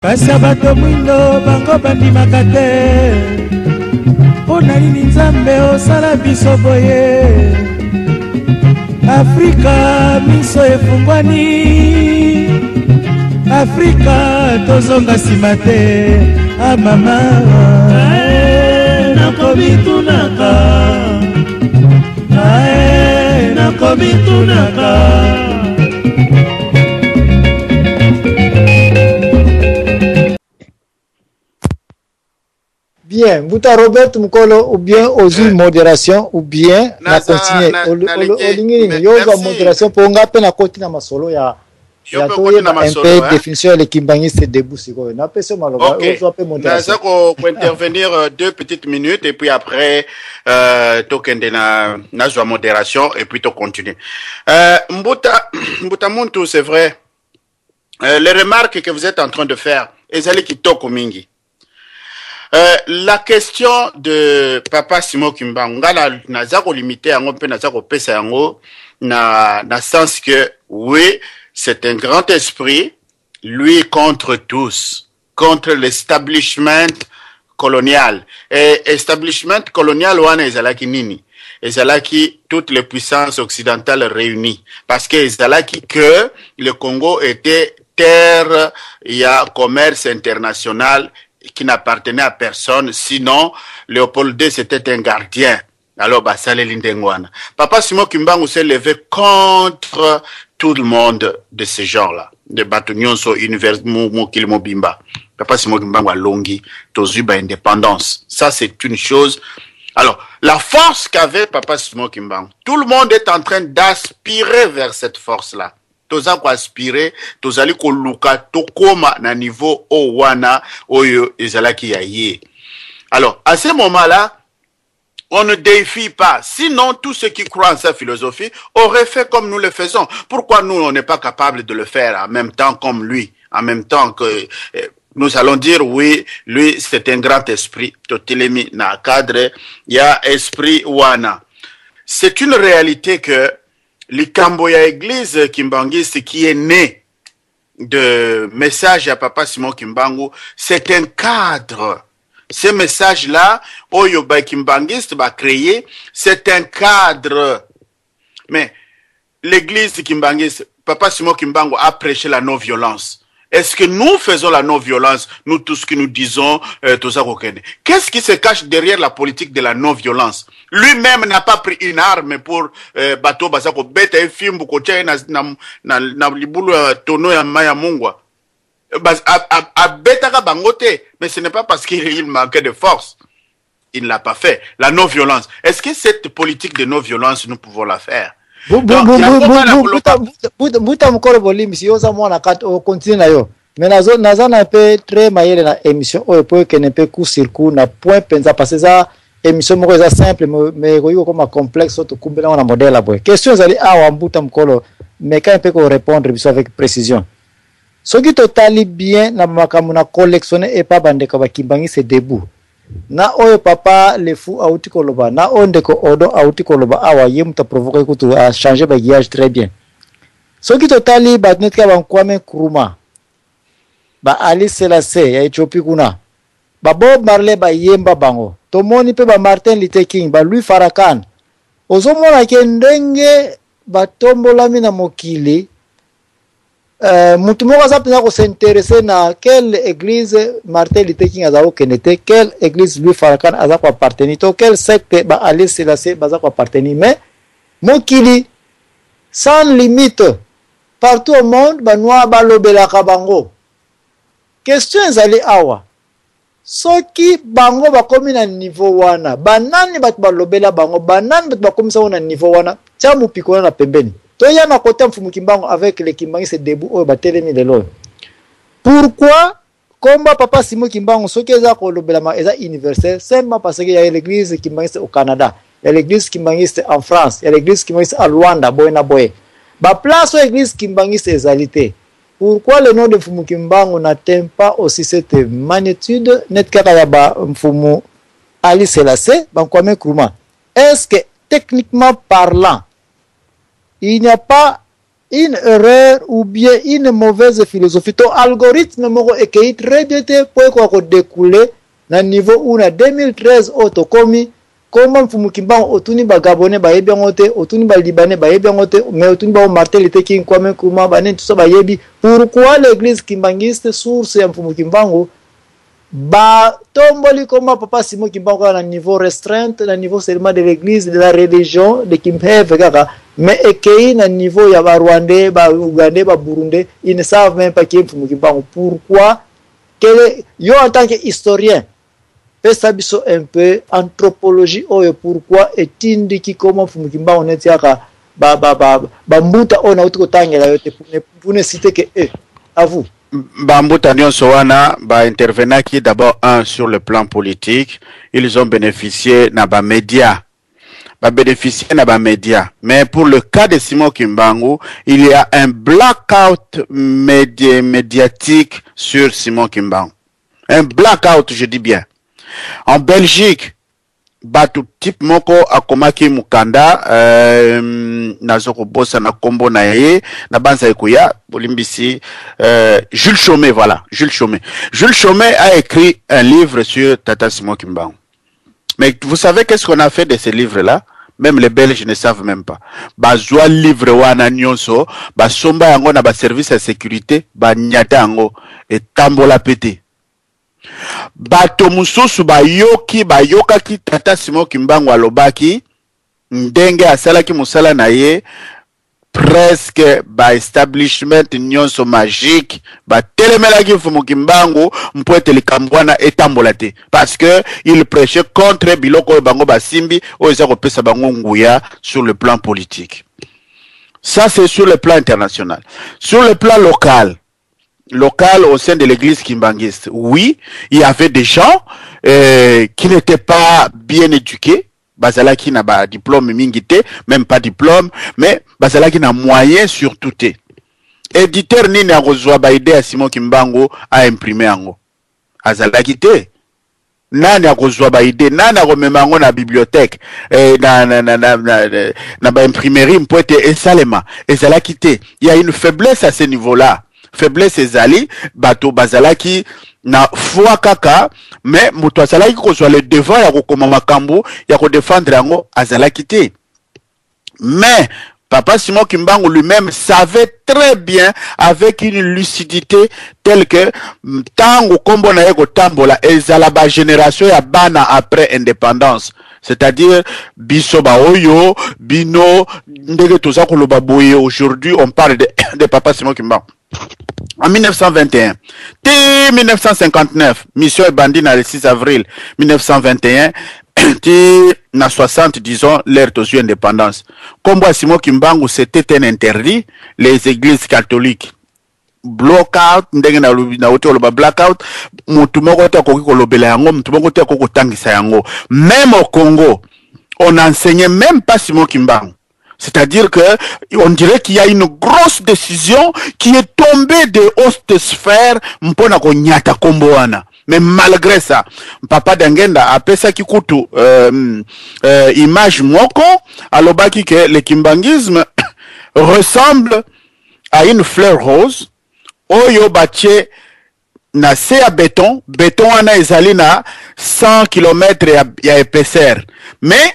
Kasi bato mwindo bango bandimaka te mpo na nini nzambe osala biso boye. Afrika miso efungwani, Afrika tozonga nsima te. Mama nakomitunaka, nakomitunaka. Bien, Mbuta Robert Mukolo, ou bien aux modération, ou bien na continuer. Yoga modération pour nga pe na koti na masolo ya un peu définition de Kimbangiste debout siko. Na pe so maloba, ozo pe modération. Naza ko intervenir 2 petites minutes et puis après tokende na zo modération et puis to continuer. Mbuta Muntu, c'est vrai. Les remarques que vous êtes en train de faire, ezali kitoko mingi. La question de Papa Simon Kimbangu, naza ko limiter yango pe naza ko pesa yango na sens que oui, c'est un grand esprit, lui contre tous, contre l'establishment colonial. Et establishment colonial wana ezalaki nini? Ezalaki toutes les puissances occidentales réunies, parce que ezalaki que le Congo était terre, il y a commerce international qui n'appartenait à personne, sinon Léopold II c'était un gardien. Alors Basale Lindengwana. Papa Simon Kimbangu s'est levé contre tout le monde de ce genre-là, de Batonyonso univers Mokilimo Bimba. Papa Simon Kimbangu a longi tozuba indépendance. Ça c'est une chose. Alors la force qu'avait Papa Simon Kimbangu, tout le monde est en train d'aspirer vers cette force-là. Toza ko aspirer, tozali ko luka tokoma na niveau owana oyo ezalaki ya ye. Alors, à ce moment-là, on ne défie pas. Sinon, tous ceux qui croient en sa philosophie auraient fait comme nous le faisons. Pourquoi nous, on n'est pas capable de le faire en même temps comme lui? En même temps que nous allons dire, oui, lui, c'est un grand esprit. Totelemi na cadre, il y a esprit wana. C'est une réalité que l'Ikamboya Église Kimbangiste qui est né de message à Papa Simon Kimbangu, c'est un cadre. Ce message-là, Oyoba Kimbangiste va créer, c'est un cadre. Mais l'Église Kimbangiste, Papa Simon Kimbangu a prêché la non-violence. Est-ce que nous faisons la non-violence, nous tous qui nous disons tout ça? Qu'est-ce qui se cache derrière la politique de la non-violence? Lui-même n'a pas pris une arme pour bateau basako beta et film bukocha na libulu tono ya maya mungwa. A beta ka bangote, mais ce n'est pas parce qu'il manquait de force. Il ne l'a pas fait. La non-violence. Est-ce que cette politique de non-violence, nous pouvons la faire? Buta mukolo bolimi si yoza mwana kat o continue na yo. Mais naza na pe très mayele na émission o po que ne pe coup sur coup na point penza parce ça émission moko za simple mais ko comme complexe to kumbela na modèle boy. Question zali awa Buta mukolo mais quand peut ko répondre biso avec précision. Soki totali bien na makamu na collectionner et pas bande ka ba Kimbangi c'est debout. Na oyo papa le fou auti koloba na onde ko odo auti koloba awa yem ta provoquer kutu a changer bagage très bien. Soki totali ba net ka ban Kwame Nkrumah ba Ali Selassie ya Ethiopie kuna ba Bob Marley ba yemba bango to moni pe ba Martin Luther King ba Louis Farrakhan ozomona ke ndenge ba tombolami na mokili. Mutu moko aza pena ko s'intéresser na quelle église Martin Luther King aza okenete, quelle église Louis Farrakhan aza ko appartenir, to quelle secte ba Ali Selassie baza ko appartenir. Mais mokili sans limite partout au monde ba noa ba lobelaka bango. Question ezali awa, soki bango bakomi na niveau wana banani bato balobela bango, banani bato bakomisa wana niveau wana, tia mupiko na pembeni. Toya na côté Mfumu Kimbangu avec les Kimbangi c'est debout o batelemi lelo. Pourquoi combat Papa Simon Kimbangu soki eza ko lobela ma eza universel seulement parce qu'il y a l'église Kimbangi au Canada, il y a l'église Kimbangi en France, il y a l'église Kimbangi à Luanda, boyena boye. Ba place aux église Kimbangi ezalité. Pourquoi le nom de Mfumu Kimbangu n'atteint pas aussi cette magnitude net kaka ba Mfumu Ali Selassie ba Kwame Nkrumah? Est-ce que techniquement parlant il n'y a pas une erreur ou bien une mauvaise philosophie. Ton algorithme est très bien pour découler na niveau où na 2013 auto komi comment mfumukimba otuni ba gabonais ba yebi ngote otuni ba libanais ba yebi ngote mais otuni ba Martin Luther King Kwame Nkrumah ba tout ça ba yebi. Pourquoi l'église kimbangiste source ya mfumukimbango ba tomboli comme Papa Simon Kimbango à niveau restreint, à niveau seulement de l'église, de la religion, de Kimpeve, mais et à niveau ya ba Rwandais, ba Ougandais, ba Burundais, ils ne savent même pas qui est Kimbango. Pourquoi? Yo en tant qu'historien, fais ça un peu anthropologie, pourquoi est-il qui comment Kimbango n'est pas ba mbuta on a autre tangela pour ne citer que eux. À vous. Bambuta nyonso wana ba intervenaki d'abord sur le plan politique, ils ont bénéficié na ba médias. Mais pour le cas de Simon Kimbangu, il y a un blackout médiatique sur Simon Kimbangu. Un blackout, je dis bien. En Belgique, batu type moko akomaki mukanda nazoko bossa na kombo na ye na banza ekoya bolimbisi Jules Chaumet, voilà, Jules Chaumet. Jules Chaumet a écrit un livre sur Tata Simon Kimbangu. Mais vous savez qu'est-ce qu'on a fait de ce livre-là? Même les Belges ne savent même pas. Bazwa livre wana nyonso, ba somba yango na ba service de sécurité, ba nyata yango et tambola pété. Bato mususu bayokaki Tata Simon Kimbangu alobaki ndenge asalaki musala na ye presque ba establishment nyonso magique ba telemelaki mfumu Kimbangu mpoete likambwana etambola te parce que il prêchait contre biloko bango basimbi oza kopesa bango nguya sur le plan politique. Ça c'est sur le plan international. Sur le plan local au sein de l'église kimbanguiste. Oui, il y avait des gens qui n'étaient pas bien éduqués. Bazalaki n'a pas diplôme mingité, même pas diplôme, mais Bazalaki n'a moyen surtout. Éditeur ni n'a reçoit ba idée à Simon Kimbangu a imprimé ango. Azalaki te. Nani a reçoit ba idée, nani a rememango na bibliothèque, na ba imprimerie mpoete esalema. Ezalaki te. Il y a une faiblesse à ce niveau-là. Faiblesse ezali bato bazalaki na foi kaka mais muto azalaki kozwa le devoir ya kokoma makambo ya ko défendre yango azalaki te. Mais Papa Simon Kimbangu lui-même savait très bien avec une lucidité telle que tango kombo na yeko tambola ezala ba génération ya bana après indépendance. C'est-à-dire biso ba oyo bino ndenge toza koloba boye aujourd'hui on parle de Papa Simon Kimbangu. En 1921, 1959, mission est bandie le 6 avril 1921, na 60, disons, l'ère de l'indépendance. Comme Simon Kimbangu, c'était un interdit, les églises catholiques. Blackout, ndenge na wote oloba blackout, mutu moko te akoki kolobela yango, mutu moko te akoki kotangisa yango. Même au Congo, on n'enseignait même pas Simon Kimbangu. C'est-à-dire que on dirait qu'il y a une grosse décision qui est tombée de haute sphère mpona ko nyata komboana. Mais malgré ça, Papa Dangenda a pesa kikutu image moko alobaki que le kimbangisme ressemble à une fleur rose oyo bache na se ya béton wana ezali na 100 km ya épaisseur. Mais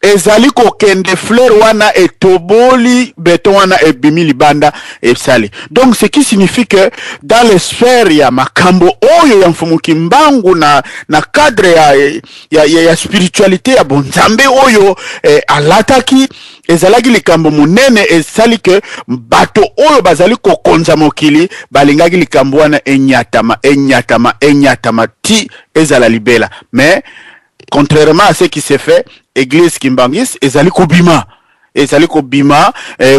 ezali kokende fleur wana etoboli béton wana ebimi libanda esali. Donc ce qui signifie que dans les sphères ya makambo oyo ya mfumu Kimbangu na cadre ya spiritualité ya bonzambe oyo alataki ezalaki likambo munene esali que bato oyo bazali kokonza mokili balingaki likambo wana enyatama ti ezala libela. Mais contrairement à ce qui s'est fait, église Kimbangis, ezali kobima,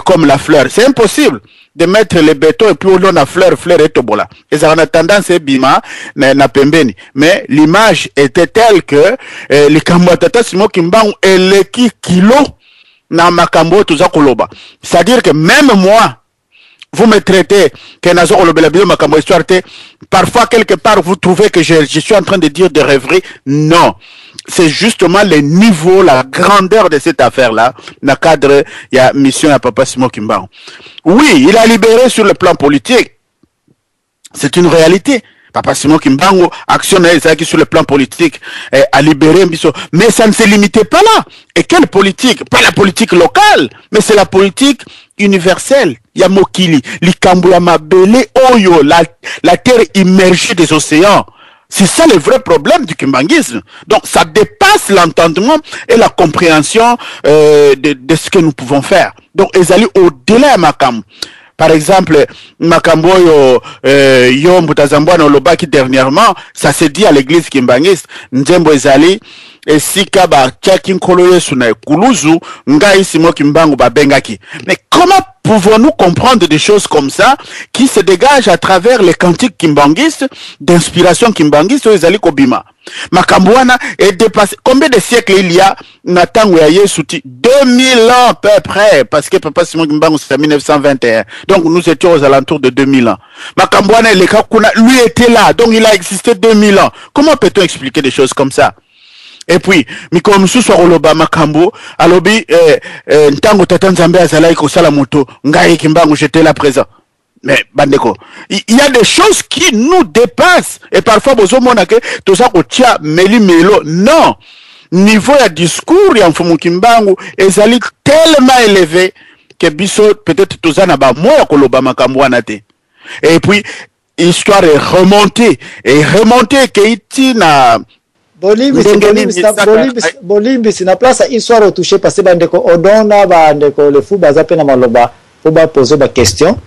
comme la fleur. C'est impossible de mettre le béton et puis on a la fleur et tobola. Et ça a tendance à bima na pembeni. Mais l'image était telle que les kambatata Simon Kimbangu eleki kilo na makambo tuza koloba. C'est-à-dire que même moi, vous me traitez que nazo kolobela bilo makambo histoire te, parfois quelque part vous trouvez que je suis en train de dire des rêveries. Non, c'est justement le niveau, la grandeur de cette affaire-là, dans le cadre il y a mission à Papa Simon Kimbangu. Oui, il a libéré sur le plan politique. C'est une réalité. Papa Simon Kimbangu actionne sur le plan politique, a libéré Mbiso. Mais ça ne se limitait pas là. Et quelle politique? Pas la politique locale, mais c'est la politique universelle. Ya mokili, likambo ya mabele oyo, la terre immergée des océans. C'est ça le vrai problème du kimbanguisme. Donc ça dépasse l'entendement et la compréhension de ce que nous pouvons faire. Donc ils allaient au-delà de Makam. Par exemple, makambo yo Mbutazambwa no lobaki dernièrement, ça s'est dit à l'église kimbangiste, Nzembo ezali esika ba tchaki nkolo yesu na ekuluzu ngai Simon Kimbangu ba bengaki. Mais comment pouvons-nous comprendre des choses comme ça qui se dégagent à travers les cantiques kimbanguistes d'inspiration kimbanguiste ezali kobima? Makambo wana est dépassé. Combien de siècles il y a na tango ya Yesu ti 2000 ans à peu près, parce que Papa Simon Kimbangu c'est en 1921. Donc nous étions aux alentours de 2000 ans. Makambo wana lui était là, donc il a existé 2000 ans. Comment peut-on expliquer des choses comme ça? Et puis, Miko Msusu Oloba Makambo, alobi, ntango tata Nzambe azalaki kosala moto, ngai Kimbangu j'étais là présent. Mais, bandeko, il y a des choses qui nous dépassent. Et parfois, bozo monake, tout ça, tia, meli melo. Non. Niveau ya discours, ya mfumu Kimbangu, ezali tellement élevé, que biso, peut-être, tout ça, naba, moya koloba makambo anate. Et puis, histoire est remontée, que iti na, Bolimbisi na place histoire au toucher parce que bandeko odona bandeko le fou bazape na maloba pour ba poser ba question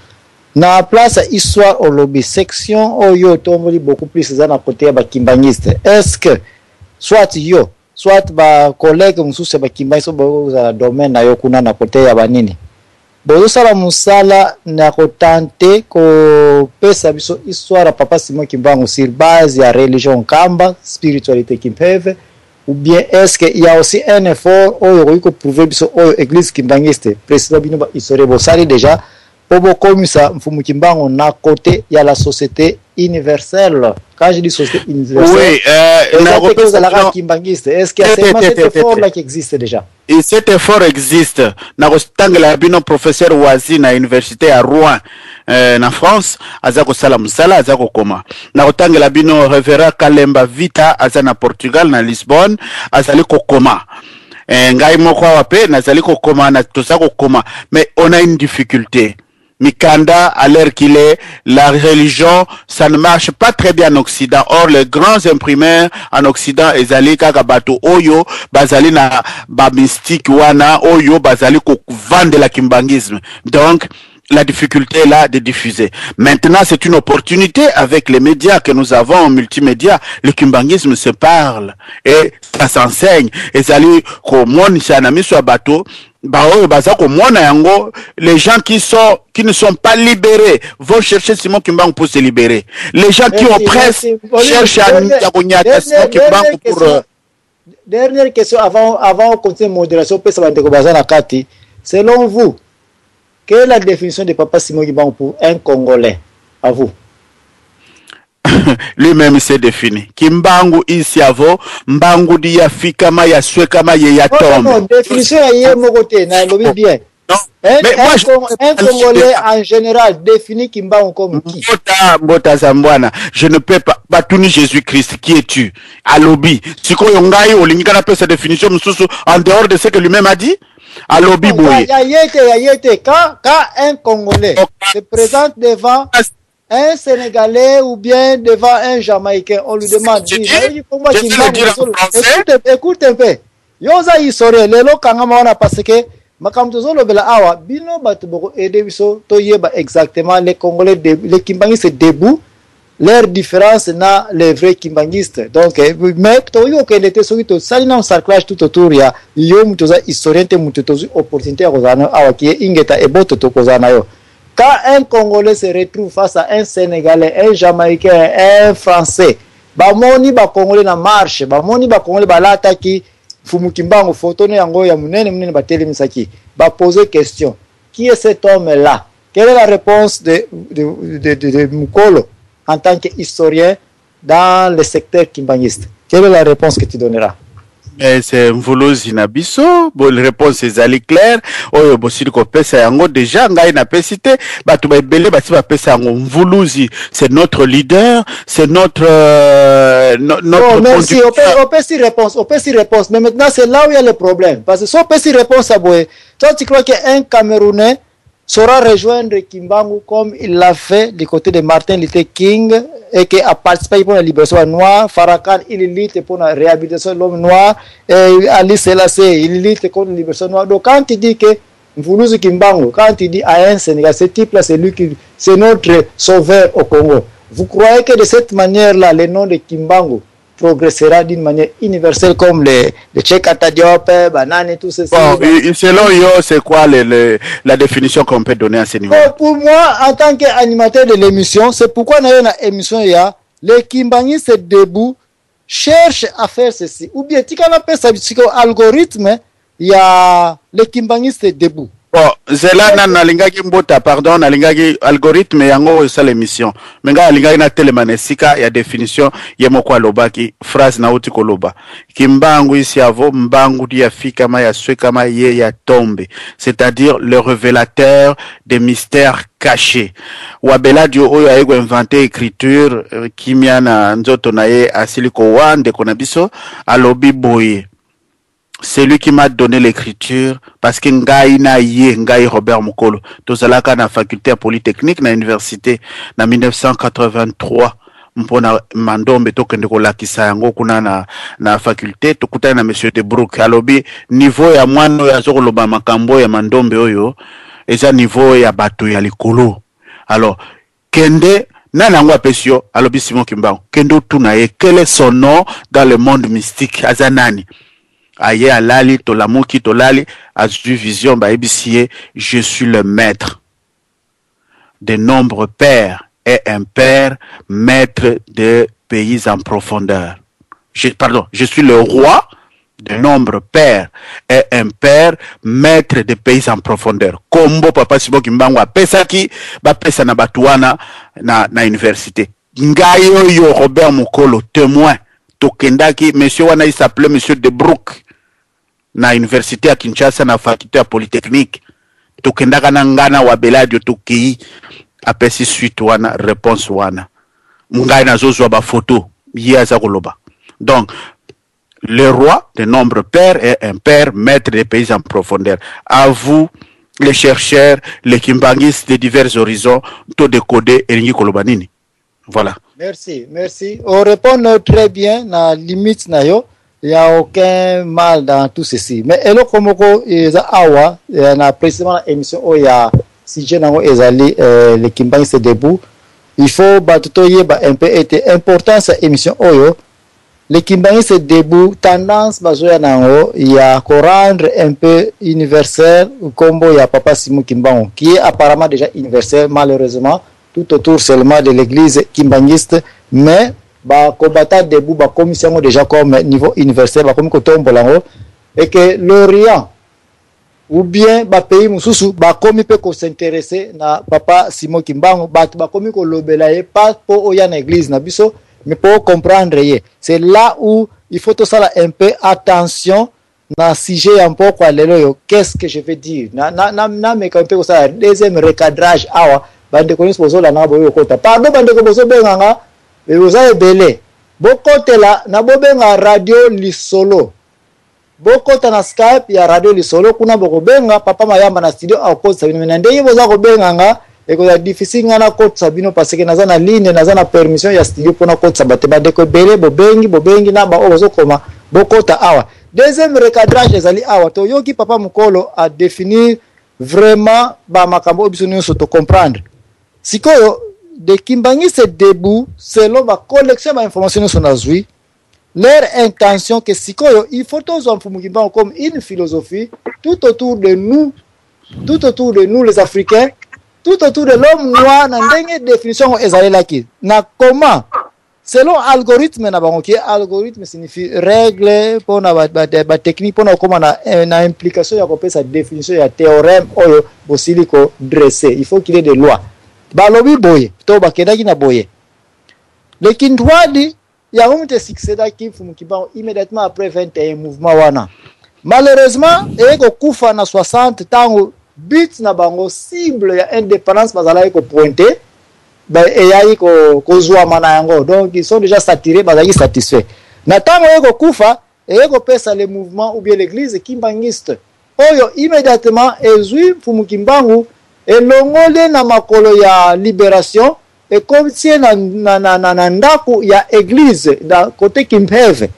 na place histoire au lobby section oyo tomboli beaucoup plus za na côté ya ba kimbangiste. Est-ce que soit yo soit ba collègue mususu ba kimbangiso ba domaine na yo kuna na côté ya banini bozo sala musala na kotante ko pesa biso histoire à Papa Simon Kimbangu sur base ya religion kamba spiritualité kimpeve, ou bien est-ce qu'il y a aussi un effort oyo ko prouver biso oyo église kimbangiste président bino ba histoire bo sali déjà pour comme ça mfumu Kimbangu na côté ya la société universelle. Quand je dis société universelle, est-ce qu'il y a cet effort-là qui existe déjà? Et cet effort existe. Nakostangela bino professeur Wazi na université à Rouen, en France, azako salam sala azako koma. Nakostangela bino révérend Kalemba Vita azana Portugal na Lisbonne, azali kokoma. Ngai moko wape nazali kokoma na tosako koma. Mais on a une difficulté. Mikanda, à l'heure qu'il est, la religion, ça ne marche pas très bien en Occident. Or, les grands imprimeurs en Occident, ezali kakabato oyo, bazali na ba mystique wana oyo, bazali ko vendre la kimbangisme. Donc, la difficulté est là de diffuser. Maintenant, c'est une opportunité avec les médias que nous avons en multimédia. Le kimbangisme se parle et ça s'enseigne. Ezali ko moni sanami so bateau. Les gens qui ne sont pas libérés vont chercher Simon Kimbangu pour se libérer. Les gens qui oppressent cherchent à Simon Kimbangu pour... Dernière question avant de continuer modération. Selon vous, quelle est la définition de Papa Simon Kimbangu pour un Congolais? À vous. Lui-même s'est défini. Kimbangu isiavo, mbangu di ya fikama ya swekama ye ya tombe. Non, définition ya mokote, na lobi bien. Non. Un Congolais en général définit Kimbangu comme qui? Mbota Zambwana, je ne peux pas batuni Jésus-Christ, qui es-tu? À lobby. Siko yongai olingika na pesa définition msusu en dehors de ce que lui-même a dit? À lobby boy. Quand un Congolais se présente devant un Sénégalais ou bien devant un Jamaïcain, on lui demande, écoute un peu. Yoza isore lelo kangama wana parce que makamtozo lobela awa bino batu boko aider biso to yeba exactement les Congolais les kimbangistes debout leur différence na les vrais kimbangistes. Donc mais to yo que était so to salina un cerclage tout autour ya yo mutoza historiente mutozo opportunité kozana awa ki ingeta eboto to kozana yo. Quand un Congolais se retrouve face à un Sénégalais, un Jamaïcain, un Français, bamoni ba Congolais na marche, bamoni ba Congolais balata ki Fumu Kimbangu photo ne yango ya munene ba telemisaki, ba poser question. Qui est cet homme là? Quelle est la réponse de Mukolo en tant qu'historien dans le secteur kimbangiste? Quelle est la réponse que tu donneras? C'est Mvuluzi na biso. Bon, la réponse est ali claire. Oyo bosili ko pesa yango déjà ngai na pesite batu ba ebele bati ba pesa yango Mvuluzi, c'est notre leader, c'est notre notre merci, on peut s'y réponse, mais maintenant c'est là où il y a le problème parce que si on peut s'y réponse à Boé, toi tu crois qu'un Camerounais saura rejoindre Kimbangu comme il l'a fait du côté de Martin Luther King et qui a participé pour la libération noire. Farrakhan, il lutte pour la réhabilitation de l'homme noir, et Ali Selassie, il lutte contre la libération noire. Donc quand tu dis que Mvuluzi Kimbangu, quand tu dis à un Sénégal, ce type-là, c'est notre sauveur au Congo. Vous croyez que de cette manière-là, le nom de Kimbangu progressera d'une manière universelle comme les Tchekata Diop, Banane et tout ça? Bon, selon yo, c'est quoi la définition qu'on peut donner à ce niveau? Pour moi, en tant qu'animateur de l'émission, c'est pourquoi dans l'émission, il y a les Kimbangistes debout cherchent à faire ceci. Ou bien, tu as appelé ça algorithme, il y a les Kimbangistes debout. Bon, zela na lingaki mbota, pardon, na lingaki algorithme yango sa l'émission. Menga lingaki na telemanesika ya définition yemoko alobaki phrase na uti koloba. Kimbangu isi avo mbangu di afika ma ya swe kama ye ya tombe. C'est-à-dire le révélateur des mystères cachés. Wabela dio oyo aego inventé écriture kimia na nzoto na ye asiliko wande konabiso alobi boye. C'est lui qui m'a donné l'écriture parce que ngai Robert Mukolo tozalaka na faculté à polytechnique na université na 1983 mpona mandombe tokende kolakisa yango kuna na faculté tokutana na monsieur de Brook alobi niveau ya mwana oyo azokoloba makambo ya mandombe oyo eza niveau ya bato ya likolo. Alors kende nanango apesio alobi Simon Kimbangu kendo tunaye quel est son nom dans le monde mystique azanani aye alali tolamuki tolali azu vision ba ebisie je suis le maître des nombres pères et impair maître des pays en profondeur. Je suis le roi des nombres pères et impair maître des pays en profondeur. Kombo papa Simon Kimbangu apesaki ba pesa na batuana na université. Ngayo yo Robert Mukolo témoin tokendaki monsieur wana il s'appelait monsieur de Brook na université à Kinshasa na faculté à polytechnique tokendaka na ngana wa beladio toki apesi suite wana réponse wana ngai na zozwa ba photo yaza koloba. Donc le roi des nombres père et impair maître des pays en profondeur. À vous les chercheurs, les kimbangistes de divers horizons to décoder elingi koloba nini. Voilà. Merci. On répond très bien na limite na yo. Il n'y a aucun mal dans tout ceci. Mais elo komoko eza awa na précisément émission où il y a sujet nango ezali les kimbangistes debout. Il faut batutoye ba un peu été important cette émission oyo. Les kimbangistes debout tendance bazoya nango il y a ko rendre un peu universel combo il y a papa Simon Kimbangu qui est apparemment déjà universel malheureusement tout autour seulement de l'église kimbangiste, mais ba combattant debout ba commission déjà comme niveau universel ba comme kotombolango et que l'Orient ou bien ba pays mususu ba komi pe ko s'intéresser na papa Simon Kimbangu ba komi ko lobelaye pas pour oya na église na biso mais pour comprendre c'est là où il faut tout ça un peu attention na sujet un peu quoi lelo qu'est-ce que je veux dire na me quand peu ça deuxième recadrage awa bande ko nispozo la na boyo kota pardon bande ko bozo benganga mais vous avez belé bokote la na bobenga radio lisolo bokota na Skype ya radio lisolo kuna bokobenga papa mayamba na studio au code sabino na ndeye boza ko benganga et que difficile ngana code sabino parce que naza na ligne naza na permission ya studio pona code sabate bande ko belé bobengi na ba ozo koma bokota awa deuxième recadrage ezali awa to yoki papa Mukolo a définir vraiment ba makambo biso nyonso to comprendre sikoyo de kimbangistes debout selon ma collection d'informations sur nazui leur intention que sikoyo il faut tous en fumukimba comme une philosophie tout autour de nous les Africains tout autour de l'homme noir na ndenge définition ezali laki na comment selon algorithme na bango qui algorithme signifie règle pour na ba technique pour na comment na implication ya kopesa définition ya théorème oyo bosiliko dresser, il faut qu'il y ait des lois balobi boye to bakendaki na boye le kindwadi ya umte succéda ki Mfumukimbangu immédiatement après 21 mouvement wana malheureusement eko kufa na 60 tango but na bango cible ya indépendance bazala eko pointer et yai ko zwa mana yango, donc ils sont déjà saturés bazaki satisfaits na tango eko kufa eko pesa le mouvement ou bien l'église kimbangiste oyo immédiatement ezui Mfumukimbangu elongole na makolo ya libération et comme si na ndaku ya église da côté Kimpeve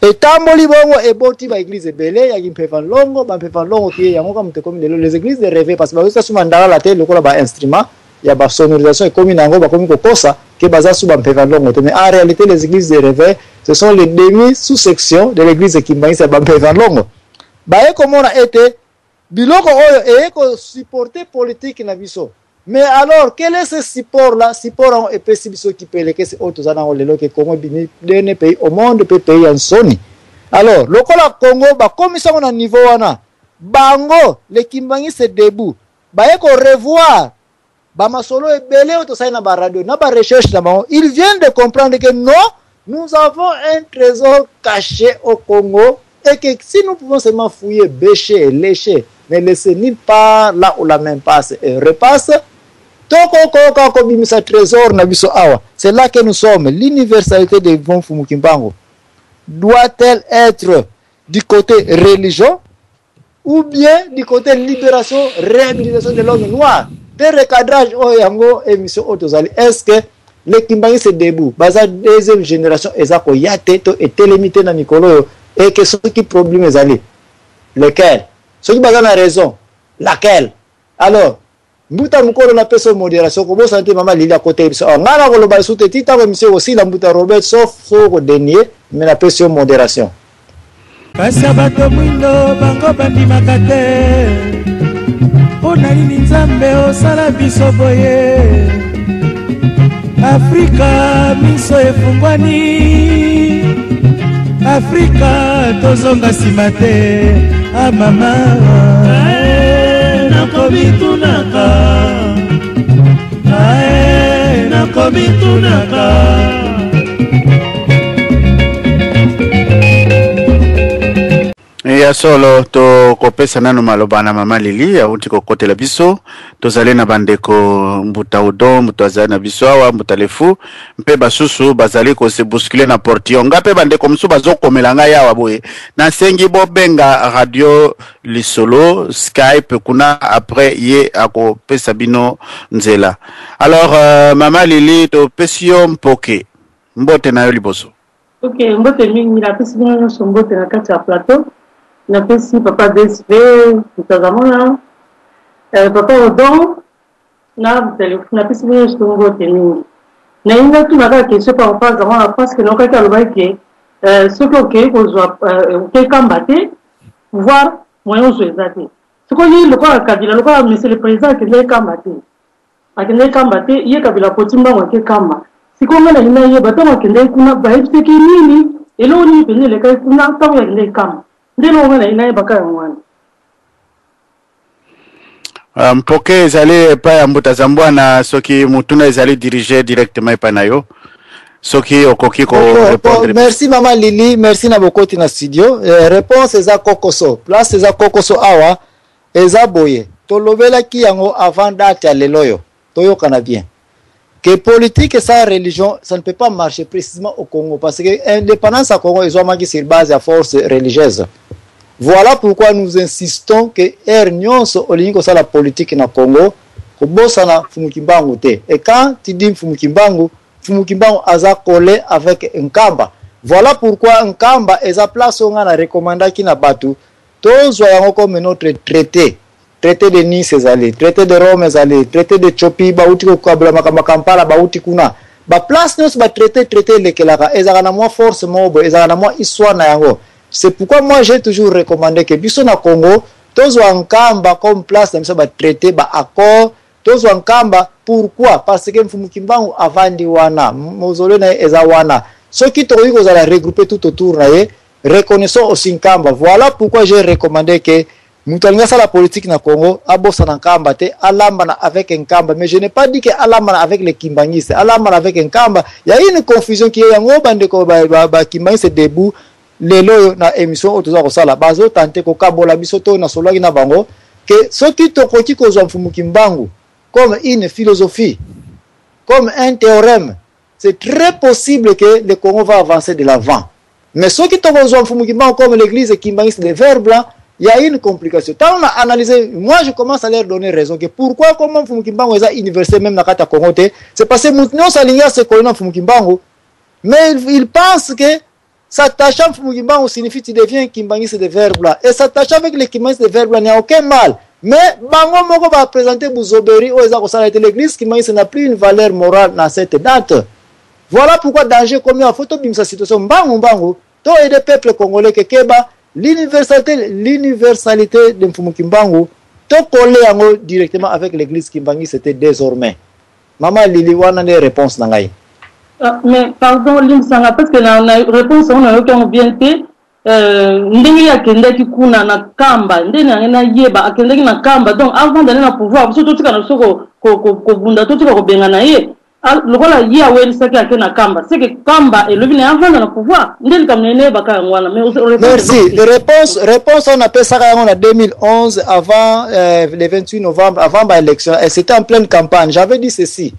et tamboli bongo et boti ba église belé ya Kimpeve longo ba Kimpeve longo qui yango comme te comme les églises de rêver parce que ça suma ndala la tête lokola ba instrument ya ba sonorisation et comme nango ba comme kokosa que baza sous ba Kimpeve longo mais en réalité les églises de rêve ce sont les demi sous-sections de l'église Kimbangi ba Kimpeve longo ba e comme on a été biloko oyo e ko supporter politique na biso. Mais alors, quel est ce support-là? Support et possibilité qui peut les autres années le que Congo dernier pays au monde peut payer en Sony. Alors, le Congo ba commission na niveau wana bango le Kimbangi se debout. Ba eko revoir ba masolo e belé auto ça na ba radio na ba recherche na bango. Ils viennent de comprendre que non, nous avons un trésor caché au Congo et que si nous pouvons seulement fouiller, bêcher, lécher, ne laisser nulle part là où la main passe et repasse. C'est là que nous sommes. L'universalité de Mfumukimbangu doit-elle être du côté religion ou bien du côté libération, réhabilitation de l'homme noir? Des recadrages, est-ce que les Kimbangi se debout? Baza deuxième génération, ezako yate to et limité na mikolo et que ceux qui problème les allés. Lequel? Ceux qui basent la raison. Laquelle? Alors, mbuta mukolo na peso modération ko santé mama lili à côté biso ngana ko loba sute tita ko monsieur aussi la mbuta Robert sauf ko denier mais la peso modération pasa bato mwindo bango bandimaka te pona nini nzambe osala biso boye Afrika miso efungwani Afrika tozonga nsima te mama nakomitunaka ya solo to kopesa nano maloba na mama Lili ya uti kokotela biso tozale na bandeko mbuta udo mutazali na biso awa mbutalefu mpe basusu bazali ko se bousculer na portillon ngape bandeko msu bazokomela nga yawa boye na sengi bobenga radio lisolo Skype kuna après ye ako pesa bino nzela. Alors mama Lili to pesio mpoke mbote na yo liboso. OK, mbote mingi na pesi bino so mbote na kati ya plateau. Na pesi papa DSV tutazamona papa Odon na téléphone na pesi bino so mbote mingi. Na inga tu na question par rapport à parce que nokaki aloba ke ce que kozwa okekambate voir moyen zo ezate. Siko yi lokola kadila lokola monsieur le président ke le kambate. Akende kambate ye kabila potimba ngwa ke kamba. Siko ngana ina ye batoma kende kuna ba epseki nini elo ni pene le kai kuna tawo ya kende kamba. Ndelo ngana ina ye bakaya ngwana. Mpoke ezali pa ya mbuta zambwana soki mutuna ezali diriger directement pa na yo. Soki okoki ko répondre. Merci maman Lili, merci na bokoti na studio. Réponse eza kokoso. Place eza kokoso awa eza boye. Tolobela ki yango avant date ya leloyo. Toyokana bien. Que politique et sa religion, ça ne peut pas marcher précisément au Congo parce que l'indépendance au Congo ils ont marqué sur base à force religieuse. Voilà pourquoi nous insistons que Nyonso olingo sa la politique na Congo ko bosana Mfumukimbangu te. Et quand tu dis Mfumukimbangu aza collé avec Nkamba. Voilà pourquoi Nkamba eza place on a recommandé ki na batu tozwa yango comme notre traité. Traité de Nice ezali, traité de Rome ezali, traité de Chopi bauti ko kabla Kampala bauti kuna. Ba place nyonso ba traité lekelaka ezaka na moi force mobo ezaka na moi histoire na yango. C'est pourquoi moi j'ai toujours recommandé que biso na Congo tozwa Nkamba comme place na biso ba traité ba accord tozo nkamba. Pourquoi? Parce que Mfumu Kimbangu avandi wana mausolée na eza wana. Ceux qui tokoki kozala regrouper tout autour na ye, reconnaissons aussi nkamba. Voilà pourquoi j'ai recommandé que Moutalinga sa la politique na Congo, abosa na nkamba te, alambana avec nkamba. Mais je n'ai pas dit que alambana avec les Kimbangistes, alambana avec nkamba. Il y a une confusion qui est yango bandeko ba Kimbangiste debout. Lelo na émission otoza kosala bazo tante ko kabola bisoto na solaki na bango que ceux qui tokoki kozwa Mfumu Kimbangu comme une philosophie, comme un théorème, c'est très possible que le Congo va avancer de l'avant. Mais ceux qui tokozwa Mfumu Kimbangu comme l'église Kimbangiste des Verts Blancs, il y a une complication. Tant on a analysé, moi je commence à leur donner raison que pourquoi comment Mfumu Kimbangu est université même na kata Congo, c'est parce que nous salinga se connaît Mfumu Kimbangu, mais ils pensent que s'attacher à Mfumu Kimbangu signifie que tu deviens Kimbangiste de Verts Blancs. Et s'attacher avec les Kimbangistes de Verts Blancs, il n'y a aucun mal. Mais Bango Moko va présenter Bouzoberi, l'église Kimbangiste n'a plus une valeur morale dans cette date. Voilà pourquoi danger comme il y a photo de sa situation. Bango, toi et des peuples congolais qui keba l'universalité de Mfumu Kimbangu, to collé directement avec l'église Kimbangiste c'était désormais. Maman Lili, on a des réponses dans la mais pardon, Limsanga, parce que la réponse, on a eu qu'on vient de ndenge ya kendeki kuna na kamba ndenge na yeba akendeki na kamba donc avant d'aller na pouvoir surtout tika na soko ko bunda to tika ko benga na ye lokola ya weli saki akena kamba c'est que kamba et le vient avant na pouvoir ndenge kamnene baka ngwana mais merci les réponse on appelle ça en 2011 avant le 28 novembre avant l'élection et c'était en pleine campagne j'avais dit ceci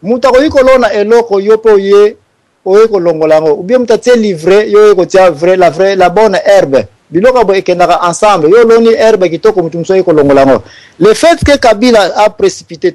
mutako yikolona eloko yopo ye oye kolongolango ou bien mutatie livré yo ko tia la bonne herbe biloko bo ekendaka ensemble yo loni herbe kitoko mutumso ye kolongolango le fait que Kabila a précipité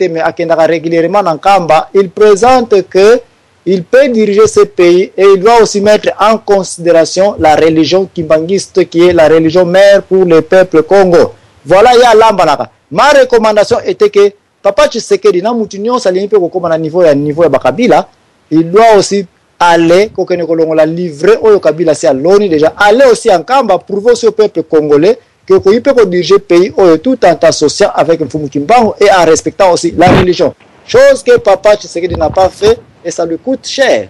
mais akendaka régulièrement en Kamba il présente que il peut diriger ce pays et il doit aussi mettre en considération la religion kimbangiste qui est la religion mère pour le peuple Congo. Voilà ya lambalaka. Ma recommandation était que Papa Tshisekedi na mutunyo salingi pe kokoma na niveau ya Bakabila. Il doit aussi aller, la livrer au Kabila, c'est à l'ONU déjà, aller aussi en Kamba, prouver aussi au peuple congolais que il peut diriger le pays tout en associant avec Mfumu Kimbangu et en respectant aussi la religion. Chose que Papa Tshisekedi n'a pas fait et ça lui coûte cher.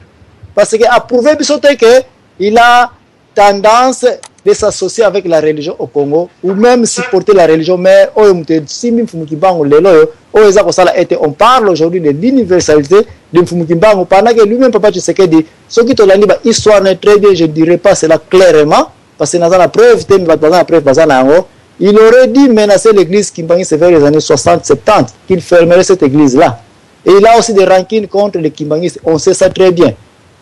Parce qu'il a prouvé qu'il a tendance de s'associer avec la religion au Congo ou même supporter la religion mère. On parle aujourd'hui de l'universalité de Mfumu Kimbangu pendant que lui-même Papa Tshisekedi ce qui te l'a dit histoire n'est très bien je dirais pas cela clairement parce que dans la preuve il aurait dit menacer l'église Kimbangiste vers les années 60-70 qu'il fermerait cette église là et il a aussi des rancines contre les Kimbangistes on sait ça très bien.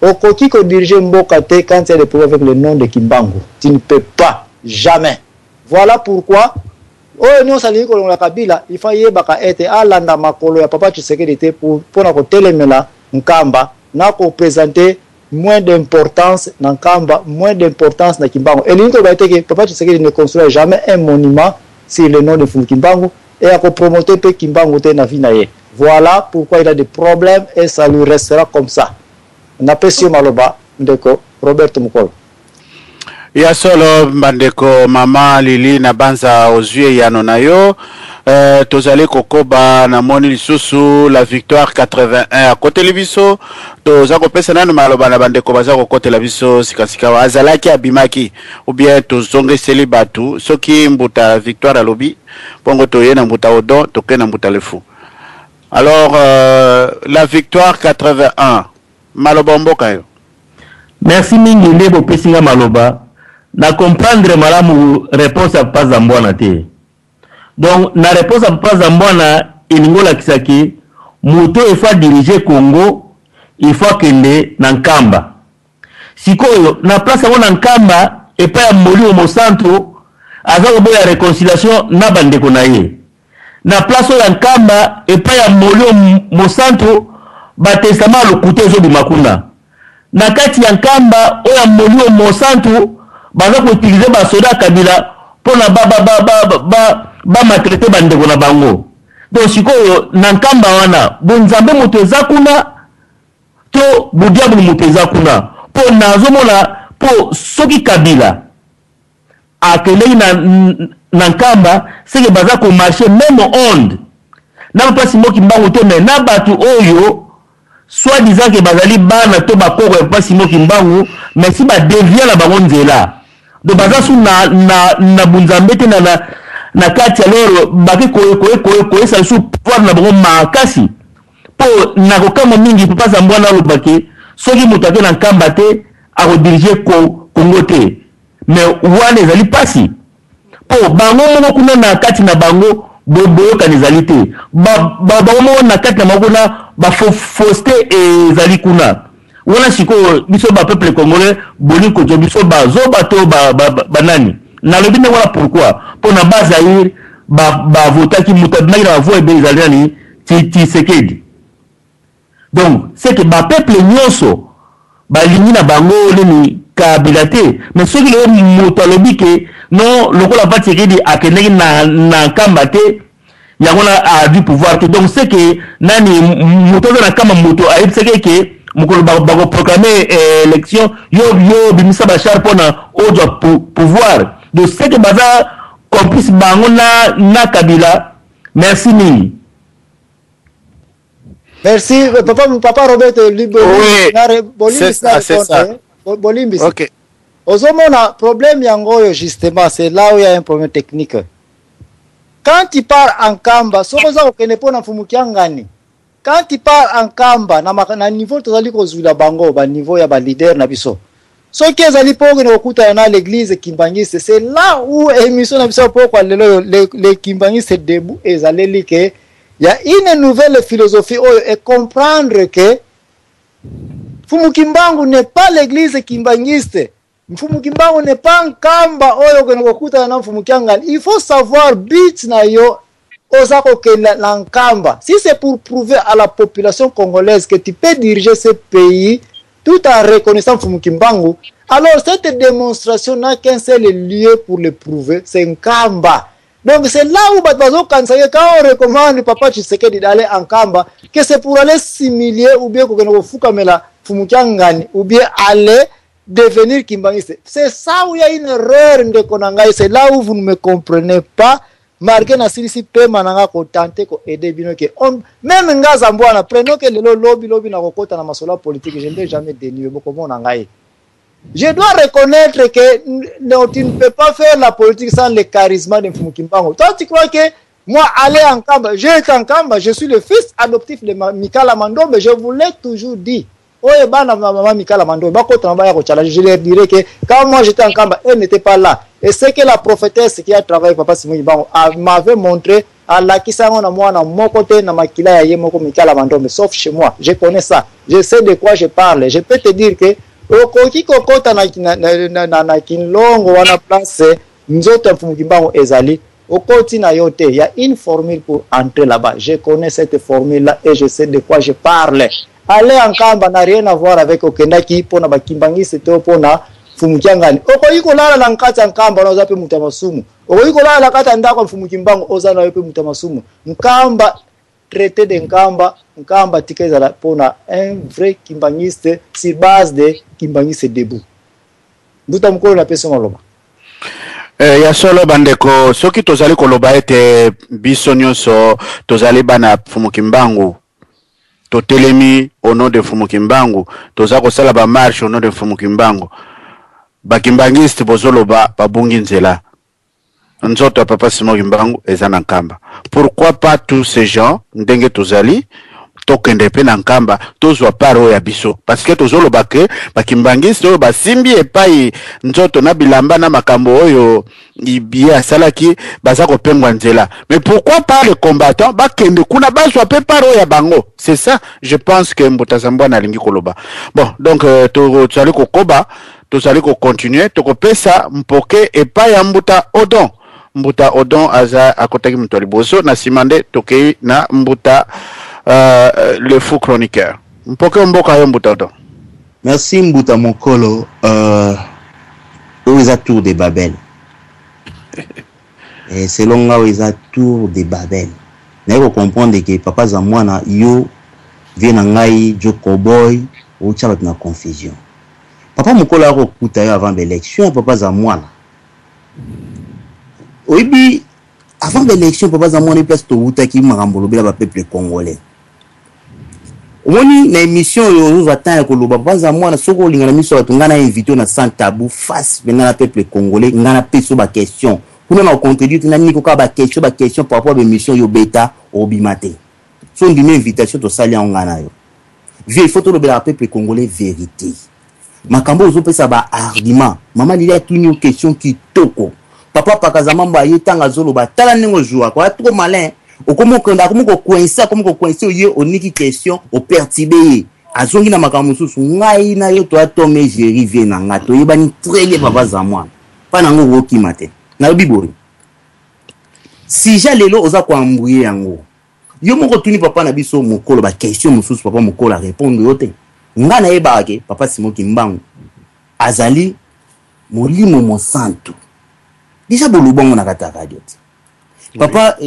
Au Koki ko diriger Mbokate quand il y a des problèmes avec le nom de Kimbangu. Tu ne peux pas, jamais. Voilà pourquoi, nous saluons que la Kabila, il faut y être à l'anda makolo ya Papa Tshisekedi pour nous télémela Nkamba, n'a ko présenter moins d'importance dans Nkamba, moins d'importance dans Kimbangu. Et l'unique va être que Papa Tshisekedi ne construira jamais un monument sur le nom de Mfumu Kimbangu et à promoter pe Kimbangu te na vinaye. Voilà pourquoi il a des problèmes et ça lui restera comme ça. Napesio maloba ndeko Robert Mukolo ya solo bandeko mama Lili na banza ozue ya nonayo tozali kokoba na moni lisusu la victoire 81 à côté libiso toza kopesa nanu maloba na bandeko baza kokotela biso sikasika azalaki abimaki ou bien tozongeseli batu soki mbuta victoire alobi pongo toye na mbuta odon toke na mbuta lefu alors la victoire 81 Maloba mboka yo. Merci mingi ndebo pesinga maloba. Na comprendre malamu réponse à pas ambwana te. Donc na réponse à pas ambwana iningola kisaki muto il faut diriger Congo, il faut kende na Nkamba. Sikoyo na place wana Nkamba et pas ya moli au centre azako boya réconciliation na bandeko na ye. Na place ya Nkamba et pas ya moli au centre batestament le couteau zo bimakuna na kati ya Nkamba oya molio mosantu baza ko utiliser ba soda Kabila pona ba maltraiter bandeko na bango donc sikoyo na Nkamba wana bonzambe muteza kuna to budiabu muteza kuna po nazo mona po soki Kabila akele na Nkamba c'est que baza ko marcher même onde na papa Simon Kimbangu to mais na batu oyo soit disant que bazali bana to bakoko ya papa Simon Kimbangu mais si ba devient la bango nzela donc baza su na bunzambe te na kati alors baki ko ça sous pouvoir na bango makasi po na kokama mingi papa Zambwana lobaki soki moto ake na nkamba te akodiriger Congo te mais wana ezali pasi po bango moko kuna na kati na bango boyokani ezali te bango moko na kati na bango kuna bafausseté ezali kuna wana sikoyo biso bapeuple congolais boli kozo biso bazoba to banani nalobi nde wana pourquoi mpo na bazaire bavotaki moto adimaki na bavo ebe ezali nani Tshisekedi. Donc c'est que bapeuple nyonso balingi na bango nini Kabila te mais soki lelo moto alobi ke non lokola pa Tshisekedi akendeki na nkamba te yango na a du pouvoir te donc c'est que nani moto aza na kamba moto ayebisaki ke mokolo bakoproclame élection yo bimisa bachar mpona ozwa pouvoir donc c'est que baza complice bango na Kabila. Merci mingi. Merci, papa Robert Libo. Oui, c'est ça. Bolimbisi. Ok. Ozomona, problème yango, justement, c'est là où il y a un problème technique. Quand il part en Kamba, sokoza okenepo na fumukiangani. Quand il part en Kamba, na niveau tozali kozula bango, ba niveau ya ba leader na biso. So kezali poke na okuta na l'église Kimbangiste, c'est là où émission na biso poko le Kimbangiste debout ezaleli ke il y a une nouvelle philosophie et comprendre que Mfumu Kimbangu n'est pas l'église Kimbangiste. Mfumu Kimbangu n'est pas un Kamba oyo kenokuta na Mfumu Kiangani. Il faut savoir bit na yo ozako ke la Nkamba. Si c'est pour prouver à la population congolaise que tu peux diriger ce pays tout en reconnaissant Mfumu Kimbangu, alors cette démonstration n'a qu'un seul lieu pour le prouver, c'est Nkamba. Donc c'est là où quand on recommande Papa Tshisekedi d'aller en Kamba, que c'est pour aller s'humilier ou bien ou bien aller devenir Kimbangiste. C'est ça où il y a une erreur de Konangai, c'est là où vous ne me comprenez pas. Marqué na silisi pe mananga ko tenter ko aider bino ke même ngaza mbwana prenons que le lobby na kokota na masola politique, je n'ai jamais dénié beaucoup mon ngai. Je dois reconnaître que non, tu ne peux pas faire la politique sans le charisme de Mfumu Kimbangu. Toi, tu crois que moi, aller en Kamba, j'ai été en Kamba, je suis le fils adoptif de Mikala Mando, mais je vous l'ai toujours dit. Je leur dirais que quand moi j'étais en Kamba, elle n'était pas là. Et c'est que la prophétesse qui a travaillé avec Papa Simon Kimbangu m'avait montré à la Kisangona moi dans mon côté, dans ma Kila Yemoko Mikala Mando, mais sauf chez moi. Je connais ça. Je sais de quoi je parle. Je peux te dire que okoki kokota na Kinlongo wana place nzoto Mfumu Kimbangu ezali okoti na yote. Il y a une formule pour entrer là-bas. Je connais cette formule-là et je sais de quoi je parle. Aller en Kamba n'a rien à voir avec okendaki pona ba Kimbangiste to pona Mfumu Kiangani. Okoki kolala na nkata Nkamba na ozape mutamasumu. Okoki kolala na kata ndako Mfumu Kimbangu ozana yope mutamasumu. Nkamba traité de Nkamba tikeza pona un vrai Kimbangiste sur base de Kimbangiste debout. Mbuta mkolo na peso maloba. Ya solo bandeko soki tozali koloba ete biso nyonso tozali bana Mfumu Kimbangu. Totelemi au nom de Mfumu Kimbangu, toza kosala ba marche au nom de Mfumu Kimbangu. Ba Kimbangiste bozoloba babungi nzela. Nzoto Papa Simon Kimbangu ezana Nkamba. Pourquoi pas tous ces gens ndenge tozali tokende pe na Nkamba tozwa paro ya biso parce que tozoloba ke ba Kimbangiste oyo basimbi epai nzoto na bilamba na makambo oyo ibia salaki baza kopengwa nzela. Mais pourquoi pas les combattants bakende kuna bazwa pe paro ya bango? C'est ça, je pense que Mbutazambwa na lingi koloba. Bon, donc tozali kokoba, tozali ko continuer, tokopesa mpoke epai ya Mbuta Odon aza akotaki mtoli boso na simande tokei na Mbuta le faux chroniqueur. Mpoke mboka yo Mbuta Odon. Merci Mbuta Mokolo aux tour de Babel. Et selon là aux tour de Babel. N'ayez comprendre que Papa Zamwana yo vient ngai Joko Boy ou tcha na confusion. Papa Mokolo a okuta avant l'élection Papa Zamwana. Oibi avant l'élection papa zamona place to wuta ki makambo lobela ba peuple congolais Woni na émission yo attend ko loba baza mwana soko lingana miso batungana invité na sans tabou face venant la peuple congolais ngana peso ba question kuna na contredire na niko ka ba question par rapport à émission yo beta obimate so ndime invitation to sali ngana yo vie photo lobela peuple congolais vérité makambo ozo pesa ba argument mama lila tuni question qui toko papa pakazamamba yetanga zolo ba tala ningo joua kwa trop malin Comment coincer au niki question au perturbé azongi na makambo susu ngai na yo to atome jeri vie na ngato yebani très bien papa za moi pa nango woki matin na bibori si jalelo oza ko ambouyer yango yo moko tuni papa na biso mokolo ba question mususu papa mokolo répondre yote ngana yeba ke papa Simoki Mbangu azali molimo mosantu déjà bolubongo na kata radio Papa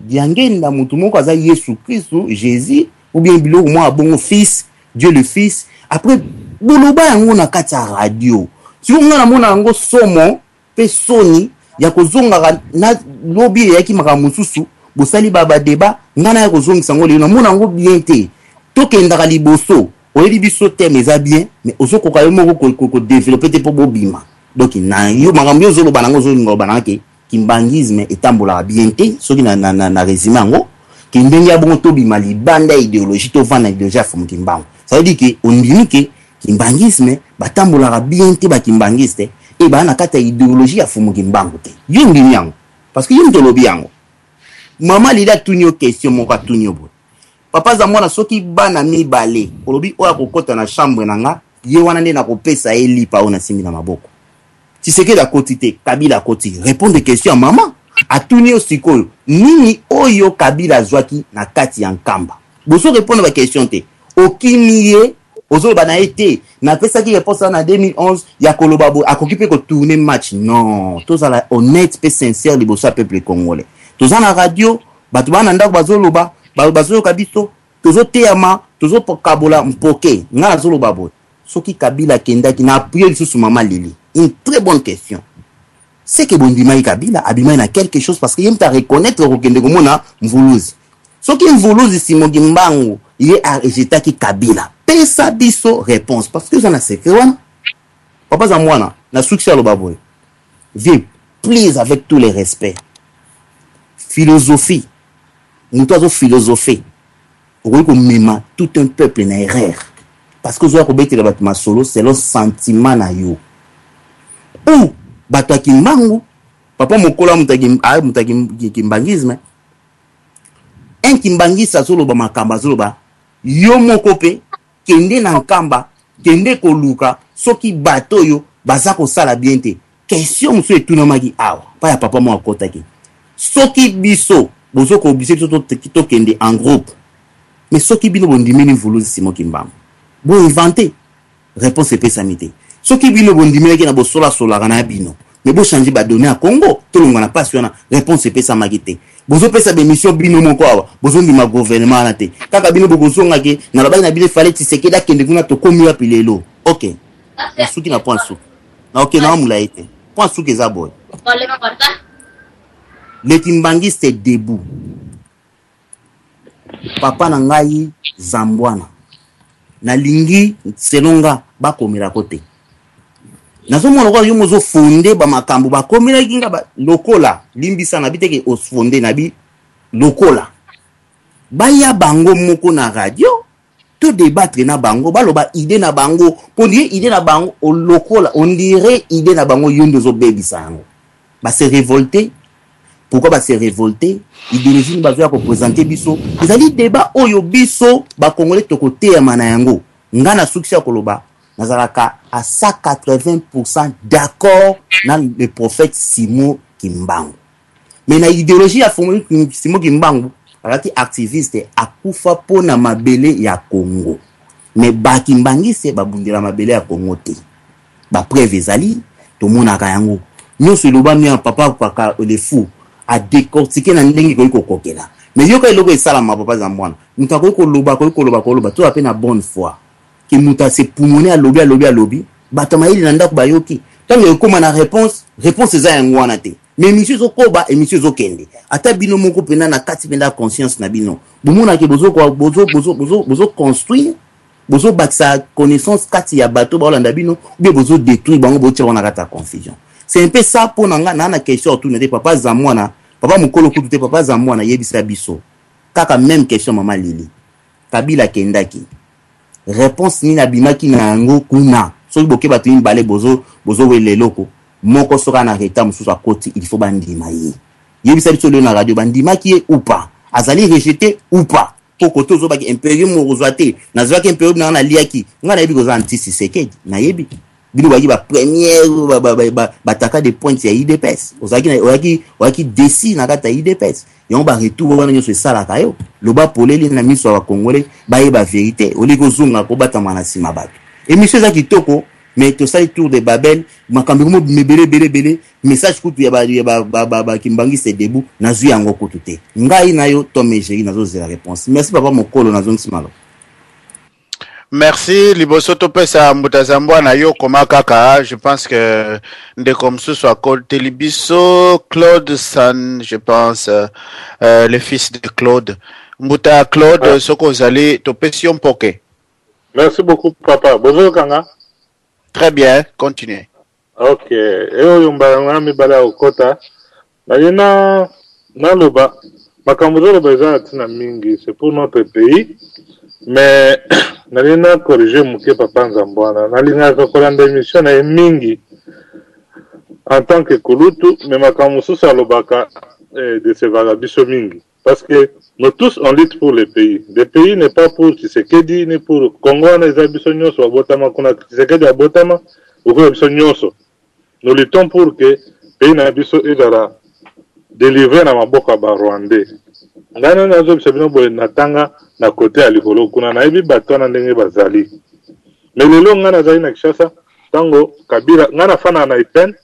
diangenda mutu moko aza Yesu Christo Jésus ou bien biloko moi bon fils Dieu le fils après boloba yango na kati ya radio si on na mona yango somo pe soni ya kozonga na lobby ya ki maka mususu bosali baba débat ngana ya kozonga sango le na mona yango bien te tokenda liboso oyebi biso thème eza bien mais ozoko ka yo moko ko développer te po bobima donc na yo makambo yo zolo banango zolo ngo banake kimbangisme etambola bien te soki na résumé ngo kindenge ya bongo to bima libanda idéologie to vana idéologie ya Simoki Mbangu ça veut dire que on dit que kimbangisme batambola bien te ba kimbangiste et ba na kata idéologie ya Simoki Mbangu te yo ndimi yango parce que yo ndolobi yango mama lila tunyo question moko tunyo bo papa za mwana soki bana mibale olobi oya kokota na chambre nanga ye wana nde na kopesa elipa ona simbi na maboko si c'est que la quotité Kabila koti répondre des questions à maman a tourner aussi ko nini oyo Kabila zwaki na kati ya nkamba boso répondre à question te okimiye ozo bana été na pesa ki réponse en 2011 ya kolobabo akokipe ko tourner match non tous à la honnête pe sincère les bossa peuple congolais tous en radio batu bana ndako bazoloba bazo kabiso tozo teyama tozo pokabola mpoke ngala zoloba bo soki Kabila kenda ki na prier sous maman Lili. Une très bonne question. C'est que Bondimai Kabila abima na quelque chose parce qu'il aime ta reconnaître au Kende Gomona Mvuluzi. Ce qui est Mvuluzi Simoki Mbangu, il est à rejeter qui Kabila. Pesa biso réponse parce que j'en ai secret wana. Papa Zamwana, na succès le baboy. Viens, please avec tous les respects. Philosophie. Nous tous philosophie. Oui comme mema tout un peuple na erreur. Parce que zo ko beti le bâtiment solo, c'est le sentiment na yo. Ou bato kimbangu papa mokola mutaki kimbangisme en kimbangisa zolo ba makamba zolo ba yo moko pe kende na nkamba kende ko luka soki bato yo baza ko sala bien te question muso etuna maki awa pa ya papa mo akotaki soki biso bozo ko obligé to kende en groupe mais soki bino bondimini Mvuluzi Simoki Mbangu bo inventer réponse pesamité soki bino bondimeli na bosola sola kana bino mais bo changer ba donner à Congo to longa na passion réponse pesa magite bozo pesa be mission bino moko awa bozo ndima gouvernement na te kaka bino bozo ngake na loba na bile fallait tisekeda kende kuna to komi ya pilelo OK na suki na point sou na OK na mula ete point sou ke za boy le kimbangiste debout papa na ngai Zambwana na lingi selonga bakomira kote nazo mona kwa yo mozo fonde ba makambo bakomira kinga ba lokola limbisa na biteke osfonde na bi lokola baya bango moko na radio to débattre na bango baloba idée na bango on dirait idée na bango au lokola on dirait idée na bango yondo zo bebisa yango ba se révolter. Pourquoi ba se révolter idéologie ni bazo ya ko présenter biso ezali débat oyo biso ba congolais to côté ya mana yango ngana succès koloba nazalaka à 180% d'accord na le prophète Simoki Mbangu mais na idéologie ya Simoki Mbangu alaki activiste akufa pona mabele ya Congo mais ba kimbangise babundira mabele ya Congo te ba preuve ezali to monaka yango nyonso loba mi papa paka le fou a décortiquer na ndenge ko kokela mais yo ka eloko esala ma papa za mwana muta ko loba to apena na bonne foi ki muta se pulmoner à lobby bato maili na ndako bayoki tango ekoma na réponse eza yango wana te mais émission zokoba émission zokende ata bino moko pena na kati penda conscience na bino bomona ke bozo construire bozo baksa connaissance kati ya bato ba olanda bino ou bozo détruire bango botia wana kata confusion. C'est un peu ça pour nanga na question autour de papa zamwana papa mukolo kutu papa zamwana yebisa biso kaka même question maman Lili Kabila kendaki réponse ni na bimaki na ngo kuna so boke batu imbale bozo wele loko moko soka na reta mususu a côté il faut bandima yi yebisa biso le na radio bandima ki ou pas azali rejeté ou pas poko tozo ba imperium rozwate na zwaki imperium na liaki nga na yebi ko za anti Tshisekedi na yebi bino ba première bataka des points ya IDPS ozaki desi na kata IDPS yon ba retour wana nyo se sala kayo loba poleli na miso wa Congolais ba yeba vérité oliko zunga ko batama na sima bato émission za kitoko mais to sali tour de Babel makambi mo bele message kutu ya ba kimbangi se debout na zui yango kutu te ngai nayo to mejeri nazo zela réponse. Merci papa mokolo nazo nsimalo. Merci Liboso Topesa Mbutazambwa na yo koma kaka. Je pense que de comme ce soit Telibiso Claude San, je pense le fils de Claude Mbuta Claude soko zali Topesion Poké. Merci beaucoup papa. Bonjour Kanga. Très bien, continuez. OK. Eo yumba mi bala okota. Na yena na loba makambo beza tina mingi, c'est pour notre pays. Mais nalina corriger muke papa Nzambwana nalinga kokolanda émission na mingi en tant que kulutu mais makamusu salobaka de ce vagabiso mingi parce que nous tous on lutte pour le pays n'est pas pour Tshisekedi ni pour Congo na ezabiso nyoso abotama kuna Tshisekedi abotama uko ebiso nyoso nous luttons pour que pays na biso ezala délivrer na maboka ba Rwandais ngana nazo bisabino boye natanga na côté ya likolo kuna na yebi bato na ndenge bazali mais lelo ngana zali na Kishasa tango Kabila ngana fana na ipen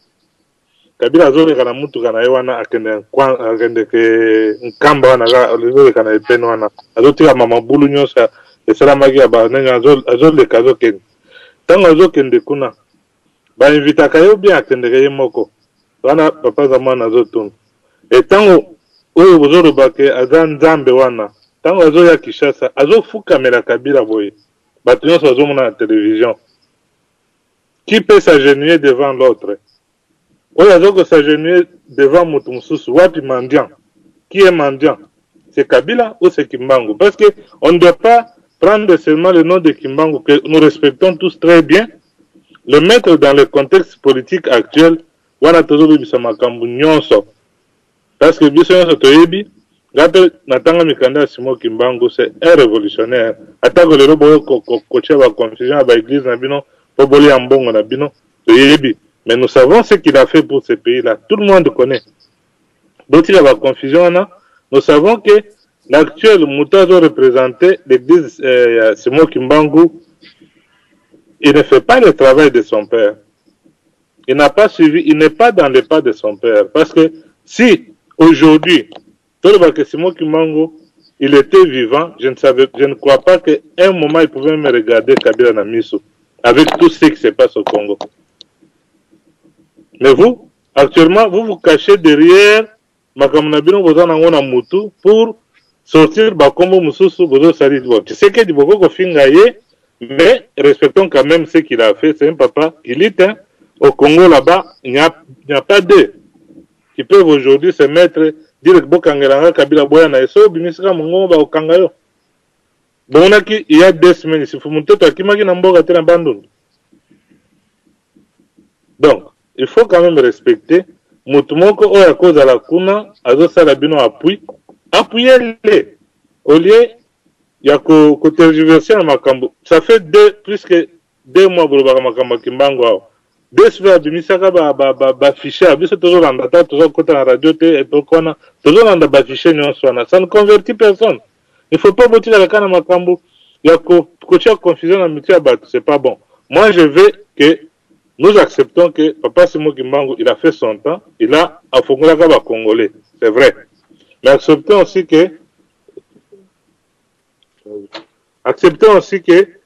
Kabila azoleka na mutu kana yewana akende ke nkamba na azoleka na ipen wana azotika mama bulu nyosa esala magi ya banenga azoleka azokende tango azokende kuna ba invita kayo bien akende ke moko wana papa zamana azotuna etango oyo bozoloba ke aza nzambe wana tango azo ya Kishasa azo fukamela Kabila boye bato nyonso bazomona na télévision qui peut s'agenouiller devant l'autre oyo azo s'agenouiller devant mutu mususu wapi mendiant qui est mendiant c'est Kabila ou c'est Kimbangu parce que on ne doit pas prendre seulement le nom de Kimbangu que nous respectons tous très bien le mettre dans le contexte politique actuel wana tozobebisa makambo nyonso parce que biso nyonso toyebi gape natanga mikanda Simon Kimbangu c'est un révolutionnaire atako lelo boyo koche ba confusion ba église na bino po boli ambongo na bino toyebi mais nous savons ce qu'il a fait pour ce pays là tout le monde connaît donc il y a la confusion là nous savons que l'actuel Moutazo représenté l'église Simon Kimbangu il ne fait pas le travail de son père il n'a pas suivi il n'est pas dans les pas de son père parce que si aujourd'hui que Simon Kimbangu, il était vivant, je ne crois pas qu'à un moment il pouvait me regarder Kabila Namiso, avec tout ce qui se passe au Congo. Mais vous, actuellement, vous vous cachez derrière Makamunabino Bozanangona Moutou pour sortir Bakombo Moussousou Bozo Sali. Tu sais que Diboko Fingaye, mais respectons quand même ce qu'il a fait. C'est un papa qui lutte au Congo là-bas, il n'y a pas d'eux qui peuvent aujourd'hui se mettre dire que Bokangelanga Kabila Boya na eso bimisika mongo ba okangayo bonaki il y a 2 semaines si faut monter toi qui maki na mboka tena bandon donc il faut quand même respecter mutumoko oya koza la kuna azo sala bino appuyer-les au lieu ya ko tergiverser na makambo ça fait plus que 2 mois pour ba makambo Kimbangu deux semaines bimisaka ba fichier biso toujours en data toujours côté la radio et pourquoi toujours en ba fichier nyonso ça ne convertit personne il faut pas botter la kana makambo ya ko confusion na mutia ba c'est pas bon moi je veux que nous acceptons que papa Simon Kimbangu il a fait son temps il a afongola ba congolais c'est vrai mais acceptons aussi que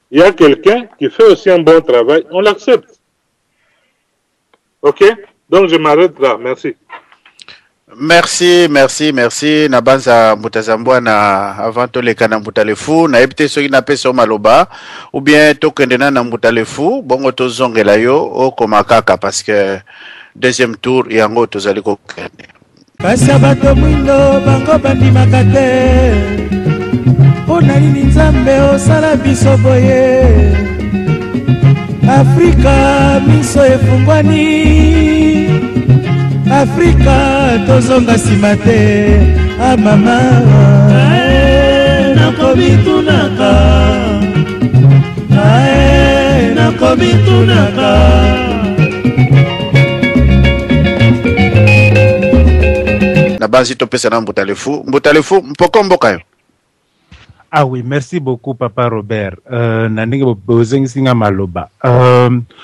il y a quelqu'un qui fait aussi un bon travail on l'accepte. Ok, donc je m'arrête là, merci. Merci. Nabanza Mbutazambwana avant tout les kana Mbutalefu. Na ebite soki na peso maloba. Ou bien tokendena na Mbutalefu. Bongo to zongela yo o komakaka parce que deuxième tour yango tozali kokende. Kasi bato mwindo bango bandimaka te. Pona nini Nzambe osala biso boye. Afrika miso efungwani. Afrika tozonga nsima te. Mama nakomitunaka. Nabanzi topesa na Mbutalefu mpoko mboka yo. Ah oui, merci beaucoup Papa Robert.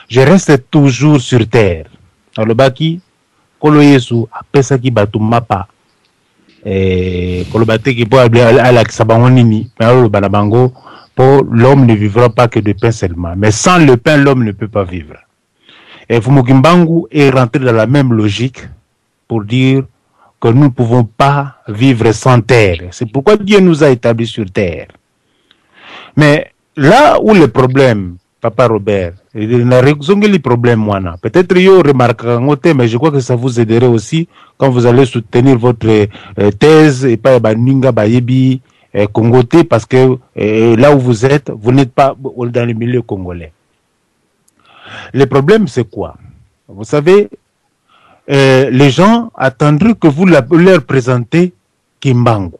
Je reste toujours sur terre. Aloba ki kolo Yesu apesa ki batu mapa. Kolo bate ki po ala kisabango nini. Aloba na bango pour l'homme ne vivra pas que de pain seulement. Mais sans le pain, l'homme ne peut pas vivre. Et Fumukimbangu est rentré dans la même logique pour dire que nous ne pouvons pas vivre sans terre. C'est pourquoi Dieu nous a établis sur terre. Mais là où le problème, Papa Robert, il a résolu le problème, moi. Peut-être qu'il y a remarqué, mais je crois que ça vous aiderait aussi quand vous allez soutenir votre thèse et pas Baninga Bayebi Congoté, parce que là où vous êtes, vous n'êtes pas dans le milieu congolais. Le problème, c'est quoi? Vous savez, les gens attendraient que vous leur présentez Kimbangu.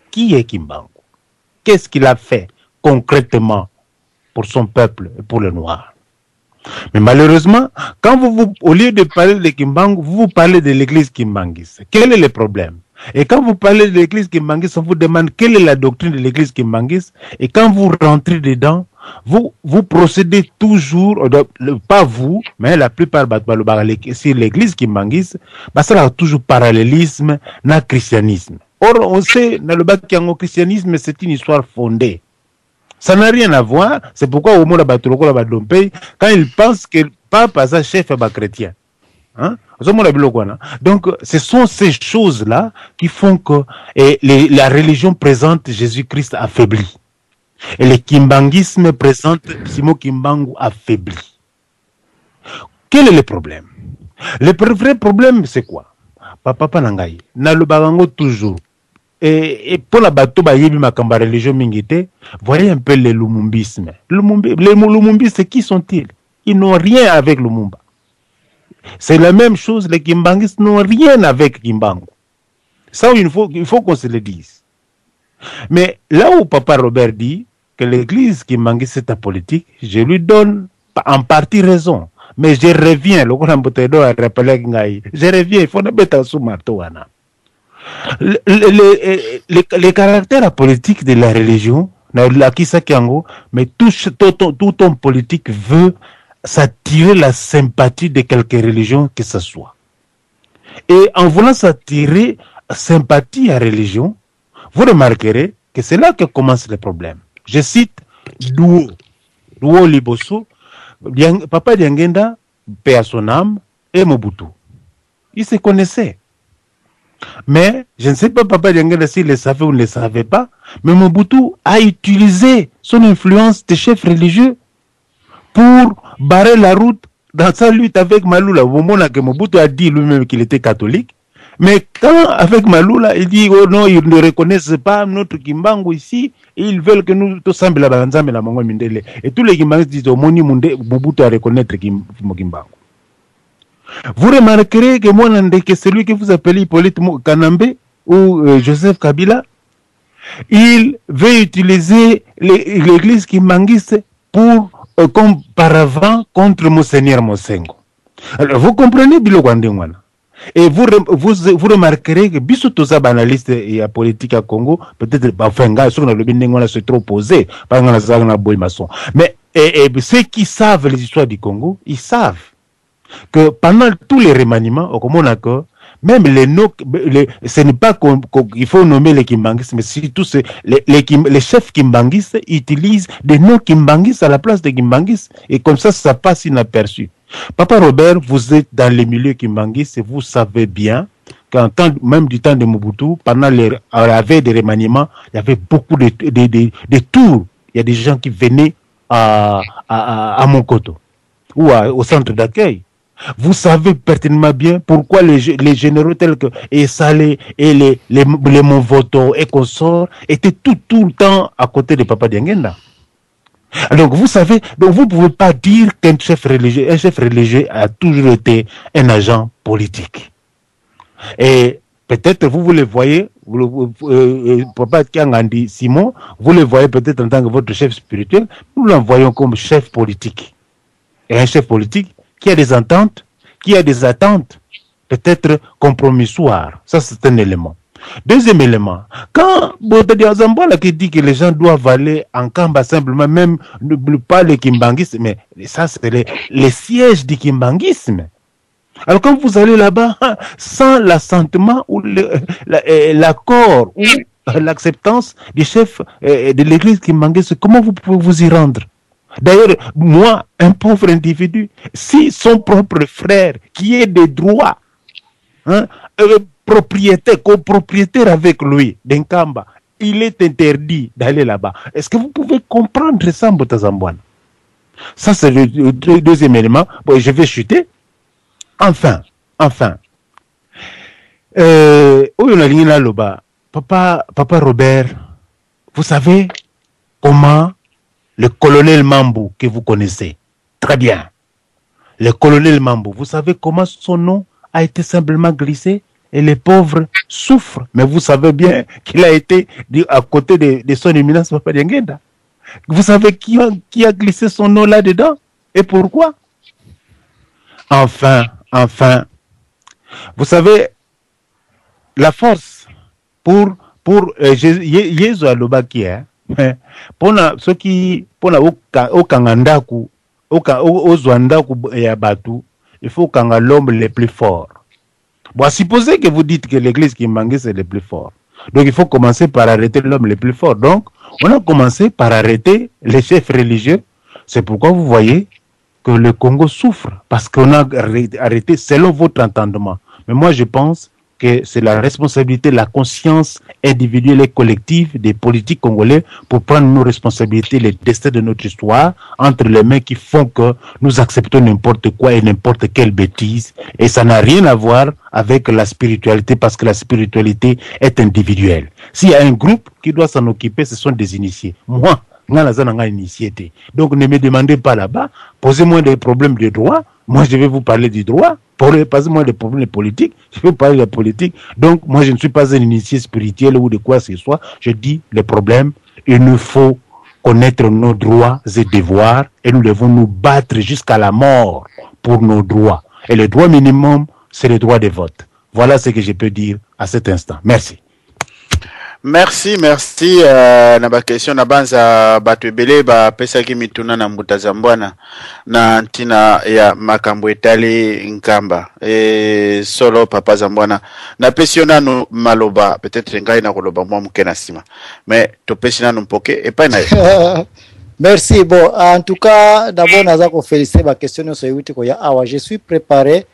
Qui est Kimbangu? Qu'est-ce qu'il a fait concrètement pour son peuple et pour les Noirs? Mais malheureusement, quand au lieu de parler de Kimbangu, vous parlez de l'église Kimbanguiste. Quel est le problème? Et quand vous parlez de l'église Kimbanguiste, on vous demande quelle est la doctrine de l'église Kimbanguiste. Et quand vous rentrez dedans, vous procédez toujours, pas vous, mais la plupart si l'église Kimbanguiste, ça a toujours parallélisme na christianisme. Or, on sait, dans le christianisme, c'est une histoire fondée. Ça n'a rien à voir. C'est pourquoi au monde quand ils pensent que papa est chef chrétien. Hein? Donc, ce sont ces choses-là qui font que la religion présente Jésus-Christ affaibli. Et le kimbanguisme présente Simon Kimbangu affaibli. Quel est le problème? Le vrai problème, c'est quoi? Papa Panangaï, na le barango toujours. Et pour la bateau, la religion mingité, voyez un peu le lumumbisme. Les lumumbistes, qui sont-ils? Ils n'ont rien avec Lumumba. C'est la même chose, les kimbanguistes n'ont rien avec Kimbangu. Ça, il faut qu'on se le dise. Mais là où Papa Robert dit que l'église kimbanguiste c'est politique, je lui donne en partie raison. Mais je reviens, il faut ne pas sous marteau. Le caractère politique de la religion, mais tout homme politique veut s'attirer la sympathie de quelque religion que ce soit. Et en voulant s'attirer sympathie à la religion, vous remarquerez que c'est là que commence le problème. Je cite Duo Liboso, Papa Diangenda, paix à son âme, et Mobutu. Ils se connaissaient. Mais, je ne sais pas, Papa Diangenda, s'il le savait ou ne le savait pas, mais Mobutu a utilisé son influence de chef religieux pour barrer la route dans sa lutte avec Maloula. Au moment où Mobutu a dit lui-même qu'il était catholique, mais quand, avec Maloula, il dit, oh non, ils ne reconnaissent pas notre Kimbangu ici, et ils veulent que nous, tous semblent la Banzame la Mango Mindele. Et tous les Kimbangu disent, oh, Moni Munde, Mobutu à reconnaître Kimbangu. Vous remarquerez que moi, que celui que vous appelez Hippolyte Kanambe ou Joseph Kabila, il veut utiliser l'église kimbanguiste pour, comme paravent contre Monseigneur Mosengo. Alors, vous comprenez, Bilo Gwandengwana? Et vous remarquerez que Bissoutosa banaliste et politique à Congo, peut-être, enfin, c'est trop posé, mais ceux qui savent les histoires du Congo, ils savent que pendant tous les remaniements, comme on a même ce n'est pas qu'il faut nommer les kimbanguistes, mais surtout les chefs kimbanguistes utilisent des noms kimbanguistes à la place des kimbanguistes, et comme ça passe inaperçu. Papa Robert, vous êtes dans les milieux kimbanguistes et vous savez bien même du temps de Mobutu, pendant la veille des remaniements, il y avait beaucoup de tours. Il y a des gens qui venaient à Monkoto ou au centre d'accueil. Vous savez pertinemment bien pourquoi les généraux tels que Salé et les Monvoto et consorts étaient tout le temps à côté de Papa Diengenda. Donc vous savez, donc vous ne pouvez pas dire qu'un chef religieux a toujours été un agent politique. Et peut-être vous le voyez, Papa Kiangandi Simon, vous le voyez peut-être en tant que votre chef spirituel, nous l'envoyons comme chef politique. Et un chef politique qui a des ententes, qui a des attentes, peut-être compromissoires. Ça, c'est un élément. Deuxième élément, quand Botadi Azambola qui dit que les gens doivent aller en Kamba simplement, même ne pas le kimbangisme, mais ça, c'est les sièges du kimbangisme. Alors quand vous allez là-bas, sans l'assentiment ou l'accord ou l'acceptance du chef de l'église kimbangisme, comment vous pouvez vous y rendre? D'ailleurs, moi, un pauvre individu, si son propre frère, qui est des droits, copropriétaire avec lui, d'Enkamba, il est interdit d'aller là-bas. Est-ce que vous pouvez comprendre ça, Mbotazambouane? Ça, c'est le deuxième élément. Bon, je vais chuter. Enfin. Papa Robert, vous savez comment le colonel Mambou, que vous connaissez très bien, le colonel Mambou, vous savez comment son nom a été simplement glissé et les pauvres souffrent. Mais vous savez bien qu'il a été à côté de son éminence Papa Diengenda. Vous savez qui a glissé son nom là-dedans et pourquoi? Enfin, vous savez, la force pour Yezu Alobaki, pour ceux qui pour au Kangandaku, au Zwandaku et Abatu, il faut qu'on ait l'homme le plus fort. Bon, supposez que vous dites que l'église Kimbangi c'est le plus fort. Donc il faut commencer par arrêter l'homme le plus fort. Donc on a commencé par arrêter les chefs religieux. C'est pourquoi vous voyez que le Congo souffre, parce qu'on a arrêté selon votre entendement. Mais moi je pense que c'est la responsabilité, la conscience individuelle et collective des politiques congolais pour prendre nos responsabilités, les destins de notre histoire entre les mains qui font que nous acceptons n'importe quoi et n'importe quelle bêtise. Et ça n'a rien à voir avec la spiritualité, parce que la spiritualité est individuelle. S'il y a un groupe qui doit s'en occuper, ce sont des initiés. Moi, donc ne me demandez pas là-bas, posez-moi des problèmes de droit, moi je vais vous parler du droit, posez-moi des problèmes politiques, je vais vous parler de la politique. Donc moi je ne suis pas un initié spirituel ou de quoi que ce soit, je dis les problèmes, il nous faut connaître nos droits et devoirs et nous devons nous battre jusqu'à la mort pour nos droits. Et le droit minimum, c'est le droit de vote. Voilà ce que je peux dire à cet instant. Merci. Merci. Na ba question na banza batu ebele ba pesa ki mituna na Mbutazambwana na ntina ya makambo etali Nkamba solo Papa Zambwana na pesi nanu maloba peut-être ngai na koloba mwa mukena sima mais to pesi nanu mpoke et pas na Merci. Bon, en tout cas d'abord naza ko féliciter ba question so yuti ko ya awa, je suis préparé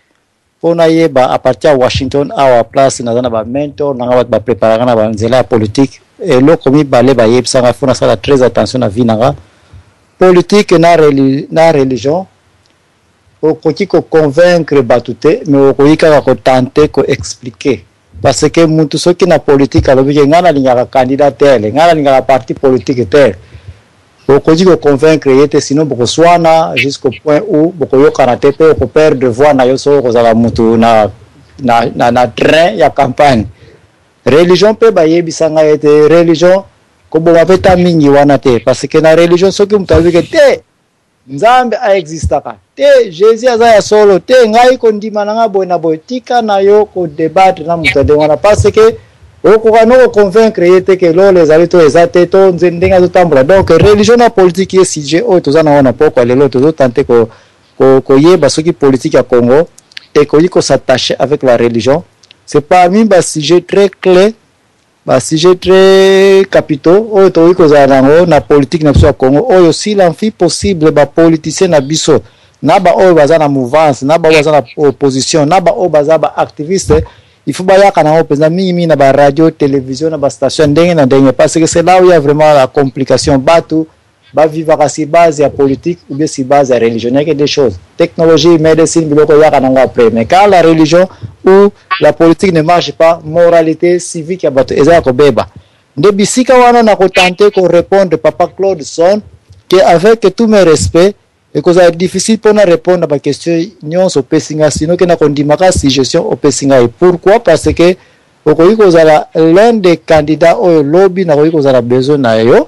pour à partir de Washington à la place dans ba mentor na ba préparer na ba nzela politique et lo komi balé ba yebsa nga fona sala très attention na vie na politique na religion au côté ko convaincre batute mais au côté ko tenter ko expliquer parce que mutu soki na politique alobi ngana linga candidat tel ngana linga parti politique tel au côté ko convaincre yete sinon boko swana jusqu'au point où boko yo karate pe ko perdre voix na yo so ko zala mutu na train ya campagne religion pe ba yebisanga yete religion ko bo mapeta mingi wana te parce que na religion soki mutazi ke te nzambe a existaka te Jésus azaya solo te ngai ko ndima na boy na boy tika na yo ko débattre na mutade wana parce que oko kano convaincre yete que lo les alito ezate to nzendenga zo tambula. Donc religion na politique est sujet o tozana wana poko lelo tozo tenter ko yeba soki politique ya Congo et ko s'attacher avec la religion. C'est parmi ba sujet très clé, ba sujet très capitaux o to ko zanango na politique na biso Congo o aussi l'enfi possible ba politicien na biso na ba o bazana mouvance na ba bazana opposition na ba o bazaba activiste il faut baya kana opeza mingi na ba radio télévision na ba station ndenge parce que c'est là où il y a vraiment la complication batu ba vivre à si base ya politique ou bien si base ya religion, il y a des choses technologie médecine biloko ya kana après, mais quand la religion ou la politique ne marche pas, moralité civique ya batu eza ko beba nde bisika wana na ko tenter ko répondre papa Claude Son que avec tous mes respects et que c'est difficile pour nous répondre à ma question nyons au pesinga sinon que na kondimaka suggestion au pesinga. Et pourquoi? Parce que l'un des candidats au lobby n'a pas besoin na yo,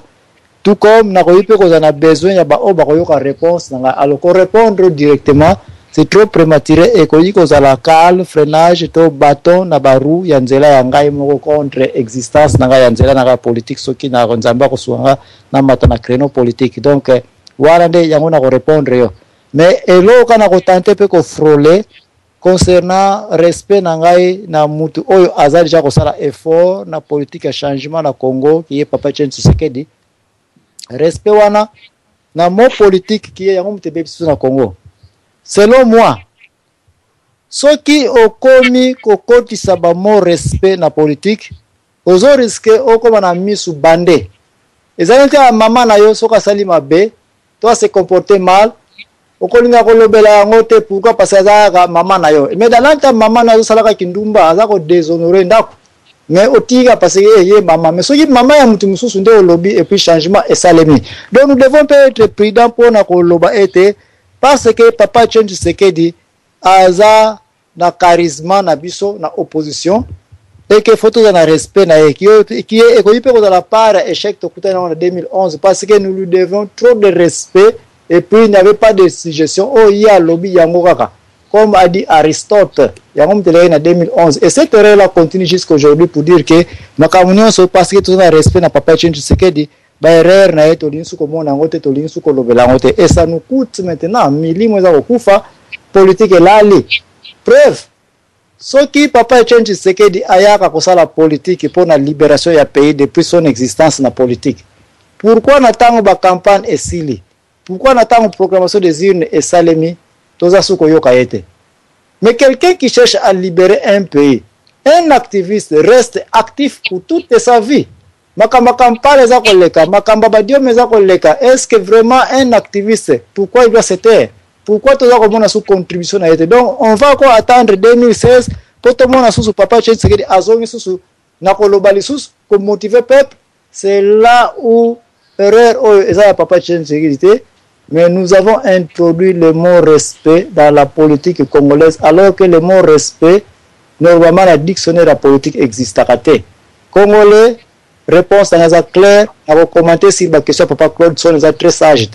tout comme n'a pas besoin ya ba o ba ko réponse na alors qu'on répondre directement c'est trop prématuré et qu'on la calme freinage to bâton na baru ya nzela ya ngai moko contre existence na ngai ya nzela na politique soki na nzamba ko suanga na matana créneau politique. Donc voilà nde yango na ko répondre yo, mais elo kana ko tenter pe ko frôler concernant respect na ngai na mutu oyo azali ja ko sala effort na politique ya changement na Congo qui est Papa Etienne Tshisekedi. Respect wana na mo politique qui est yango mutebe biso na Congo. Selon moi, ceux qui ont commis kokoti saba mo respect na politique, ozo risque okoma na misu bande. Ezalenti a mama na yo soka sali mabe, toi se comporter mal, okolinga kolobela yango te pourquoi parce que azaka mama na yo. Mais dans l'anta mama na yo salaka kindumba, azako déshonorer ndako. Mais otiga parce que ye mama, mais soki mama ya mutu mususu nde au lobby et puis changement et salemi. Donc nous devons être prudents pour na koloba ete parce que Papa Etienne Tshisekedi aza na charisme na biso na opposition et que faut tout na respect na qui est écolipe de la part échec tokutana en 2011 parce que nous lui devons trop de respect et puis il n'y avait pas de suggestion oh il y a lobby yango kaka comme a dit Aristote yango mtele na 2011 et cette erreur là continue jusqu'à aujourd'hui pour dire que makamunyo so parce que tout na respect na Papa Etienne Tshisekedi ba erreur na yeto linsu ko mona ngote to linsu ko lobela ngote et ça nous coûte maintenant milimo za kokufa politique elali preuve soki Papa Etienne Tshisekedi ayaka kosala politique pour la libération ya pays depuis son existence na politique. Pourquoi natango ba campagne esili? Pourquoi natango proclamation des urnes et salemi toza suko yoka yete? Mais quelqu'un qui cherche à libérer un pays, un activiste reste actif pour toute sa vie. Makamba kampale za koleka, makamba badio meza koleka. Est-ce que vraiment un activiste, pourquoi il doit se taire? Pourquoi tout ça comme sous contribution a été? Donc on va encore attendre 2016 pour tout le monde sous Papa Etienne Tshisekedi azongi sous na kolobali sous pour motiver peuple. C'est là où erreur est Papa Etienne Tshisekedi. Mais nous avons introduit le mot respect dans la politique congolaise alors que le mot respect normalement la dictionnaire de la politique existe à côté. Congolais réponse à claire, à commenter si la question Papa Claude Son est très sage.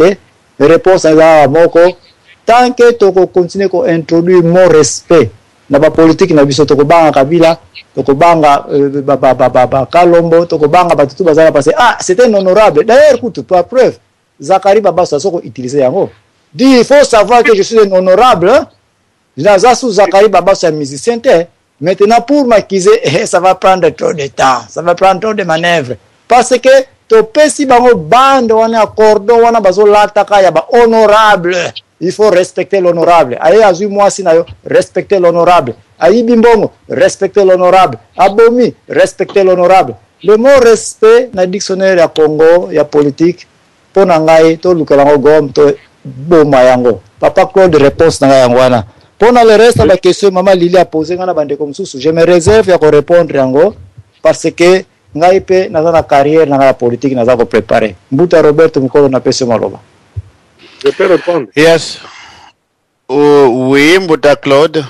Réponse à moko. Tant que tu continues à introduire mon respect dans la politique, na biso to kobanga Kabila, to kobanga Kalombo, to kobanga batutu bazala passer. Ah, c'était honorable. D'ailleurs, écoute, par preuve, Zakari Baba Sasoko utilisé yango. Dit il faut savoir que je suis un honorable. Zasu Zakari Baba c'est un musicien. Maintenant, pour m'accuser, ça va prendre trop de temps, ça va prendre trop de manœuvres. Parce que, to pesi bango bande, wana accordo, wana bazo lataka, yaba honorable. Il faut respecter l'honorable. Aye azu moi sinayo, respecter l'honorable. Ayi bimbongo, respecter l'honorable. Abomi, respecter l'honorable. Le mot respect, na dictionnaire ya Congo, ya politique, pour nangai, to lukelango gom, to boma yango. Papa Claude réponse nanga yango wana. Pour le reste de la question, maman Lili a posé une bande comme ça. Je me réserve à répondre yango parce que ngaipe na la carrière na la politique na za ko préparer. Mbuta Roberto Mukolo na pesi maloba. Je peux répondre. Yes. Oui, Mbuta Claude.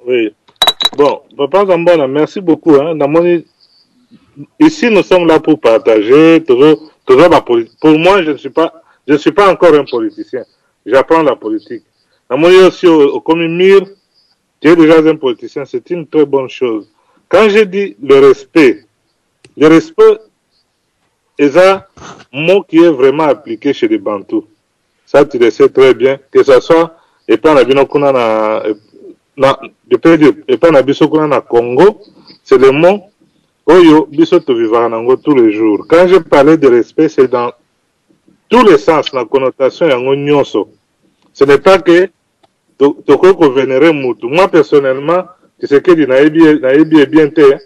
Oui. Bon, Papa Zambona, merci beaucoup. Hein. Ici, nous sommes là pour partager toujours la politique. Pour moi, je ne suis pas encore un politicien. J'apprends la politique. Aussi, comme Mir, tu es déjà un politicien, c'est une très bonne chose. Quand je dis le respect est un mot qui est vraiment appliqué chez les Bantous. Ça, tu le sais très bien, que ce soit, et pas na Congo, c'est le mot, oyo, biso to vivaranango tous les jours. Quand je parlais de respect, c'est dans tous les sens, la connotation yango nyonso. Ce n'est pas que tu vénérer Moutou. Moi, personnellement, Tshisekedi na ebi bien te.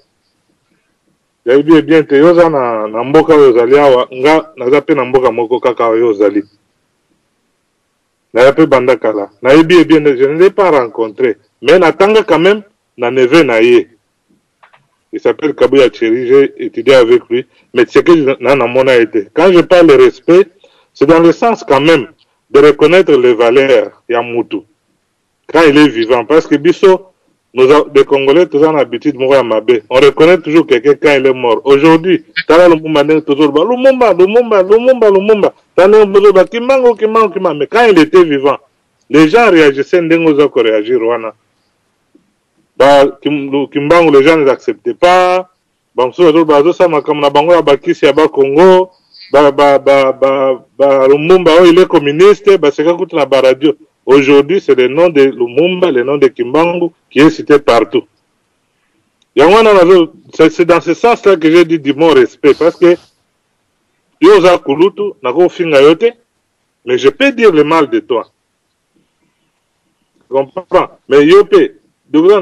Na ebi bien te yoza na mboka yozali awa nga naza pe na mboka moko kaka yozali. Na pe banda kala. Na ebi bien te, je ne l'ai pas rencontré, mais natanga quand même na neve na ye. Il s'appelle Kabouya Tcheri, j'ai étudié avec lui, mais Tshisekedi na mona été. Quand je parle de respect, c'est dans le sens quand même de reconnaître les valeurs Yamoutou quand il est vivant. Parce que Bisso, les Congolais, tous en habitude, on reconnaît toujours quelqu'un quand il est mort. Aujourd'hui, mais quand il était vivant, les gens réagissaient n'engosent que réagir. Kimbangu, les gens ne l'acceptaient pas. Congo. Lumumba, il est communiste, c'est la radio. Aujourd'hui, c'est le nom de Lumumba, le nom de Kimbangu qui est cité partout. C'est dans ce sens-là que j'ai dit du mot respect, parce que Yoza Kulutu, mais je peux dire le mal de toi. Tu comprends? Mais Yopé, même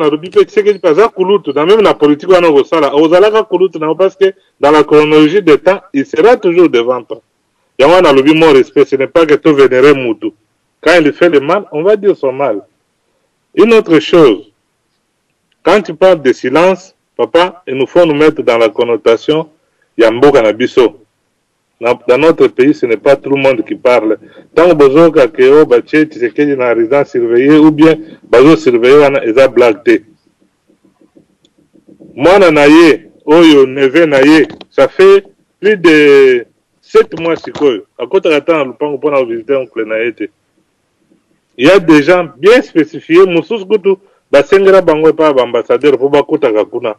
la politique, parce que dans la chronologie des temps, il sera toujours devant toi. Il y a mon respect, ce n'est pas que tu vénérais Moutou. Quand il fait le mal, on va dire son mal. Une autre chose, quand tu parles de silence, papa, il nous faut nous mettre dans la connotation Yambo Kanabiso. Dans notre pays, ce n'est pas tout le monde qui parle. Tant que Bozo Kakeo, Baché, tu sais qu'il y a une résidence surveillée, ou bien Bazo surveillé, et ça blague. Moi, Nanaye, Oyo, Neve Naye, ça fait plus de 7 mois, si quoi. À côté de temps, on peut visiter oncle Naïte. Il y a des gens bien spécifiés, Moussous Goutou, Basengera Bangwe pas ambassadeur, pour Bakouta Kakuna.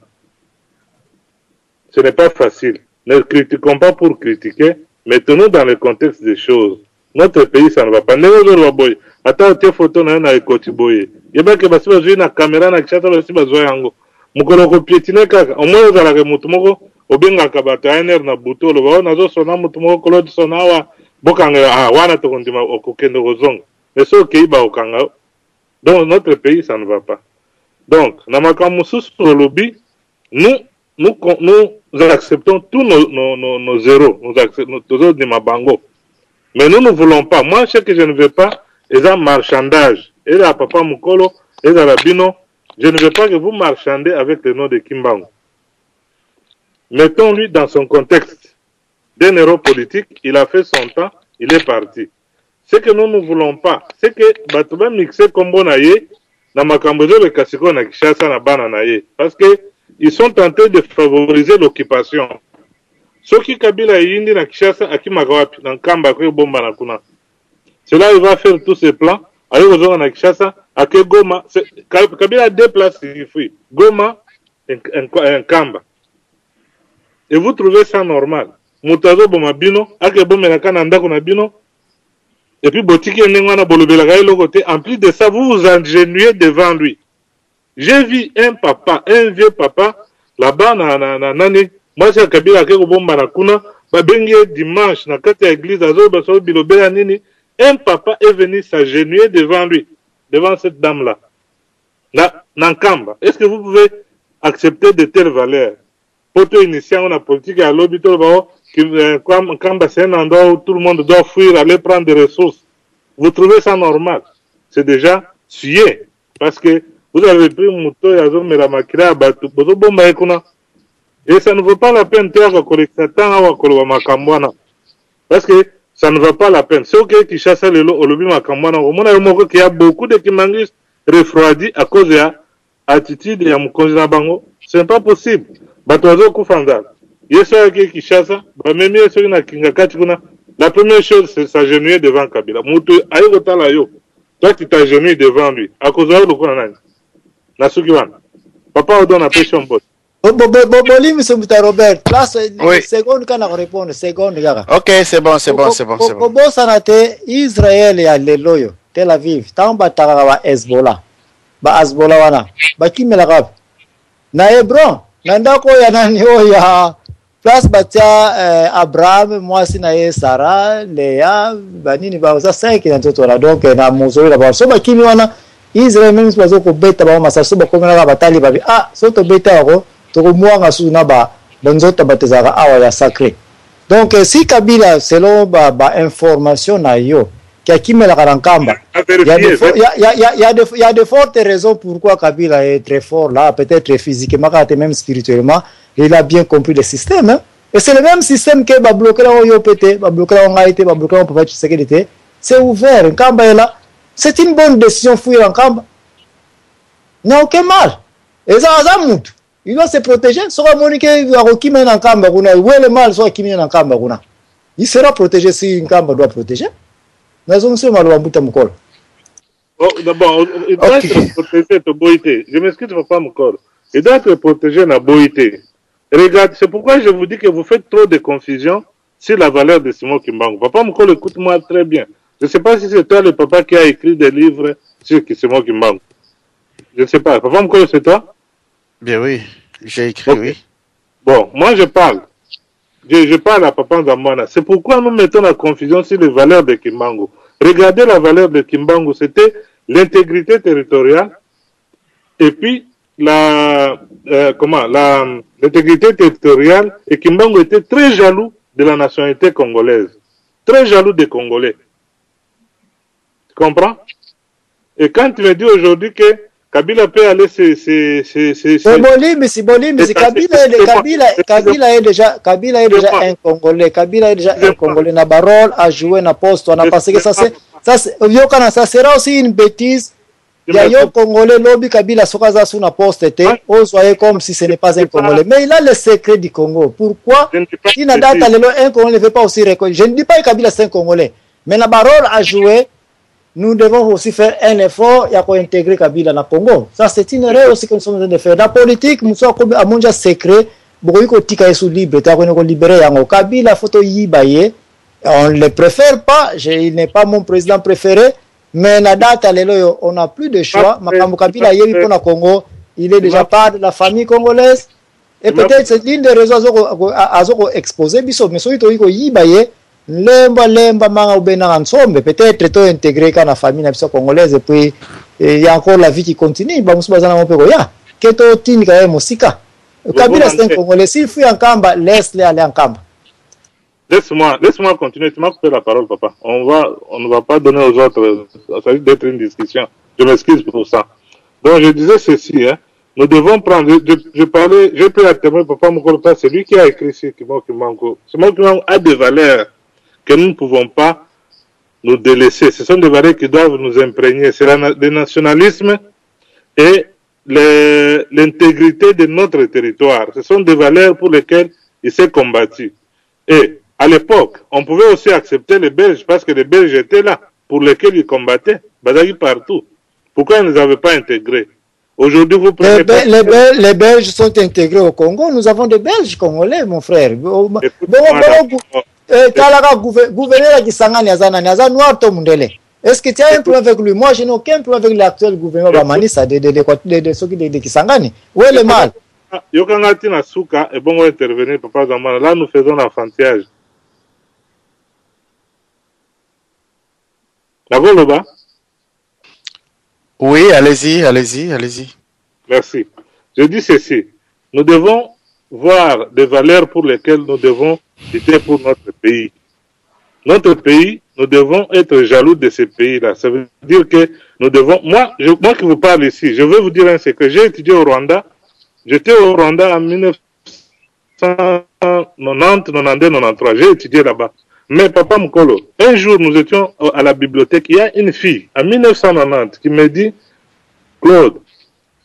Ce n'est pas facile. Ne critiquons pas pour critiquer, mettons-nous dans le contexte des choses. Notre pays, ça ne va pas. Attends, tes photos, il y a bien que basi bazui na caméra na kishata basi bazoi yango. Mukolo ko piétiner kaka. Au moins za la mutu moko obenga kabata ainer na buto lo ba nazo sona mutu moko kolo sona wa bokanga wana to kondima okokendo kozonga. Mais ce qui ba okanga. Donc notre pays, ça ne va pas. Donc na makamusu sur le lobby, nous acceptons tous nos zéros, nous acceptons tous nos mabango. Mais nous ne voulons pas. Moi, ce que je ne veux pas, c'est un marchandage. Et là, Papa Mukolo, et là, Bino, je ne veux pas que vous marchandez avec le nom de Kimbangu. Mettons-lui dans son contexte d'un héros politique, il a fait son temps, il est parti. Ce que nous ne voulons pas, c'est que Batouba mixé comme Bonaye, dans Makambozo, le Kassiko, na Kishasa, na Bananaye. Parce que ils sont tentés de favoriser l'occupation. Ceux qui Kabila Yindi na Kishasa, Akimagawapi, dans Kamba, Bomba na Kuna. Cela, il va faire tous ses plans. Avec aux na Kishasa, Ake Goma. Kabila a 2 places ici. Goma et Kamba. Et vous trouvez ça normal. Moutazo Bomabino, Ake Bomenaka Nandako Nabino. Et puis Botiki Nengwana Bolobelagaï le côté. En plus de ça, vous vous ingénuez devant lui. J'ai vu un papa, un vieux papa, là-bas, nani, moi, c'est Kabila Keko Bomba na Kuna, Babengi dimanche, na kati ya église, azo, baso, bilobela nini, un papa est venu s'agenouiller devant lui, devant cette dame-là. Nankamba. Est-ce que vous pouvez accepter de telles valeurs? Poto initiant la politique à l'hôpital, Kamba, c'est un endroit où tout le monde doit fuir, aller prendre des ressources. Vous trouvez ça normal? C'est déjà sué. Parce que vous avez pris Mouto, Yazo, Melamakira, Batu, Bozo, Bomba, Ekuna. Et ça ne vaut pas la peine de collecter tant à Makamwana. Parce que ça ne vaut pas la peine. C'est ok qui chasse le lot au lobby Makamwana. Au moment où il y a beaucoup de Kimanguis refroidis à cause de l'attitude de Moukonjina Bango. Ce n'est pas possible. Batozo Koufandal. Yeso qui chasse, même si on a Kingakachuna. La première chose, c'est s'agenouiller devant Kabila. Mouto, Aïgota Layo. Toi, tu t'agenouilles devant lui. À cause de l'Okonanani. Nasukiwan. Papa, on donne la pression boss. Boli, monsieur Mouta Robert, place, seconde quand on répond, seconde, gars. Ok, c'est bon. Bobo sanate, Israël ya leloyo, Tel Aviv, tamba tarawa Hezbollah, ba Hezbollah wana, ba kimela gab. Na Hebron, nandako ya nani ya place batia Abraham, mwasi na ye Sarah, Léa, banini ba oza 5 na toto la donc na mozoli la ba. So ba kimi wana Israël même bazo ko beta ba masaso ba komela ba tali ba ah so to beta ko to ko mwanga su na ba banzota batezaka awa ya sacré. Donc si Kabila selon ba information na yo qui a kimela karankamba il y a de fortes raisons pourquoi Kabila est très fort là, peut-être physiquement même spirituellement, il a bien compris le système hein? Et c'est le même système que va bloquer la OPT, va bloquer la ONGAIT, va bloquer la OPT, c'est ouvert, Nkamba est là. C'est une bonne décision fouiller Nkamba. Il n'y a aucun mal. Et ça, il doit se protéger. Soit Monique Kimé Nkamba, où est le mal, soit Kimé Nkamba. Il sera protégé si Nkamba doit protéger. Mais on sait mal où on Mukol. D'abord, il doit être protégé de Boïté. Je m'excuse, papa Mukol. Il doit être protégé de Boïté. Regarde, c'est pourquoi je vous dis que vous faites trop de confusion sur la valeur de Simon Kimbangu. Papa Mukolo, écoute-moi très bien. Je ne sais pas si c'est toi le papa qui a écrit des livres sur Simon Kimbangu. Je ne sais pas. Papa Mukolo, c'est toi? Bien oui, j'ai écrit, okay. Oui. Bon, moi je parle. Je parle à Papa Nzambouana. C'est pourquoi nous mettons la confusion sur les valeurs de Kimbangu. Regardez la valeur de Kimbangu, c'était l'intégrité territoriale et puis l'intégrité territoriale, et Kimbangu était très jaloux de la nationalité congolaise. Très jaloux des Congolais. Tu comprends? Et quand tu me dis aujourd'hui que Kabila peut aller Kabila est déjà un Congolais. Kabila est déjà un Congolais. Na barol a joué na poste. On a passé que ça sera aussi une bêtise. Il y a un Congolais, lobby Kabila Sokaza sous la poste, on voyait comme si ce n'est pas un Congolais. Mais il a le secret du Congo. Pourquoi il n'a pas un Congolais ne veut pas aussi reconnaître. Je ne dis pas que Kabila c'est un Congolais. Mais la parole a joué, nous devons aussi faire un effort et intégrer Kabila dans le Congo. Ça, c'est une erreur aussi que nous sommes en train de faire. Dans la politique, nous sommes comme à mon secret, beaucoup de tika sous libre, tu as libéré Kabila, photo yibaye. On ne le préfère pas, il n'est pas mon président préféré. Mais la date, on n'a plus de choix. Makambo Kabila yebi pour le Congo, il est déjà part de la famille congolaise. Et peut-être c'est l'une des raisons à exposer. Mais si on yibaye, lemba manga ubena ensemble, peut-être tout intégré dans la famille congolaise. Et puis il y a encore la vie qui continue. Bamusubazana mopeko ya. Keto tini kaye musika. Kabila c'est un Congolais. S'il fuit en Kamba, laisse-le aller en Kamba. Laisse-moi continuer. Tu m'as coupé la parole, papa. On ne va pas donner aux autres. Ça s'agit d'être une discussion. Je m'excuse pour ça. Donc, je disais ceci, hein. Nous devons prendre, j'ai pris la témoin, papa Mukolo, c'est lui qui a écrit sur Simon Kimbangu. Simon Kimbangu a des valeurs que nous ne pouvons pas nous délaisser. Ce sont des valeurs qui doivent nous imprégner. C'est le nationalisme et l'intégrité de notre territoire. Ce sont des valeurs pour lesquelles il s'est combattu. Et à l'époque, on pouvait aussi accepter les Belges parce que les Belges étaient là, pour lesquels ils combattaient, Badagi partout. Pourquoi ils ne les avaient pas intégrés? Aujourd'hui, vous prenez les Belges sont intégrés au Congo. Nous avons des Belges congolais, mon frère. Gouverneur qui Sangani Azana noir Tomundele. Est-ce que tu as un problème avec lui? Moi, je n'ai aucun problème avec l'actuel gouvernement Bamanisa de Kisangani. Où est le mal? Yokangati Nasuka est bon intervenir, papa Zamana. Là, nous faisons l'enfantillage. D'abord, le bas. Oui, allez-y. Merci. Je dis ceci. Nous devons voir des valeurs pour lesquelles nous devons lutter pour notre pays. Notre pays, nous devons être jaloux de ce pays-là. Ça veut dire que nous devons... Moi qui vous parle ici, je veux vous dire un secret. J'ai étudié au Rwanda. J'étais au Rwanda en 1990, 92, 93. J'ai étudié là-bas. Mais papa Mukolo, un jour nous étions à la bibliothèque, il y a une fille en 1990 qui me dit, Claude,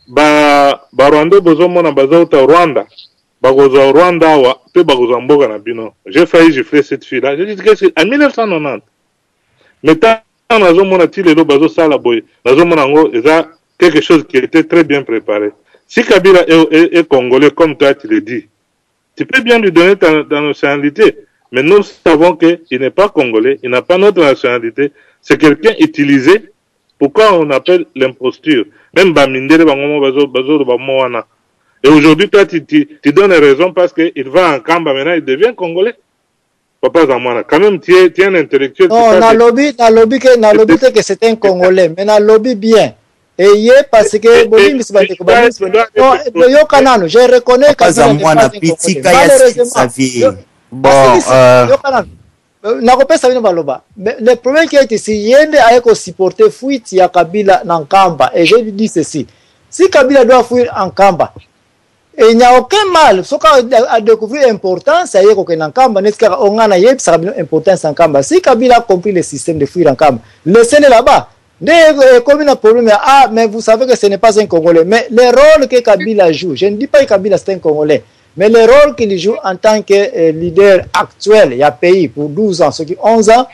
Rwanda besoin mon ambassadeur au Rwanda, bagoza Rwanda wa pe bagoza mboga na bino. J'ai failli gifler cette fille-là. J'ai dit que c'est en 1990. Mais tant nazo mona ti lelo bazo sala boy, nazo mona ngo eza quelque chose qui était très bien préparé. Si Kabila est congolais comme toi tu le dis, tu peux bien lui donner ta nationalité. Mais nous savons qu'il n'est pas congolais, il n'a pas notre nationalité. C'est quelqu'un utilisé. Pourquoi on appelle l'imposture? Même Bamindele, Bamoana. Et aujourd'hui, toi, tu donnes raison parce qu'il va en Kamba, maintenant il devient congolais. Papa Zamana, quand même, tu es un intellectuel. Non, on a lobby que c'est un Congolais, mais on a lobby bien. Et parce que je reconnais que le problème qui est ici, Yende a supporté fuite ya Kabila dans Kamba. Et je lui dis ceci. Si Kabila doit fuir en Kamba, et il n'y a aucun mal. Ce qu'on a découvert l'importance, c'est que dans Kamba, on a une importance en Kamba. Si Kabila a compris le système de fuir en Kamba, laissez-le là-bas. Comme il y a un problème, mais vous savez que ce n'est pas un Congolais. Mais le rôle que Kabila joue, je ne dis pas que Kabila c'est un Congolais, mais le rôle qu'il joue en tant que leader actuel, il y a pays pour 12 ans, ceux qui 11 ans,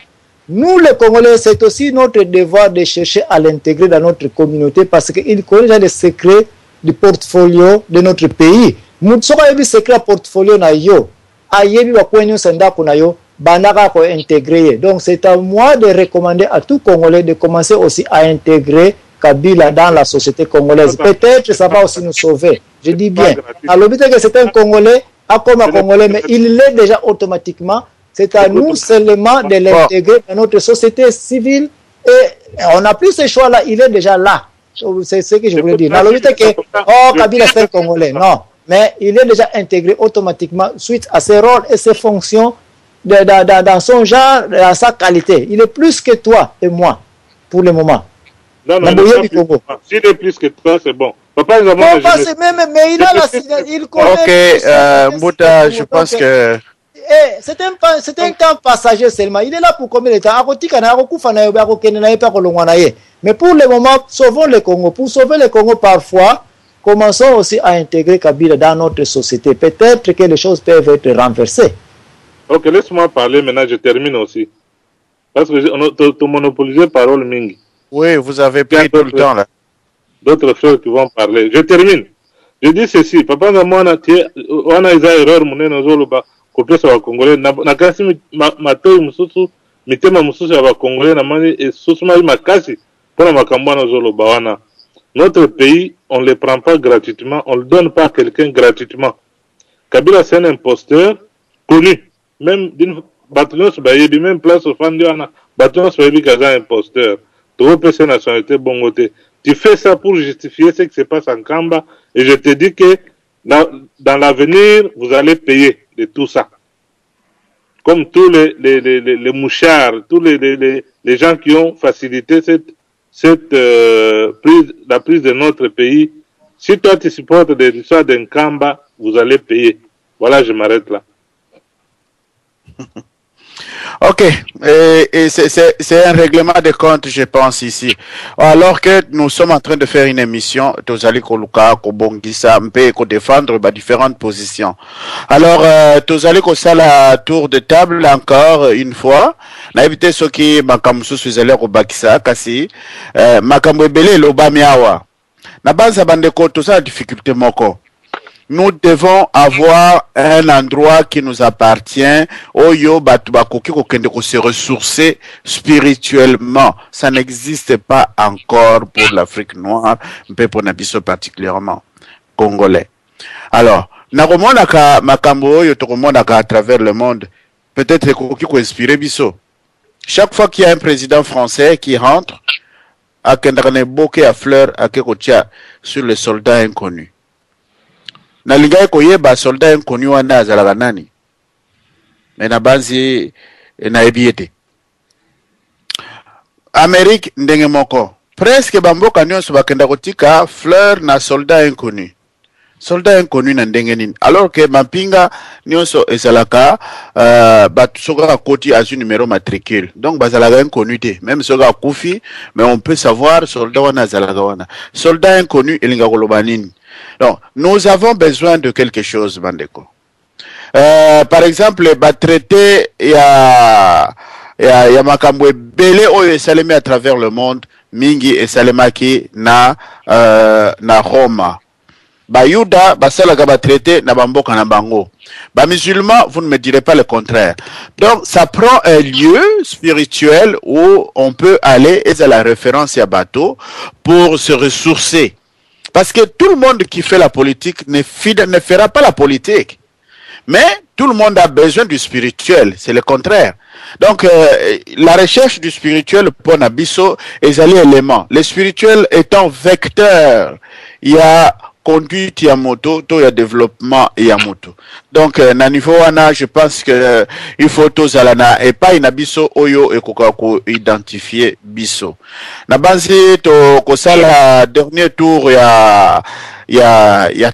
nous les Congolais, c'est aussi notre devoir de chercher à l'intégrer dans notre communauté parce qu'il connaît les secrets du portfolio de notre pays. Nous sommes les secrets du portfolio na yo, ayebi wa kwenye senda kuna yo, banaka ko intégrer. Donc c'est à moi de recommander à tout Congolais de commencer aussi à intégrer Kabila dans la société congolaise. Peut-être ça va aussi nous sauver. Je dis bien. Alors, que c'est un Congolais, comme un Congolais, mais il l'est déjà automatiquement. C'est à nous seulement de l'intégrer dans notre société civile. Et on n'a plus ce choix-là. Il est déjà là. C'est ce que je voulais dire. Alors, que Kabila c'est un Congolais. Non. Mais il est déjà intégré automatiquement suite à ses rôles et ses fonctions dans son genre, dans sa qualité. Il est plus que toi et moi pour le moment. Non, s'il est plus que toi, c'est bon. Papa, mais il a il connaît. Ok, Mbouta, je pense que... c'est un temps passager seulement. Il est là pour combien de temps? Mais pour le moment, sauvons le Congo. Pour sauver le Congo, parfois, commençons aussi à intégrer Kabila dans notre société. Peut-être que les choses peuvent être renversées. Ok, laisse-moi parler maintenant, je termine aussi. Parce que tu monopolisé parole Mingi. Oui, vous avez pris tout le temps là. D'autres frères qui vont parler. Je termine. Je dis ceci. Papa, on a une erreur, côté sur le Congolais. Na kasi matoi mususu, mitema mususu ya Congolais na mani et susuma makasi pour la makambana zolo bawana. Notre pays, on ne le prend pas gratuitement, on ne le donne pas à quelqu'un gratuitement. Kabila c'est un imposteur connu. Même d'une bataillon sur Bayebi, même place au Fandiana, bataillon sur Bayebi Kaza imposteur. Tu repères sa nationalité bongoté. Tu fais ça pour justifier ce qui se passe en Kamba et je te dis que dans l'avenir, vous allez payer de tout ça. Comme tous les mouchards, tous les gens qui ont facilité la prise de notre pays. Si toi tu supportes l'histoire d'un Kamba, vous allez payer. Voilà, je m'arrête là. Ok, et c'est un règlement de compte, je pense, ici. Alors que nous sommes en train de faire une émission, Tozali Koluka, Kobongisa, Mpe, défendre différentes positions. Alors, Tozali Kosala tour de table encore une fois. Na évité ce qui Makamusu Suizele Robakisa, Kasi, Makamwebele Lobamiawa. Na base bandeko, tout ça, difficulté moko. Nous devons avoir un endroit qui nous appartient. Oyo batubakoki kokende ko se ressourcer spirituellement. Ça n'existe pas encore pour l'Afrique noire, mais pour Nabiso particulièrement congolais. Alors, nakomona ka makambo oyo tokomona ka à travers le monde. Peut-être koki ko inspirer biso. Chaque fois qu'il y a un président français qui rentre, akendane bouquet à fleurs akekotia sur les soldats inconnus. Na lingai koyeba soldat inconnu wana azalaka nani mais na banzi na ebiete Amérique ndenge moko presque bamboka nyonso bakenda kotika fleur na soldat inconnu na ndenge nini alors que mapinga nyonso ezalaka batu soka koti azu numéro matricule donc bazalaka inconnu te même soka kufi mais on peut savoir soldat wana azalaka wana soldat inconnu elinga koloba nini. Donc, nous avons besoin de quelque chose, Bandeko. Par exemple, traité, il y a Makambwe Bele Oyo Salemi à travers le monde, Mingi et Salemaki na Roma. Yuda, Basalaga traité, na Bamboka na Bango. Musulmans, vous ne me direz pas le contraire. Donc, ça prend un lieu spirituel où on peut aller, et c'est la référence à bateau, pour se ressourcer. Parce que tout le monde qui fait la politique ne fera pas la politique. Mais tout le monde a besoin du spirituel, c'est le contraire. Donc, la recherche du spirituel pour Nabiso est un élément. Le spirituel étant vecteur, il y a conduite ya moto, il y a développement ya moto. Donc, na niveau wana, je pense que il faut tous alana et pas inabiso oyo et ko identifier biso. Na banzi to kosala dernier tour ya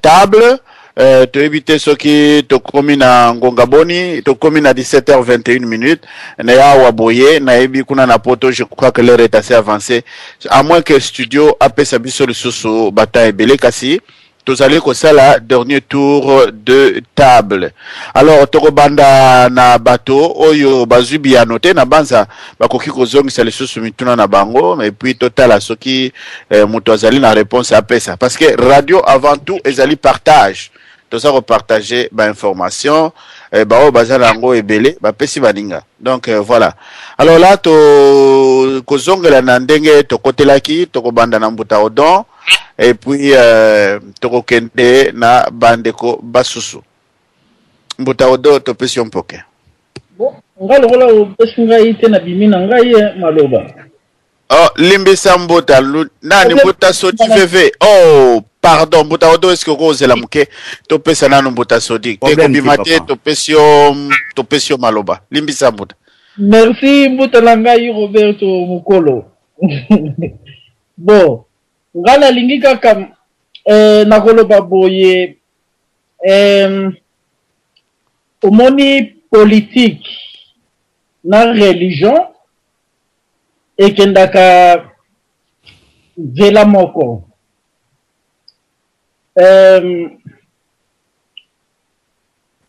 table. To éviter ce qui te commis na Ngongaboni, te commis à 17h21 minutes, na ya waboye, na ebi kuna na poto, je crois que l'heure est assez avancée. À moins que le studio appelle sa biso le sous bataille belé kasi, tous allez que ça la dernier tour de table. Alors, Torobanda na bateau, oyo bazubi a noté, na banza, bakoki kozong sa le sous mituna na bango, et puis total à ce qui, moutozali na réponse à ça. Parce que radio avant tout, ezali partage. Tout ça repartager information bao bazalango ebele ba pesi baninga. Donc voilà. Alors là to kozongela na ndenge to kotelaki to kobanda na mbuta odon et puis to kokende na bandeko basusu. Mbuta odon to pesi mpoke. Bon, ngalo kola pesi ngai te na bimina ngai maloba. Oh, limbisa mbuta nani mbuta soti veve. Oh, pardon, mbuta odo est-ce que rose la muke to pesa nanu mbuta sodi te ko bimate to pesio maloba limbisa mbuta. Merci mbuta langai Roberto Mukolo. Bon, ngala lingi kaka na koloba boye omoni politique na religion ekendaka vela moko.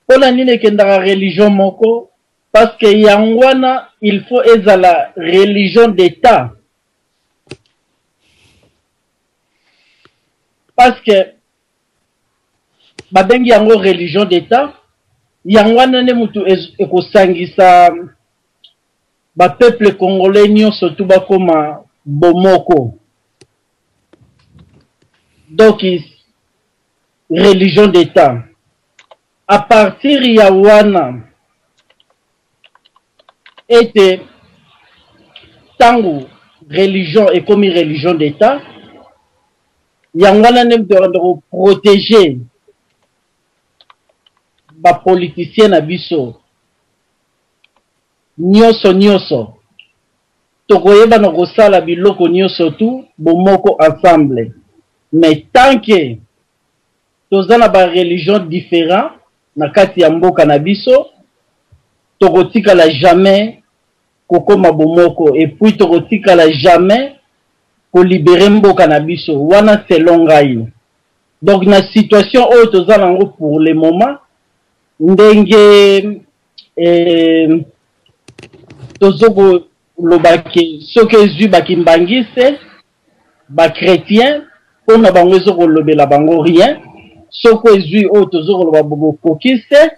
Pona nini kendaka religion moko parce que yangwana il faut ezala religion d'état parce que babengi yango religion d'état yangwana ne mutu ekosangisa ba peuple congolais nyonso tu bakoma bomoko. Donc religion d'état à partir ya wana était tango religion et comme religion d'état yangwana nem de protéger ba politicien na biso nyonso tokoyeba na kosala biloko nyonso tu bomoko ensemble. Mais tant que tozana ba religion différent na kati ya mboka na biso tokotika la jamais kokoma bomoko et puis tokotika la jamais ko libérer mboka na biso wana selon ngai. Donc na situation oyo tozana ngo pour le moment ndenge tozoko lobaki soki ezwi bakimbangise ba chrétien pona bango ezoko lobela bango rien soko ezwi oyo tozoko loba bokokise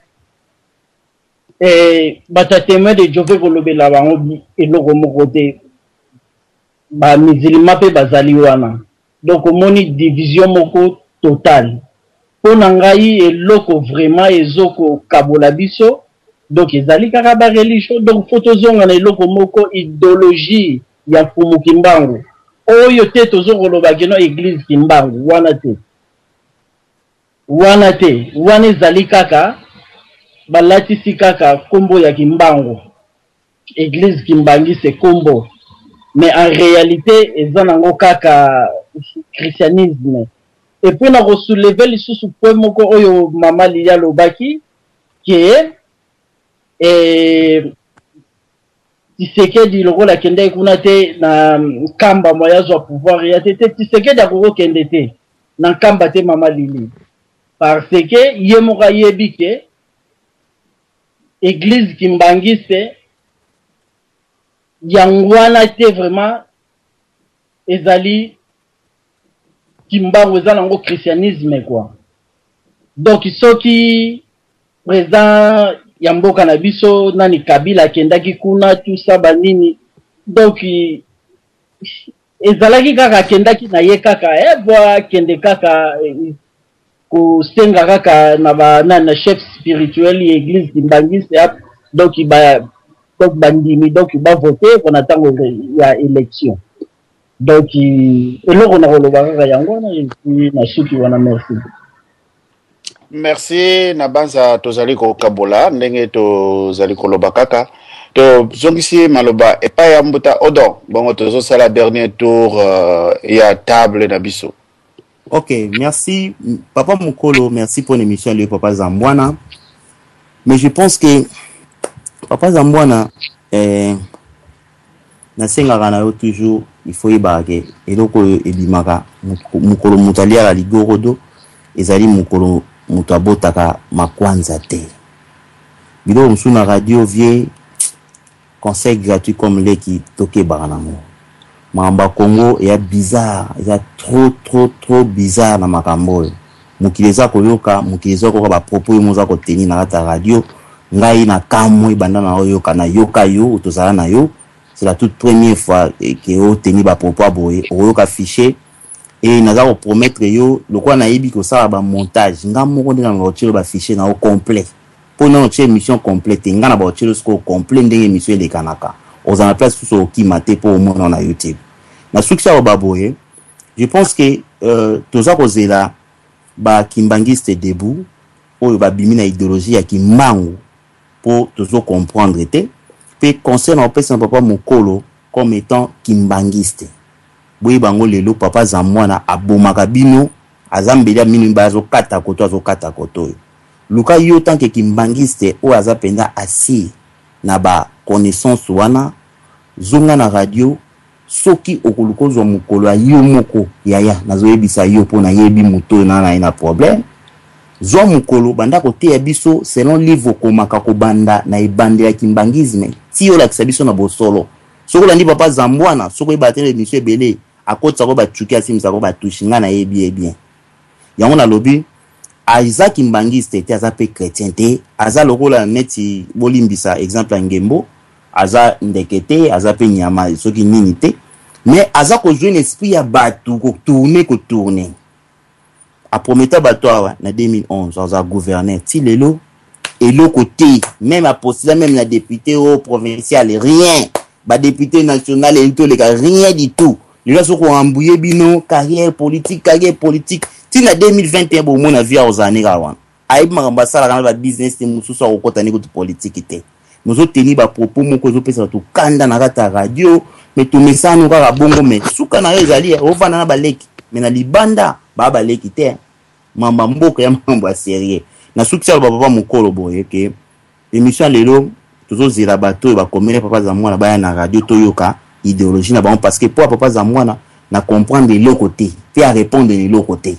batatema de Jove kolobela bango eloko moko te ba musulman pe bazali wana. Donc omoni division moko totale pona ngai eloko vraiment ezoko kabola biso. Donc ezali kaka ba religion donc faut tozonga na eloko moko idéologie ya Fumu Kimbangu oyo te tozoko loba keno église Kimbangu wana te wana ezali kaka balatisi kaka kombo ya Kimbangu église Kimbangi c'est kombo mais en réalité eza nango kaka christianisme. Et puis na soulever lisusu point moko oyo mama Lilia lobaki ke Tshisekedi lokola kende kuna te na kamba moya zo pouvoir ya te Tshisekedi akoko kende te na kamba te mama Lili parce que ye moka yebi ke église Kimbangise yangwana te vraiment ezali Kimbangu ezala ngo christianisme quoi. Donc soki présent yamboka na biso nani Kabila kendaki kuna tout ça banini donc ezalaki kaka kendaki na ye kaka boa kende kaka ko senga kaka na ba na chef spirituel et église Kimbangi donc il va voter qu'on attend il y a élection. Donc et là on a relobaka yango na suki wana merci. Merci Nabanza tozali ko kabola ndenge tozali ko lobakaka to zongisi maloba et pas ya mbuta odon bon tozo sala dernier tour ya table na biso. Ok, merci Papa Mukolo, merci pour l'émission de Papa Zambwana. Mais je pense que Papa Zambwana na senga na yo toujours il faut y barrer et donc ebimaka Mukolo mutalia la ligorodo ezali Mukolo mutabotaka makwanza te. Bilo msuna radio vie conseil gratuit comme les qui toke baranamo. Mamba Congo est bizarre, il trop bizarre na makambo. Mukileza koyoka, mukileza ko ba propos yomoza ko tenir na ta radio, ngai na kamwe banda na yoka na yoka yo utozala na yo. C'est la toute première fois que o tenir ba propos boye, oyoka fiché et naza ko promettre yo lokwa na yebi ko sala ba montage, ngamo ko na ngotiro ba fiché na au complet. Pour notre émission complète, ngana ba otiro sko complet ndenge émission le kanaka. Aux en place tout ce qui m'a pour au moins dans la YouTube. Na succès au baboye, je pense que tout ça cause là ba kimbangiste debout ou ba bimina idéologie ya kimbangu pour toujours comprendre te puis concernant personne papa Mukolo comme étant kimbangiste. Boyi bango lelo papa Zamwana abomaka bino azambelia minu bazo kata koto. Luka yo tant que kimbangiste ou azapenda assis na ba connaissance wana zonga na radio soki okulukozwa mukolo ayo moko yaya nazoyebisa yo pona yebi muto na ina problème zo mukolo banda kote ya biso selon livre komaka ko banda na ibande ya kimbangisme ti yo la kisabiso na bosolo soko landi papa Zambwana soko ibatele monsieur Belé akotsa ko batchuki asimisa ko batushinga na yebi bien yango na lobi Isaac Kimbangiste te aza pe chrétien te aza lokola neti bolimbisa exemple ngembo aza ndekete aza pe nyama soki nini te mais aza ko jouer l'esprit ya batu ko tourner a prometa bato awa na 2011 aza gouverneur ti lelo eloko te même a postula même la député au provincial rien ba député national et tout les gars rien du tout les gens sont embrouillés bino carrière politique ti na 2021 bo mona via ozane kawan aib makamba sala kana ba business te mususu akokota ni ko politique te muzo teni ba propos moko zo pesa to kanda na kata radio mais to mesano kaka bongo mais suka na ezali ovana na baleki mais na libanda ba baleki te mamba mboka ya mambo ya sérieux na succès ba papa Mukolo boye ke émission lelo tozo zira bato ba komela papa Zamwana ba na radio toyoka idéologie na ba parce que pour papa Zamwana na comprendre le côté puis à répondre le côté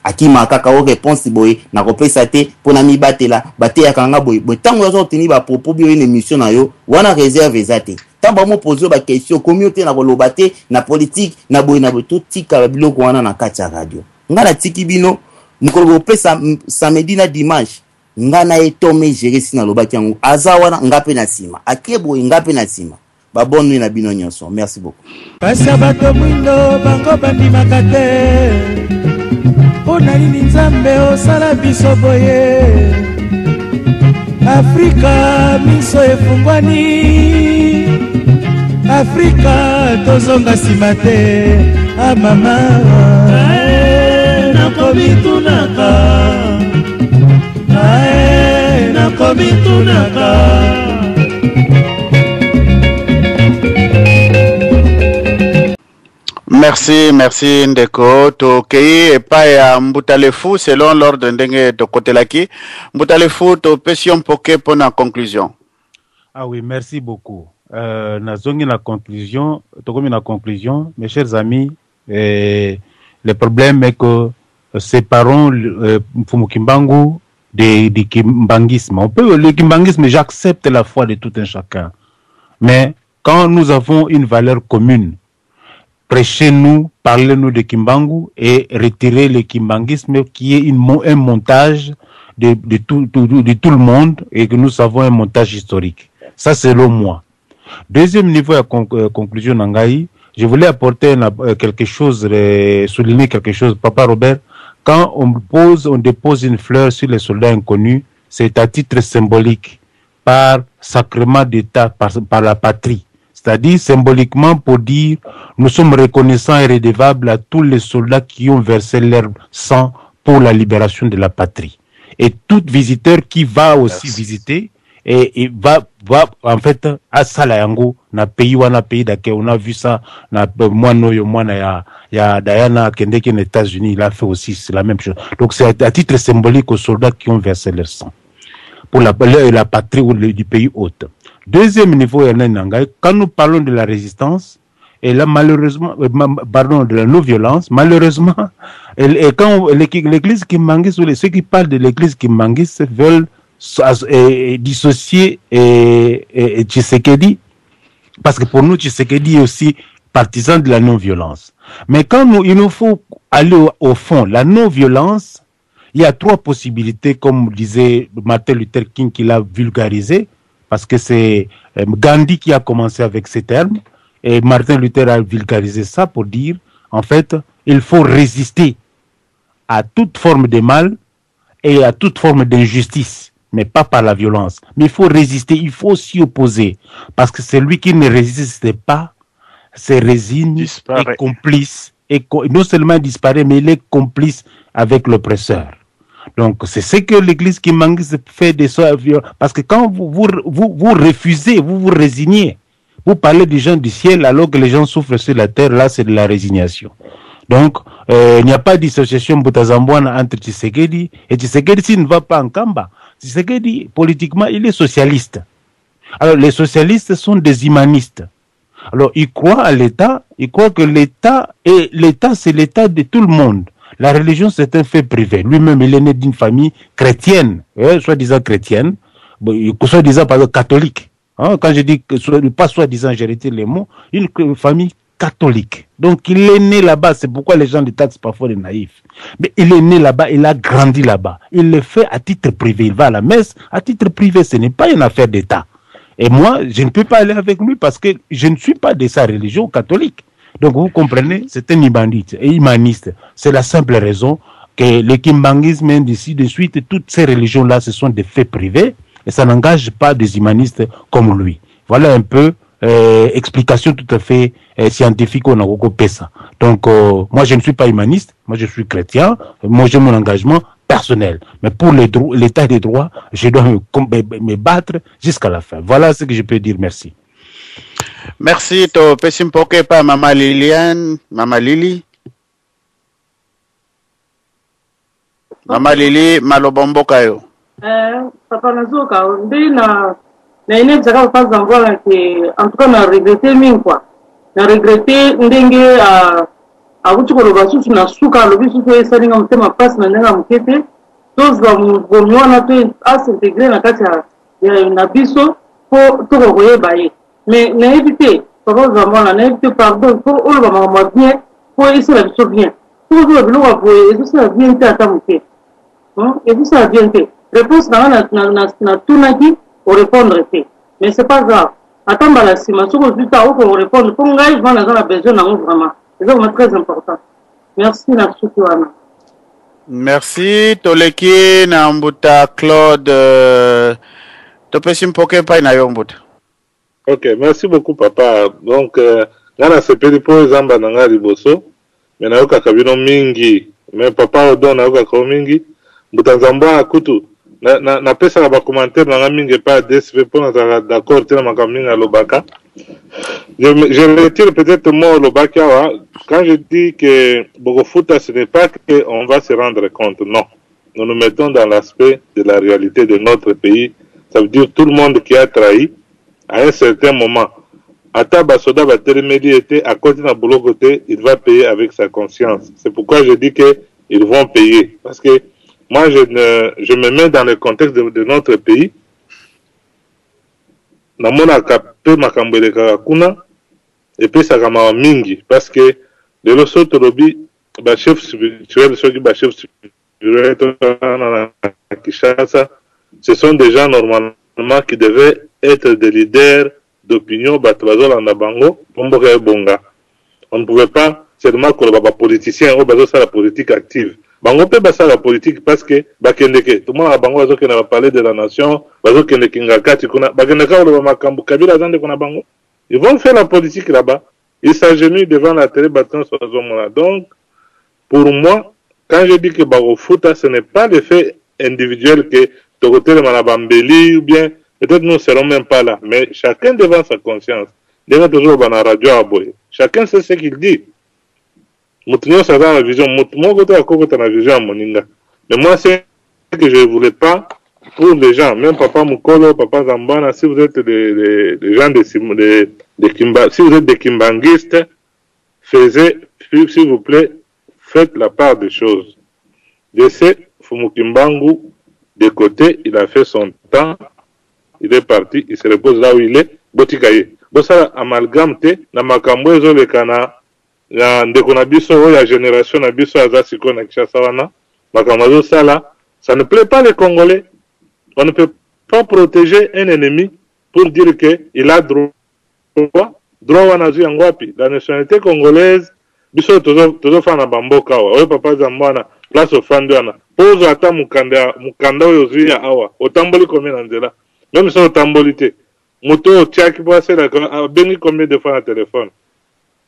akima kaka o réponse boye na kopesa te pona mi batela bate ya kanga boye tango yo teni ba propos bio une émission na yo wana réserve ezate tamba mo poser ba question communauté na koloba te na politique na boye na boto tika biloko wana na kati ya radio ngana tiki bino mukolo pesa samedi na dimanche ngana etome gérer sina lobaki yango aza wana ngape na sima akebo ngape na sima ba bonne nuit na bino nyonso merci beaucoup pasa bato mwindo bango bandimaka te pona nini nzambe osala biso boye Afrika miso efungwani Afrika tozonga nsima te amama nakomitunaka Merci Ndeko. Tokei epaya Mbutalefu selon l'ordre ndenge tokotelaki. Mbutalefu to question poke pour la conclusion. Ah oui, merci beaucoup. Nazongi la conclusion, tokomi la conclusion, mes chers amis, le problème est que séparons Mfumukimbangu du kimbangisme. On peut le kimbangisme, j'accepte la foi de tout un chacun. Mais quand nous avons une valeur commune, prêchez-nous, parlez-nous de Kimbangu et retirez le kimbangisme qui est un montage de tout le monde et que nous savons un montage historique. Ça, c'est selon moi. Deuxième niveau à conclusion Nangaï, je voulais apporter quelque chose, souligner quelque chose. Papa Robert, quand on dépose une fleur sur les soldats inconnus, c'est à titre symbolique, par sacrement d'État, par la patrie. C'est-à-dire symboliquement pour dire nous sommes reconnaissants et redevables à tous les soldats qui ont versé leur sang pour la libération de la patrie. Et tout visiteur qui va aussi visiter et va en fait à Salayango, na pays d'ake, on a vu ça na ya Diana Kendeke aux États-Unis, il a fait aussi la même chose. Donc c'est à titre symbolique aux soldats qui ont versé leur sang pour la patrie ou du pays hôte. Deuxième niveau, quand nous parlons de la résistance, et là malheureusement, pardon, de la non-violence, malheureusement, et quand l'église Kimbangis, ceux qui parlent de l'église Kimbangis veulent dissocier Tshisekedi, parce que pour nous, Tshisekedi est aussi partisan de la non-violence. Mais quand il nous faut aller au fond, la non-violence, il y a trois possibilités, comme disait Martin Luther King qui l'a vulgarisé, parce que c'est Gandhi qui a commencé avec ces termes, et Martin Luther a vulgarisé ça pour dire, en fait, il faut résister à toute forme de mal et à toute forme d'injustice, mais pas par la violence. Mais il faut résister, il faut s'y opposer, parce que celui qui ne résiste pas, se résigne, est complice, et non seulement disparaît, mais il est complice avec l'oppresseur. Donc, c'est ce que l'église Kimbangis fait de ça, parce que quand vous refusez, vous vous résignez, vous parlez des gens du ciel alors que les gens souffrent sur la terre, là c'est de la résignation. Donc, il n'y a pas dissociation Boutazambouana entre Tshisekedi et Tshisekedi s'il ne va pas en Kamba. Tshisekedi, politiquement, il est socialiste. Alors, les socialistes sont des humanistes. Alors, il croit à l'État, il croit que l'État c'est l'État de tout le monde. La religion, c'est un fait privé. Lui-même, il est né d'une famille chrétienne, soi-disant chrétienne, soi-disant par exemple catholique. Hein, quand je dis pas soi-disant, j'ai arrêté les mots, une famille catholique. Donc, il est né là-bas. C'est pourquoi les gens le taxent parfois des naïfs. Mais il est né là-bas, il a grandi là-bas. Il le fait à titre privé. Il va à la messe à titre privé. Ce n'est pas une affaire d'État. Et moi, je ne peux pas aller avec lui parce que je ne suis pas de sa religion catholique. Donc, vous comprenez, c'est un humaniste. C'est la simple raison que le kimbangisme, ainsi de suite, toutes ces religions-là, ce sont des faits privés et ça n'engage pas des humanistes comme lui. Voilà un peu explication tout à fait scientifique au Nagogo Pessa. Donc, moi, je ne suis pas humaniste, moi, je suis chrétien, moi, j'ai mon engagement personnel. Mais pour l'état des droits, je dois me battre jusqu'à la fin. Voilà ce que je peux dire. Merci. Merci, to pesim poke pa Mama Liliane, Mama Lili. Mama Lili, malobombo kayo. Papa nazoka, ndi na ine zaka pas d'envoi que en tout cas na regretter min quoi. Na regretter ndenge a kuchikolo basusu na suka lobisu to esalinga mutema passe na ndenga mukete. Tous va mwana to s'intégrer na kati ya na biso po to koye baye. Mais n'évitez, papa Zambouana, n'évitez pardon, pour on va bien, pour essayer la vie bien. Pour vous, vous avez et tout ça vient à Tamouké. Et tout ça vient. Réponse na tout n'a dit, on répondre. Mais c'est pas grave. Attends, la sima, ce que je dois vous répondre, pour moi, je vais avoir besoin d'un vraiment. C'est vraiment très important. Merci, Natsukuana. Merci, Toleki, Nambuta, Claude, Topesim Poké, Painayombuta. Ok, merci beaucoup, papa. Donc, ngana sepeli po zamba nanga liboso, mais na yoka kabino mingi, mais papa odo na yoka ko mingi, Boutazambouana kutu, na pesa na ba commentaire nanga mingi pa DSV po na d'accord tina makaminga lobaka. Je retire peut-être moi lobaka wa, quand je dis que Bogofuta ce n'est pas qu'on va se rendre compte, non. Nous nous mettons dans l'aspect de la réalité de notre pays, ça veut dire tout le monde qui a trahi, à un certain moment, Ataba Soda va terminer à côté d'un boulot côté, il va payer avec sa conscience. C'est pourquoi je dis qu'ils vont payer. Parce que moi, je me mets dans le contexte de notre pays. Namona kapé makambele kakuna, et puis ça kama mingi. Parce que de l'autre lobby, chef spirituel, ceux qui chef spirituel, Kishasa, ce sont des gens normalement qui devaient être des leaders d'opinion, on ne pouvait pas seulement que les politiciens, la politique active. bango pe basala politique parce que bakendeke tout le monde bango bazokende va parler de la nation bazokende kingakati kuna bakendeka oloba makambo Kabila azande kuna bango. Ils vont faire la politique là-bas. Ils s'agenouillent devant la télé battant sur la zone. Donc pour moi, quand je dis que Barofuta, ce n'est pas l'effet individuel que Toroté le Malabambeli ou bien peut-être nous ne serons même pas là, mais chacun devant sa conscience. Déjà toujours dans la radio à Boye. Chacun sait ce qu'il dit. Moutinho ça dans la vision, mon côté à côté dans la vision à Moninga. Mais moi c'est que je ne voulais pas pour les gens, même Papa Mukolo, Papa Zambana, si vous êtes des gens de Kimba, si vous êtes des kimbanguistes, s'il vous plaît, faites la part des choses. Je sais, Fumukimbangu, de côté, il a fait son temps, il est parti, il se repose là où il est, Botikaye. Bosa amalgame te, na makambo ezo le kana, na ndeko na biso, la génération na biso azasiko na Kishasa wana, makambo sala, ça ne plaît pas les Congolais. On ne peut pas protéger un ennemi pour dire qu'il a droit wana zu yangwapi. La nationalité congolaise, biso tozo fana bamboka wa, oyo papa zambwana, place ofandi wana, pozo ata mukanda oyo zu ya awa, otamboli combien na nzela, même si otamboli te, muto otiaki po asela, bengi combien de fois na téléphone.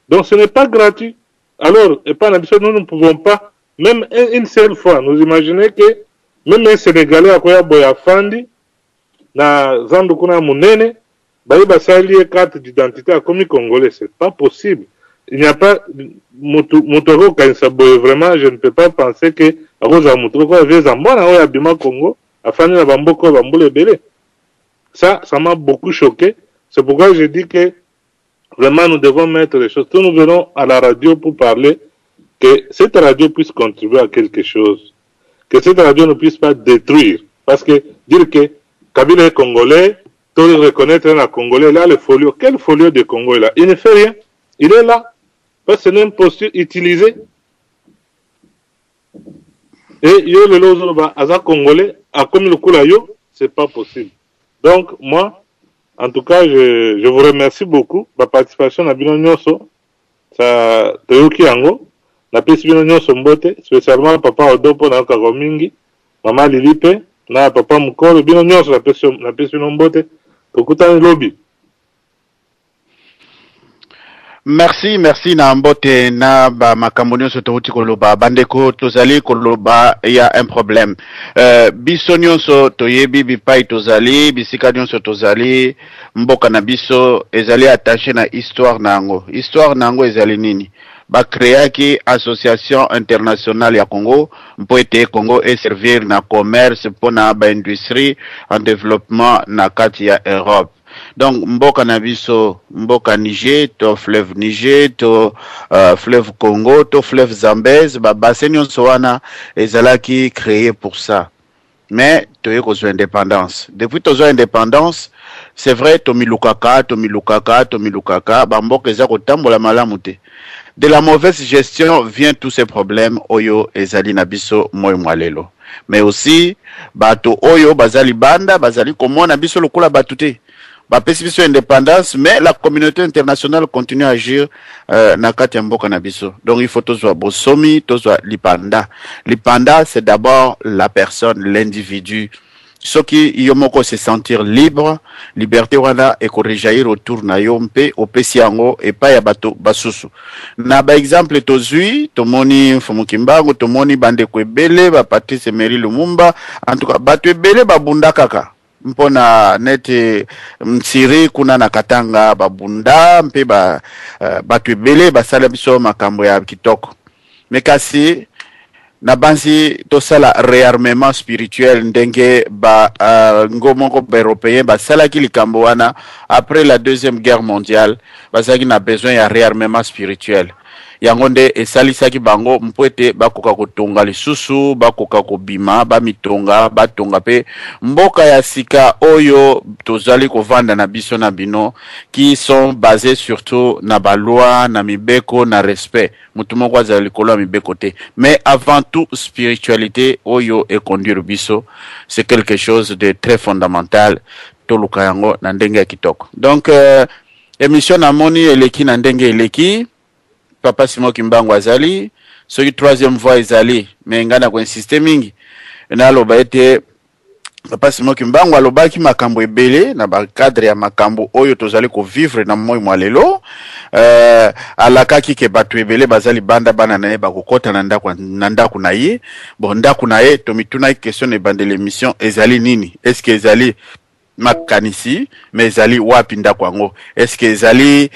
Donc ce n'est pas gratuit. Alors, et pas nous ne pouvons pas, même une seule fois, nous imaginez que même un Sénégalais à quoi boya fandi na zandu kuna munene bayi basali carte d'identité à comme congolais, c'est pas possible. Il n'y a pas motoro kanisa boye, vraiment je ne peux pas penser que à cause de motoro quoi vient zambona oya bima Congo afani na bamboko bambule belé. Ça m'a beaucoup choqué. C'est pourquoi je dis que vraiment nous devons mettre les choses. Nous venons à la radio pour parler, que cette radio puisse contribuer à quelque chose. Que cette radio ne puisse pas détruire. Parce que dire que Kabila est congolais, tout reconnaître un Congolais, là, le folio, quel folio de Congo est là? Il ne fait rien. Il est là. Parce que c'est une posture utilisée. Et yo le lozo ba aza congolais, a comme le kula yo, c'est pas possible. Donc, moi, en tout cas, je vous remercie beaucoup. Ma participation à Bino Nyoso, ça, Toyoki Ango. Na pesi bino nyonso mbote, spécialement papa Odopo na Kagomingi, mama Lilipe, na papa Mukolo, bino nyonso na pesi bino mbote, tokutani lobby. Merci na mbote na ba makambo nyonso tokoti koloba bandeko tozali koloba ya un problème. Biso nyonso toyebi bipai tozali, bisika nyonso tozali, mboka na biso ezali attaché na histoire nango. Histoire nango ezali nini? Ba créaki association internationale ya Congo mpoete Congo et servir na commerce pona ba industrie en développement na kati ya Europe. Donc mboka na biso, mboka Niger, to fleuve Niger, to fleuve Congo, to fleuve Zambèze, ba bassin nyonso wana ezalaki créé pour ça. Mais toye ko zwa indépendance. Depuis to zwa indépendance, c'est vrai tomilukaka, ba mboka eza ko tambola malamu te. De la mauvaise gestion vient tous ces problèmes oyo ezali na biso moyo mwalelo. Mais aussi bato oyo bazali banda bazali komona biso lokola bato te. Ba pesi biso indépendance, mais la communauté internationale continue à agir na kati ya mboka na biso. Donc il faut tozwa bosomi, tozwa lipanda. Lipanda c'est d'abord la personne, l'individu. Ce qui yomoko se sentir libre, liberté wana et corriger autour na yompe opesi yango et pas ya bato basusu. Na ba exemple tozui, tomoni Fumukimbangu, tomoni bandeko ebele, ba Patrice Emery Lumumba, en tout cas bato ebele babunda kaka. Mpona nete msiri kuna na Katanga babunda mpe bato ebele basala biso makambo ya kitoko. Mekasi na bansi tosala réarmement spirituel ndenge ba ngomoko européen basala ki likambo wana après la deuxième guerre mondiale basaki na besoin ya réarmement spirituel. Yango nde esalisaki bango mpwete bakoka kotonga lisusu, bakoka kobima, bamitonga, batonga pe mboka ya sika oyo tozali kovanda na biso na bino qui sont basés surtout na baloi, na mibeko, na respect. Mutu moko azali likolo ya mibeko te. Mais avant tout spiritualité oyo e conduire biso, c'est quelque chose de très fondamental toluka yango na ndenge ya kitoko. Donc émission na moni eleki na ndenge eleki Papa Simon Kimbangu azali, soki troisième voie ezali mais ngana ko insister mingi na loba ete Papa Simoki Mbangu alobaki makambo ebele na ba cadre ya makambo oyo tozali ko vivre na moi mwalelo alakaki ke batu ebele bazali banda bana na ye bakokota na ndaku na ye bon ndaku na ye to mituna question e bande l'émission ezali nini est-ce que ezali makanisi mais ezali wapi ndaku yango est-ce que ezali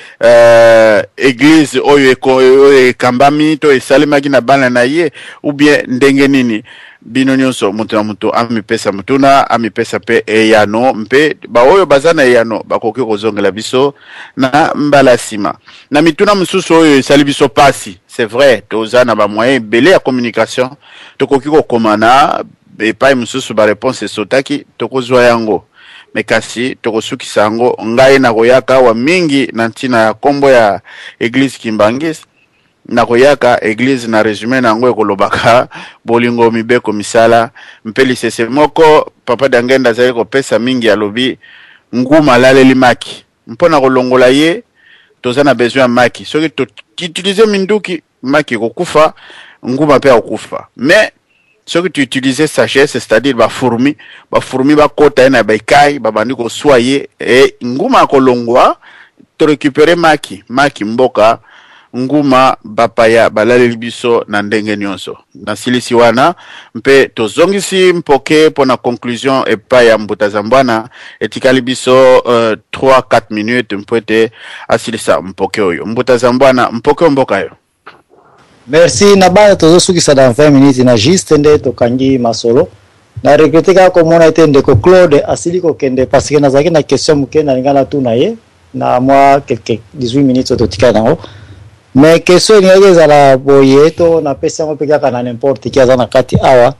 église oyo ekambami to esalemaki na bana na ye ou bien ndenge nini bino nyonso mutu na mutu amipesa mutuna amipesa pe eyano mpe baoyo bazana eyano bakoki kozongela biso na mbala sima na mituna mususu oyo esali biso pasi c'est vrai tozana ba moyen belé ya communication tokoki kokomana epai mususu ba réponse esotaki tokozwa yango mekasi tokosukisa yango ngai na koyaka wa mingi na ntina ya kombo ya église Kimbangis na koyaka église na résumé nango ekolobaka bolingo mibeko misala mpeli sese moko papa dangenda zali kopesa mingi ya lobi nguma laleli maki mpona kolongola ye tozana besoin maki soki utiliser minduki maki kokufa nguma pe okufa mais soki tu utiliser sagesse c'est-à-dire ba fourmi bakota na baikai babandi ko soyer et nguma kolongwa to récupérer maki mboka nguma bapaya balaleli biso na ndenge nyonso na silisi wana mpe tozongisi mpoke pona conclusion epa ya Mbuta Zambwana etikali biso 3-4 minutes mpete asilisa mpoke oyo Mbuta Zambwana mpoke mboka yo. Merci na bana tozosukisa dans 20 minutes na juste nde tokangi masolo na regrette ka komona ete ndeko Claude asili ko kende parce que nazaki na question muke na lingana tu na ye na moi quelques 18 minutes totika nango. Mais question ni yeza la boyeto na pesa ngo peka kana n'importe qui azana kati awa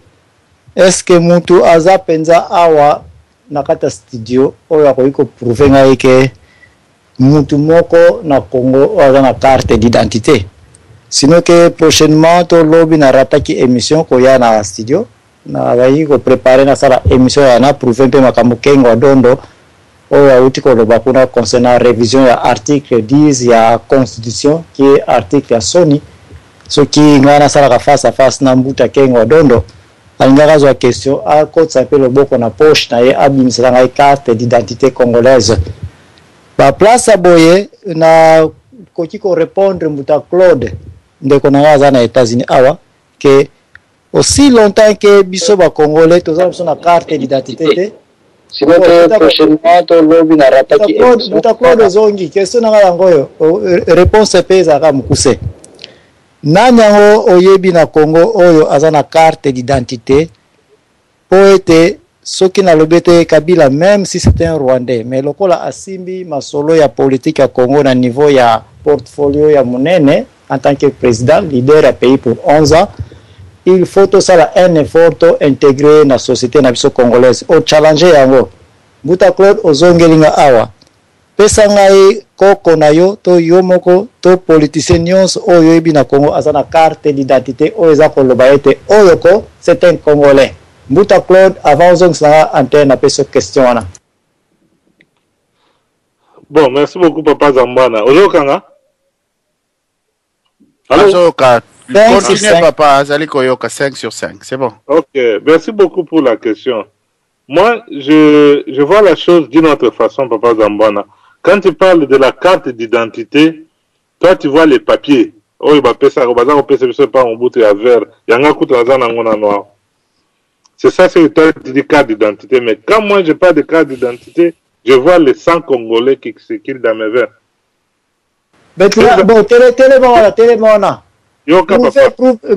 est-ce que mutu aza penza awa na kata studio oyo akoiko prouver ngai ke mutu moko na Congo azana carte d'identité sinon que prochainement to lobby na rataki émission ko ya na studio na bayi ko préparer na sala émission ya na prouver pe makambo kengo dondo oyo utiko loba kuna concernant révision ya article 10 ya constitution qui est article ya soni so ki ngana sala face à face na Mbuta kengo dondo alingaka zo question a kotsa pe loboko na poche na ye abimisela ngai carte d'identité congolaise ba place aboye na koki ko répondre Mbuta Claude ndeko na ngaza na États-Unis awa que aussi longtemps que biso ba congolais toza biso na carte d'identité sinon prochainement to lobby na rataki Mbuta Claude zongi question na ngala ngoyo réponse pesa ka mukuse nanyango oyebi na Congo oyo azana carte d'identité poete soki na lobete Kabila même si c'est un Rwandais mais lokola asimbi masolo ya politique ya Congo na niveau ya portfolio ya munene en tant que président leader à pays pour 11 ans il faut tout ça un effort to intégrer na société na biso congolaise o challenger yango Mbuta Claude ozongelinga awa pesa ngai koko na yo to yomoko to politicien nyonso oyo yebi na Congo azana carte d'identité oyo za koloba ete oyo ko c'est un Congolais Mbuta Claude avant ozongisa antenne na peso question wana. Bon, merci beaucoup Papa Zambwana. Ozokanga? Allô? Continuez Papa, Azali Koyoka 5 sur 5, c'est bon. Ok, merci beaucoup pour la question. Moi, je vois la chose d'une autre façon, Papa Zambwana. Quand tu parles de la carte d'identité, toi tu vois les papiers. Oh, il va payer ça, il va pas en bout à vert. Il y a un coup de noir. C'est ça, c'est toi tu dis carte d'identité. Mais quand moi je parle de carte d'identité, je vois les 100 Congolais qui circulent dans mes verres. Mais tu vois, bon, télémona.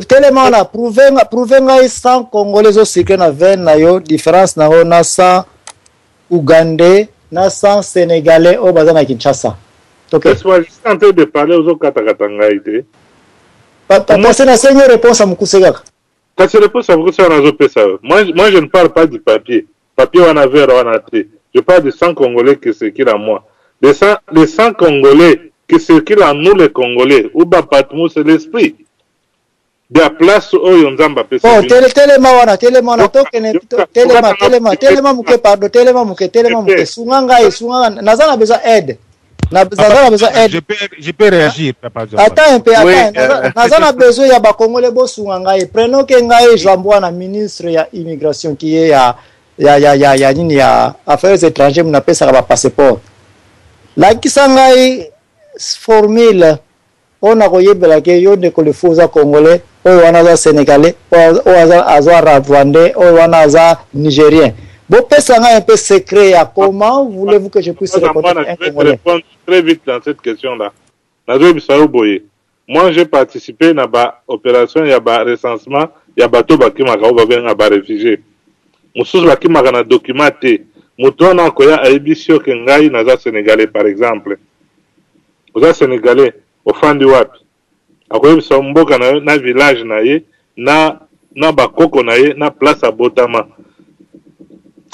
Télémona, prouvez 100 Congolais au circuit na 20 na yo, différence na yo na 100 Ougandais, na 100 Sénégalais au bazan à Kinshasa. Ok. Je suis en train de parler aux autres Katakatangaïté. Parce que la seule réponse à Moukousegak. Quand tu réponds à Moukousegak, moi, je ne parle pas du papier. Papier, on a vu, on a été. Je parle de 100 Congolais qui circulent à moi. Les 100 Congolais qui circulent à nous, les Congolais, ou Bapatumou, c'est l'esprit. De la place où on zamba pese. Oh, téléma, téléma, mouke, pardon, téléma mouke, sunganga, nazana besoin aide. Je peux réagir, Papa Zambouana. Attends un peu, attends. Nous avons besoin de Congolais Bosungangaï. Prenons Kengaï Jambouana, ministre de l'immigration, qui est à affaires étrangères, on appelle ça un passeport. La Kisangaï formule, on a voyé que les faux Congolais, ou on a Sénégalais, ou on a Rwandais, ou on a Nigérien. Bon, un peu secret. Comment voulez-vous que je puisse répondre un Congolais? Je vais répondre très vite dans cette question-là. Moi, j'ai participé à l'opération, il y a un recensement, il y a un bateau qui m'a réfugié. Moussous qui m'a documenté. Mouton a koya aibisio kengai naza Sénégalais, par exemple. Vous êtes Sénégalais, au fin du wap. Akoye bisomboka na village naye, na bakoko naye, na place à Botama.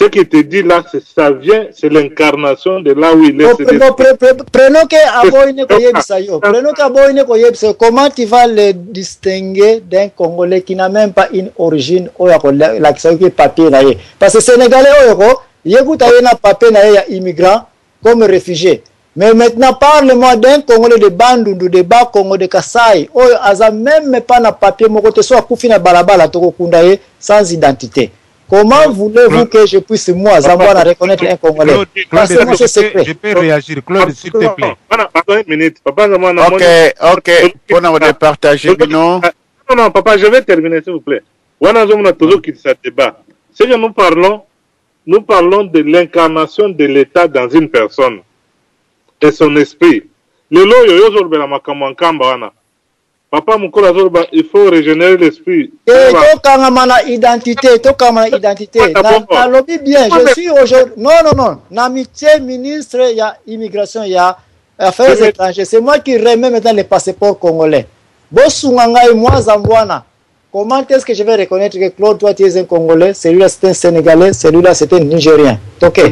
Ce qui te dit là, ça vient, c'est l'incarnation de là où il est. Prenons que comment tu vas le distinguer d'un Congolais qui n'a même pas une origine ou la papier naye. Parce que Sénégalais, il y a un papier naye immigrant comme réfugié. Mais maintenant, parle-moi d'un Congolais de Bandundu, de Bakongo, de Kasaï, ou même pas un papier, soit Koufina Balabala, Tokokundaye, sans identité. Comment voulez-vous que je puisse, moi, Zambouana, reconnaître un Congolais? Je peux réagir, Claude, s'il te plaît. Ok. On va partager, non? Non, papa, je vais terminer, s'il vous plaît. On a toujours quitté ce débat. C'est que nous parlons de l'incarnation de l'État dans une personne et son esprit. Papa Moukola Zorba, il faut régénérer l'esprit. Identité. Bien, je suis aujourd'hui. Non. N'amitié ministre, il y a immigration, il y a affaires étrangères. C'est moi qui remets maintenant les passeports congolais. Bossunganga et moi, Zambouana. Comment est-ce que je vais reconnaître que Claude, toi, tu es un Congolais, celui-là, c'est un Sénégalais, celui-là, c'est un Nigérien? Ok.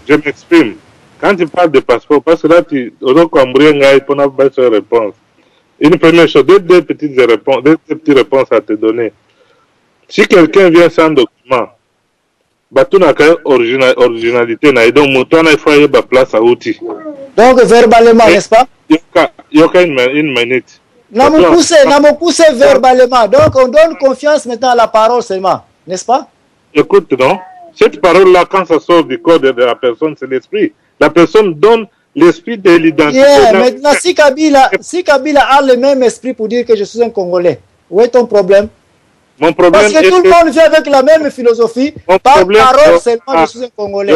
Je m'exprime. Quand tu parles de passeport, parce que là, tu as une réponse. Une première chose, deux petites réponses à te donner. Si quelqu'un vient sans document, tu n'as qu'une originalité, donc il faut y avoir place à outils. Donc, verbalement, n'est-ce pas? Il y a une minute. N'a me poussé verbalement. Donc, on donne confiance maintenant à la parole seulement, n'est-ce pas? Écoute, non. Cette parole-là, quand ça sort du corps de la personne, c'est l'esprit. La personne donne l'esprit de l'identité. Maintenant, si Kabila a le même esprit pour dire que je suis un Congolais, où est ton problème? Mon problème Parce que tout le monde vient avec la même philosophie. Par parole seulement, je suis un Congolais.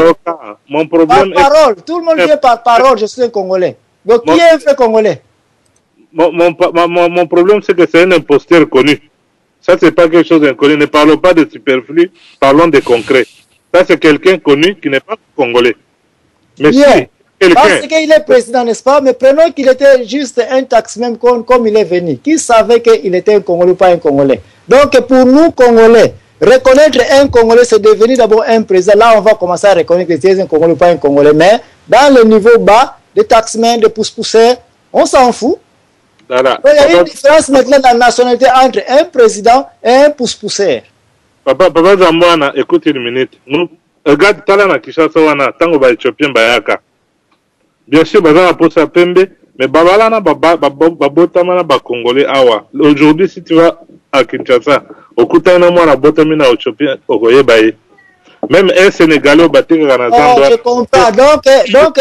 Mon problème par parole. Tout le monde vient par parole, je suis un Congolais. Donc, qui est un vrai Congolais? Mon problème, c'est que c'est un imposteur connu. Ça, c'est pas quelque chose d'inconnu. Ne parlons pas de superflu, parlons de concret. Ça, c'est quelqu'un connu qui n'est pas Congolais. Mais si parce qu'il est président, n'est-ce pas? Mais prenons qu'il était juste un taxman comme il est venu. Qui savait qu'il était un Congolais ou pas un Congolais? Donc, pour nous, Congolais, reconnaître un Congolais, c'est devenir d'abord un président. Là, on va commencer à reconnaître que c'est un Congolais ou pas un Congolais. Mais dans le niveau bas, des taxmen, des pousse-pousseurs, on s'en fout. Voilà. Il y a une différence maintenant dans la nationalité entre un président et un pousse-pousseur. Papa Zambouana, écoute une minute. Nous, regarde, Talana Kishasa Wana, Tango ba Éthiopien Bayaka. Bien sûr, Bazana Posa Pembe, mais Babalana Babotamana Congolais Awa. Aujourd'hui, si tu vas à Kinshasa, au Koutana Mwana Botamina Éthiopien, au Koyebaye. Même un Sénégalais au Batik Ganazan. Je comprends. Donc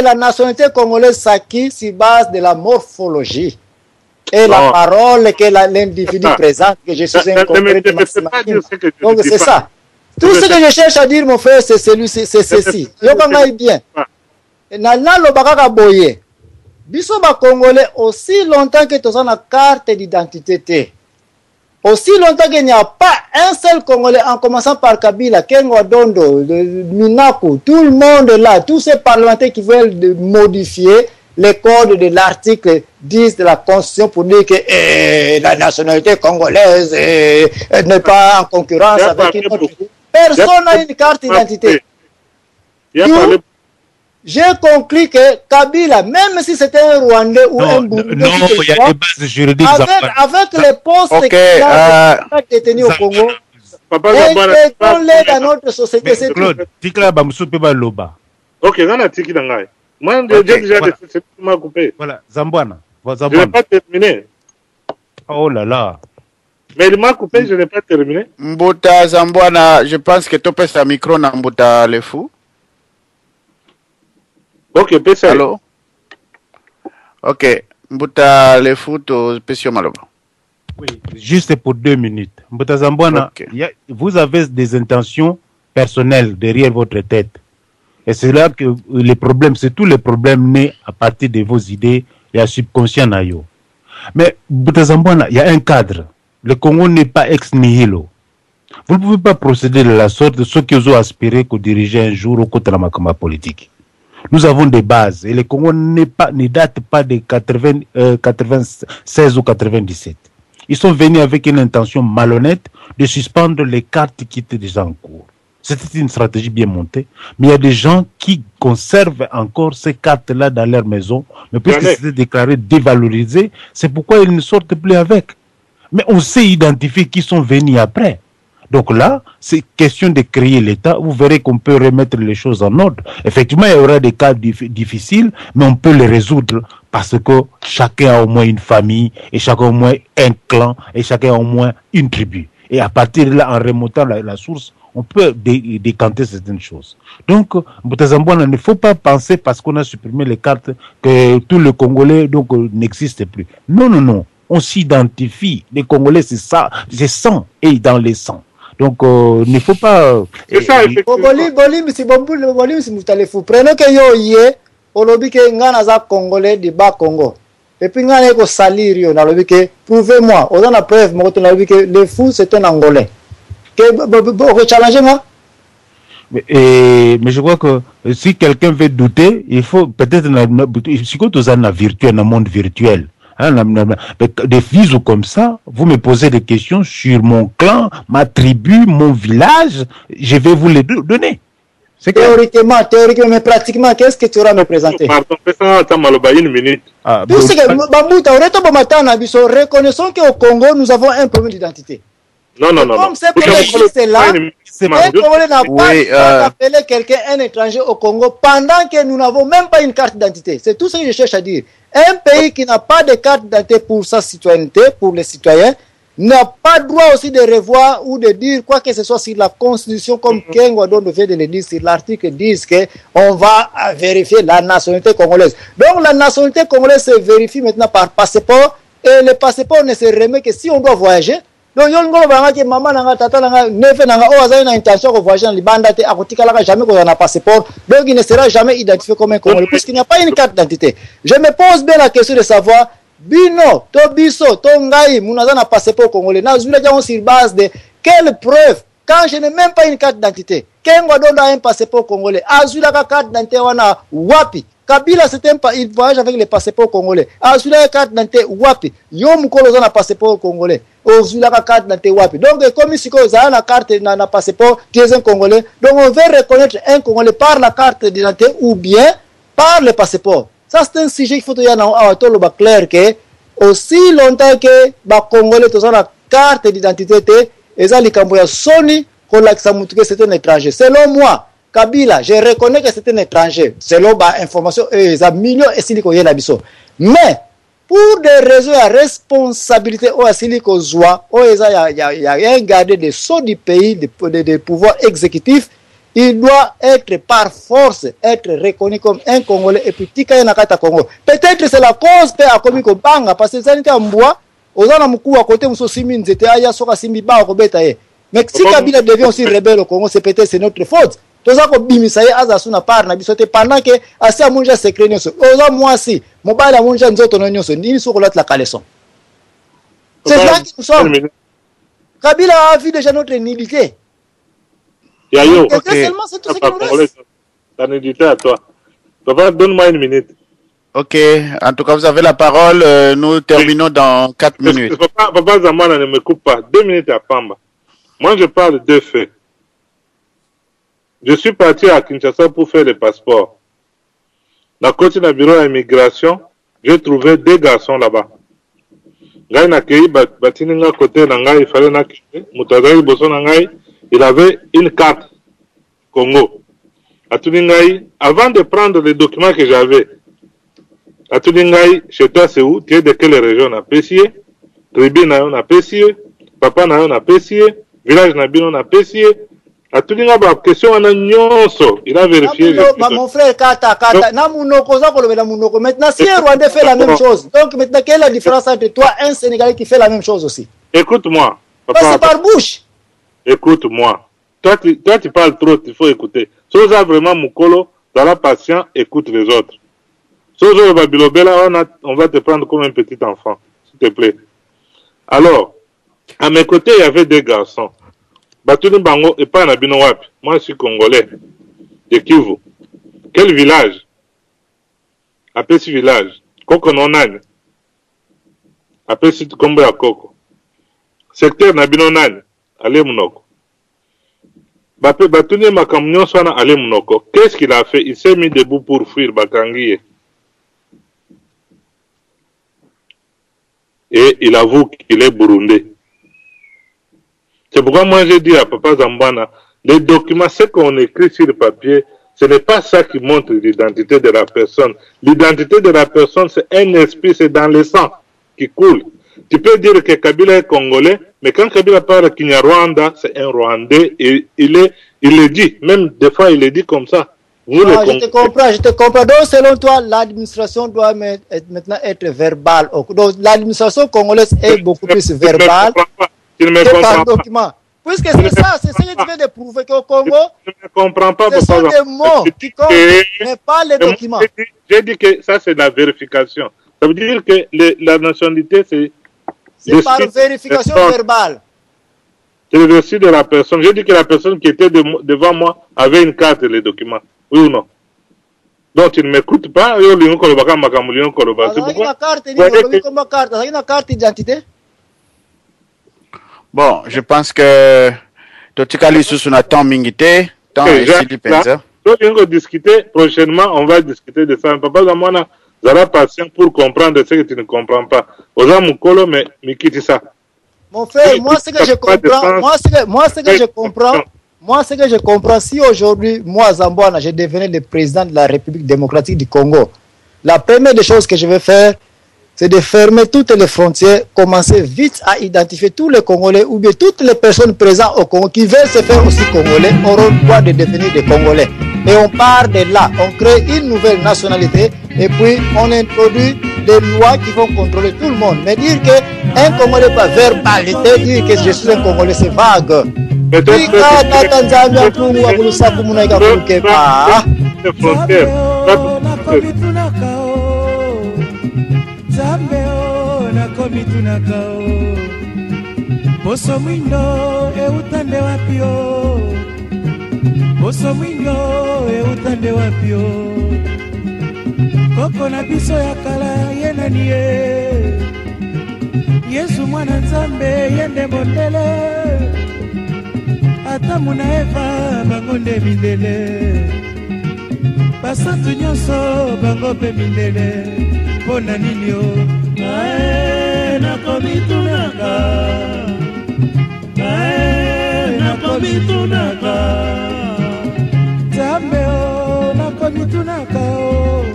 la nationalité congolaise s'acquiert sur base de la morphologie. Et la parole que l'individu présente, que je suis un Congolais de Maximatine. Donc c'est ça. Tout ce que je cherche à dire, mon frère, c'est ceci. Je bien. Nana Lobaka Boye. Biso ba Congolais, aussi longtemps que tu as une carte d'identité, aussi longtemps qu'il n'y a pas un seul Congolais, en commençant par Kabila, Kengo Dondo, Minaku, tout le monde là, tous ces parlementaires qui veulent modifier les codes de l'article 10 de la Constitution pour dire que la nationalité congolaise n'est pas en concurrence avec une autre. Personne n'a une carte d'identité. J'ai conclu que Kabila, même si c'était un Rwandais ou un Burundais, il y a des bases juridiques avec les postes qu'il a détenus au Congo, intégrons-les dans notre société. Claude, Tikla Bamsou Peba Loba. Ok, on a Tiki Dangai. Moi, j'ai déjà décidé de m'a coupé. Voilà, Zambouana. Je n'ai pas terminé. Oh là là. Mais il m'a coupé, je n'ai pas terminé. Mbuta Zambouana, je pense que tu peux sa micro na Mbuta le fou. Ok, peux ça. Allô? Ok, Mbuta le fou, tu peux maloba. Oui, juste pour 2 minutes. Mbuta Zambouana, vous avez des intentions personnelles derrière votre tête. Et c'est là que les problèmes, c'est tous les problèmes nés à partir de vos idées et à subconscient nayo. Mais Mbuta Zambouana, il y a un cadre. Le Congo n'est pas ex nihilo. Vous ne pouvez pas procéder de la sorte de ceux qui ont aspiré qu'au diriger un jour au côté de la macama politique. Nous avons des bases et le Congo ne date pas de 96 ou 97. Ils sont venus avec une intention malhonnête de suspendre les cartes qui étaient déjà en cours. C'était une stratégie bien montée, mais il y a des gens qui conservent encore ces cartes-là dans leur maison, mais puisque c'était déclaré dévalorisé, c'est pourquoi ils ne sortent plus avec. Mais on sait identifier qui sont venus après. Donc là, c'est question de créer l'État. Vous verrez qu'on peut remettre les choses en ordre. Effectivement, il y aura des cas difficiles, mais on peut les résoudre parce que chacun a au moins une famille, et chacun a au moins un clan, et chacun a au moins une tribu. Et à partir de là, en remontant la source, on peut décanter certaines choses. Donc, Mbuta Zambouana, il ne faut pas penser parce qu'on a supprimé les cartes que tout le Congolais n'existe plus. Non, non, non. On s'identifie. Les Congolais, c'est ça, c'est sang et dans les sangs. Donc, il ne faut pas. C'est ça, effectivement. Prenez que yo yé, au lobby que ngana za Congolais de bas Congo. Et puis ngana ko salir yo na lobby que prouvez-moi. On a la preuve, moi on a lobby que le fou c'est un Angolais. Que challenger moi. Mais je crois que si quelqu'un veut douter, il faut peut-être si vous êtes dans virtuel, dans le monde virtuel. Des visos comme ça, vous me posez des questions sur mon clan, ma tribu, mon village, je vais vous les donner. Théoriquement, mais pratiquement, qu'est-ce que tu auras à me présenter? Pardon, attends, Maloba, une minute. Reconnaissons qu'au Congo, nous avons un problème d'identité. Non. Comme c'est là, un Congolais n'a pas appelé quelqu'un un étranger au Congo pendant que nous n'avons même pas une carte d'identité. C'est tout ce que je cherche à dire. Un pays qui n'a pas de carte d'identité pour sa citoyenneté, pour les citoyens, n'a pas droit aussi de revoir ou de dire quoi que ce soit sur la Constitution, comme Ken Wadon vient de le dire sur l'article 10, qu'on va vérifier la nationalité congolaise. Donc la nationalité congolaise se vérifie maintenant par passeport, et le passeport ne se remet que si on doit voyager. Donc yon ngolo banga ke maman nanga tata nanga neve nanga o azali na intention de voyager dans libanda te akotika la jamais qu'on a passeport, donc il ne sera jamais identifié comme un Congolais puisqu'il n'y a pas une carte d'identité. Je me pose bien la question de savoir bino to biso to ngai munaza na passeport congolais na zula jango sur base de quelle preuve quand je n'ai même pas une carte d'identité. Kengo donne un passeport congolais. Azula ka carte d'identité wana wapi. Kabila il voyage avec le passeport congolais. Azula ka carte d'identité wapi. Yo mukolo za na passeport congolais. Ozula ka carte d'identité wapi. Donc comme ici ko za na carte na passeport tu es un congolais. Donc on veut reconnaître un congolais par la carte d'identité ou bien par le passeport. Ça c'est un sujet qu'il faut y avoir clair que aussi longtemps que ba congolais to na carte d'identité et ça likambo ya soni ko lakisa mutu que c'est un étranger. Selon moi Kabila, je reconnais que c'est un étranger. Selon ma information, ils ont millions et siliko yela biso. Mais pour des raisons de responsabilité au siliko zoa, il y a un gardien des sceaux du pays, des pouvoirs exécutifs, il doit être par force être reconnu comme un Congolais et puis tika nakata Congo. Peut-être c'est la cause pe akomi ko banga parce que ça n'était en bois, ozana mukuu à côté muso simi nzete aya soka simi ba ko beta ye. Mais si Kabila devient aussi rebelle au Congo, c'est peut-être c'est notre faute. Toza ko bimisa ye aza suna par na biso te pendant que asia munja secret nyonso oza mwasi mobile munja nzoto no nyonso ndini soko la caleçon. C'est là que nous sommes. Kabila a vu déjà notre nudité. Yayo, ok. Seulement c'est tout ce qui nous reste. Ta nudité à toi. Papa, donne-moi une minute. Ok, en tout cas vous avez la parole, nous terminons dans 4 minutes. Papa Zamana ne me coupe pas, 2 minutes à Pamba. Moi je parle de 2 faits. Je suis parti à Kinshasa pour faire le passeport. Dans côté du bureau d'immigration, j'ai trouvé 2 garçons là-bas. Ngai nakei batininga côté nanga il fallait nakei mutazali boso ngai il avait une carte Congo. Atuningai, avant de prendre les documents que j'avais, Atuningai, chez toi c'est où? Tu es de quelle région? On a Pessier, tribu on a Pessier, papa on a Pessier, village on a Pessier. Atuninga ba question on a nyonso, il a vérifié. Mon frère Kata, na munoko za kolobela munoko. Maintenant si un Rwandais fait la même chose, donc maintenant quelle est la différence entre toi et un Sénégalais qui fait la même chose aussi? Écoute-moi. Passe par bouche. Écoute-moi. Toi, tu parles trop, il faut écouter. Si vous avez vraiment Moukolo, dans la patience, écoute les autres. Si vous avez Babilobela, on va te prendre comme un petit enfant, s'il te plaît. Alors, à mes côtés, il y avait deux garçons. Batuni Bango et pas Nabino Wapi. Moi, je suis congolais, de Kivu. Quel village? Appelez ce village. Koko Nonani. Appelez ce Kombo ya Koko. Secteur Nabino Nani. Allez Mounoko. Batuni Makamnyon Swana Allez Mounoko. Qu'est-ce qu'il a fait? Il s'est mis debout pour fuir Bakangiye. Et il avoue qu'il est burundais. C'est pourquoi moi j'ai dit à Papa Zambana, les documents, ce qu'on écrit sur le papier, ce n'est pas ça qui montre l'identité de la personne. L'identité de la personne, c'est un esprit, c'est dans le sang qui coule. Tu peux dire que Kabila est congolais, mais quand Kabila parle Kinyarwanda, c'est un Rwandais, et il le dit, même des fois il le dit comme ça. Je te comprends. Donc selon toi, l'administration doit maintenant être verbale. Donc l'administration congolaise est beaucoup plus verbale. Tu ne me comprends pas. Document. Puisque c'est ça, c'est ce que tu viens de prouver qu'au Congo, je ne comprends pas. Ce sont des mots qui comptent, mais pas les documents. J'ai dit que ça, c'est la vérification. Ça veut dire que la nationalité, c'est par vérification verbale. C'est le reçu de la personne. J'ai dit que la personne qui était devant moi avait une carte et les documents. Oui ou non? Donc tu ne m'écoutes pas. C'est pourquoi une carte d'identité. Bon, je pense que Totikali Susunaton Mingite, tant et Sili Penza. Donc, on va discuter prochainement, on va discuter de ça. Papa Zamana, vous avez patient pour comprendre ce que tu ne comprends pas. Aux gens Moukolo, mais quitte ça. Mon frère, moi, ce que je comprends, si aujourd'hui, moi, Zambouana, je devenais le président de la République démocratique du Congo, la première des choses que je vais faire, c'est de fermer toutes les frontières, commencer vite à identifier tous les Congolais ou bien toutes les personnes présentes au Congo qui veulent se faire aussi Congolais auront le droit de devenir des Congolais. Et on part de là, on crée une nouvelle nationalité et puis on introduit des lois qui vont contrôler tout le monde. Mais dire qu'un Congolais pas verbalité, dire que je suis un Congolais, c'est vague. Komitunakao Poso mwindo utande wapio Poso mwindo utande wapio Koko na biso ya kala yena niye Yesu mwana nzambe yende mondele Atamu na Eva bangonde mindele Basantu nyonso bangope mindele Pona nini yo nakomitunaka Nzambe o nakomitunaka o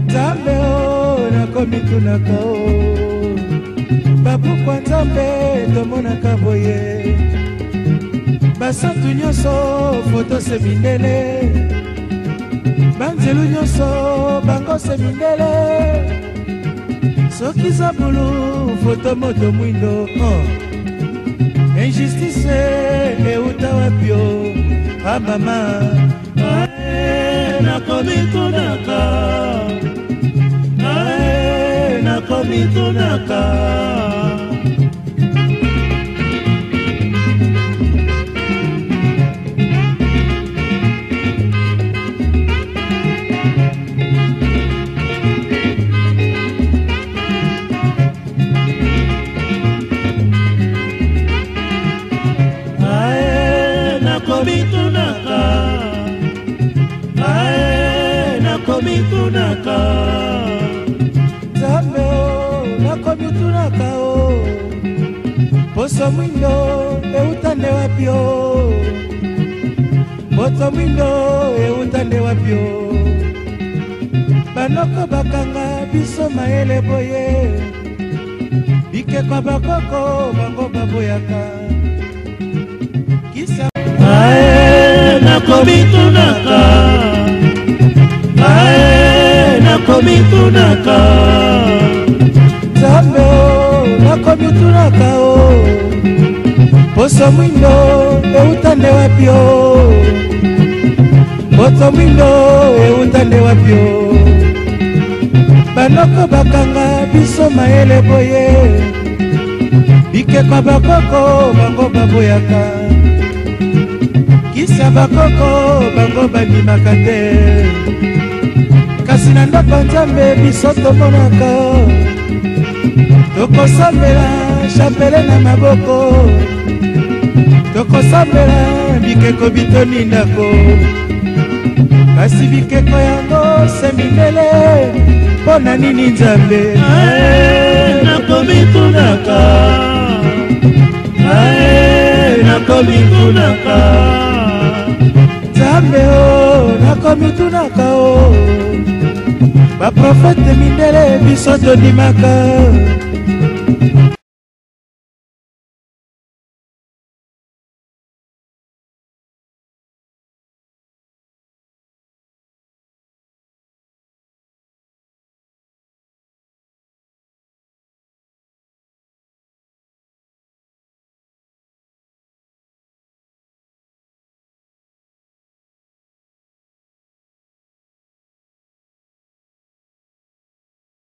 Nzambe o nakomitunaka o Babukwa Nzambe tomonaka boye Basantu nyonso foto se mindele Banzelu nyonso bango se mindele Soki zabulu foto moto mwindo Injustice euta wapio mama nakomitunaka nakomitunaka Nzambe o nakomitunaka o Poso mwindo eutande wapio moto mwindo eutande wapio banoko bakanga biso mayele boye bikekwa bakoko bango baboyaka kisa ae nakomitunaka ae nakomitunaka Zambe o nakomitunaka o poso mwindo eutande wapio moto mwindo eutande wapio banoko bakanga biso mayele boye bikekwa bakoko bango baboyaka kisa bakoko bango bandimaka te kasi na ndako nzambe biso tomonaka tokosambela chapele na maboko tokosambela bikeko bitoni ndako kasi bikeko yango se mindele mpo na nini nzambe nakomitunaka nakomitunaka nzambe o nakomitunaka o baprofete mindele biso tondimaka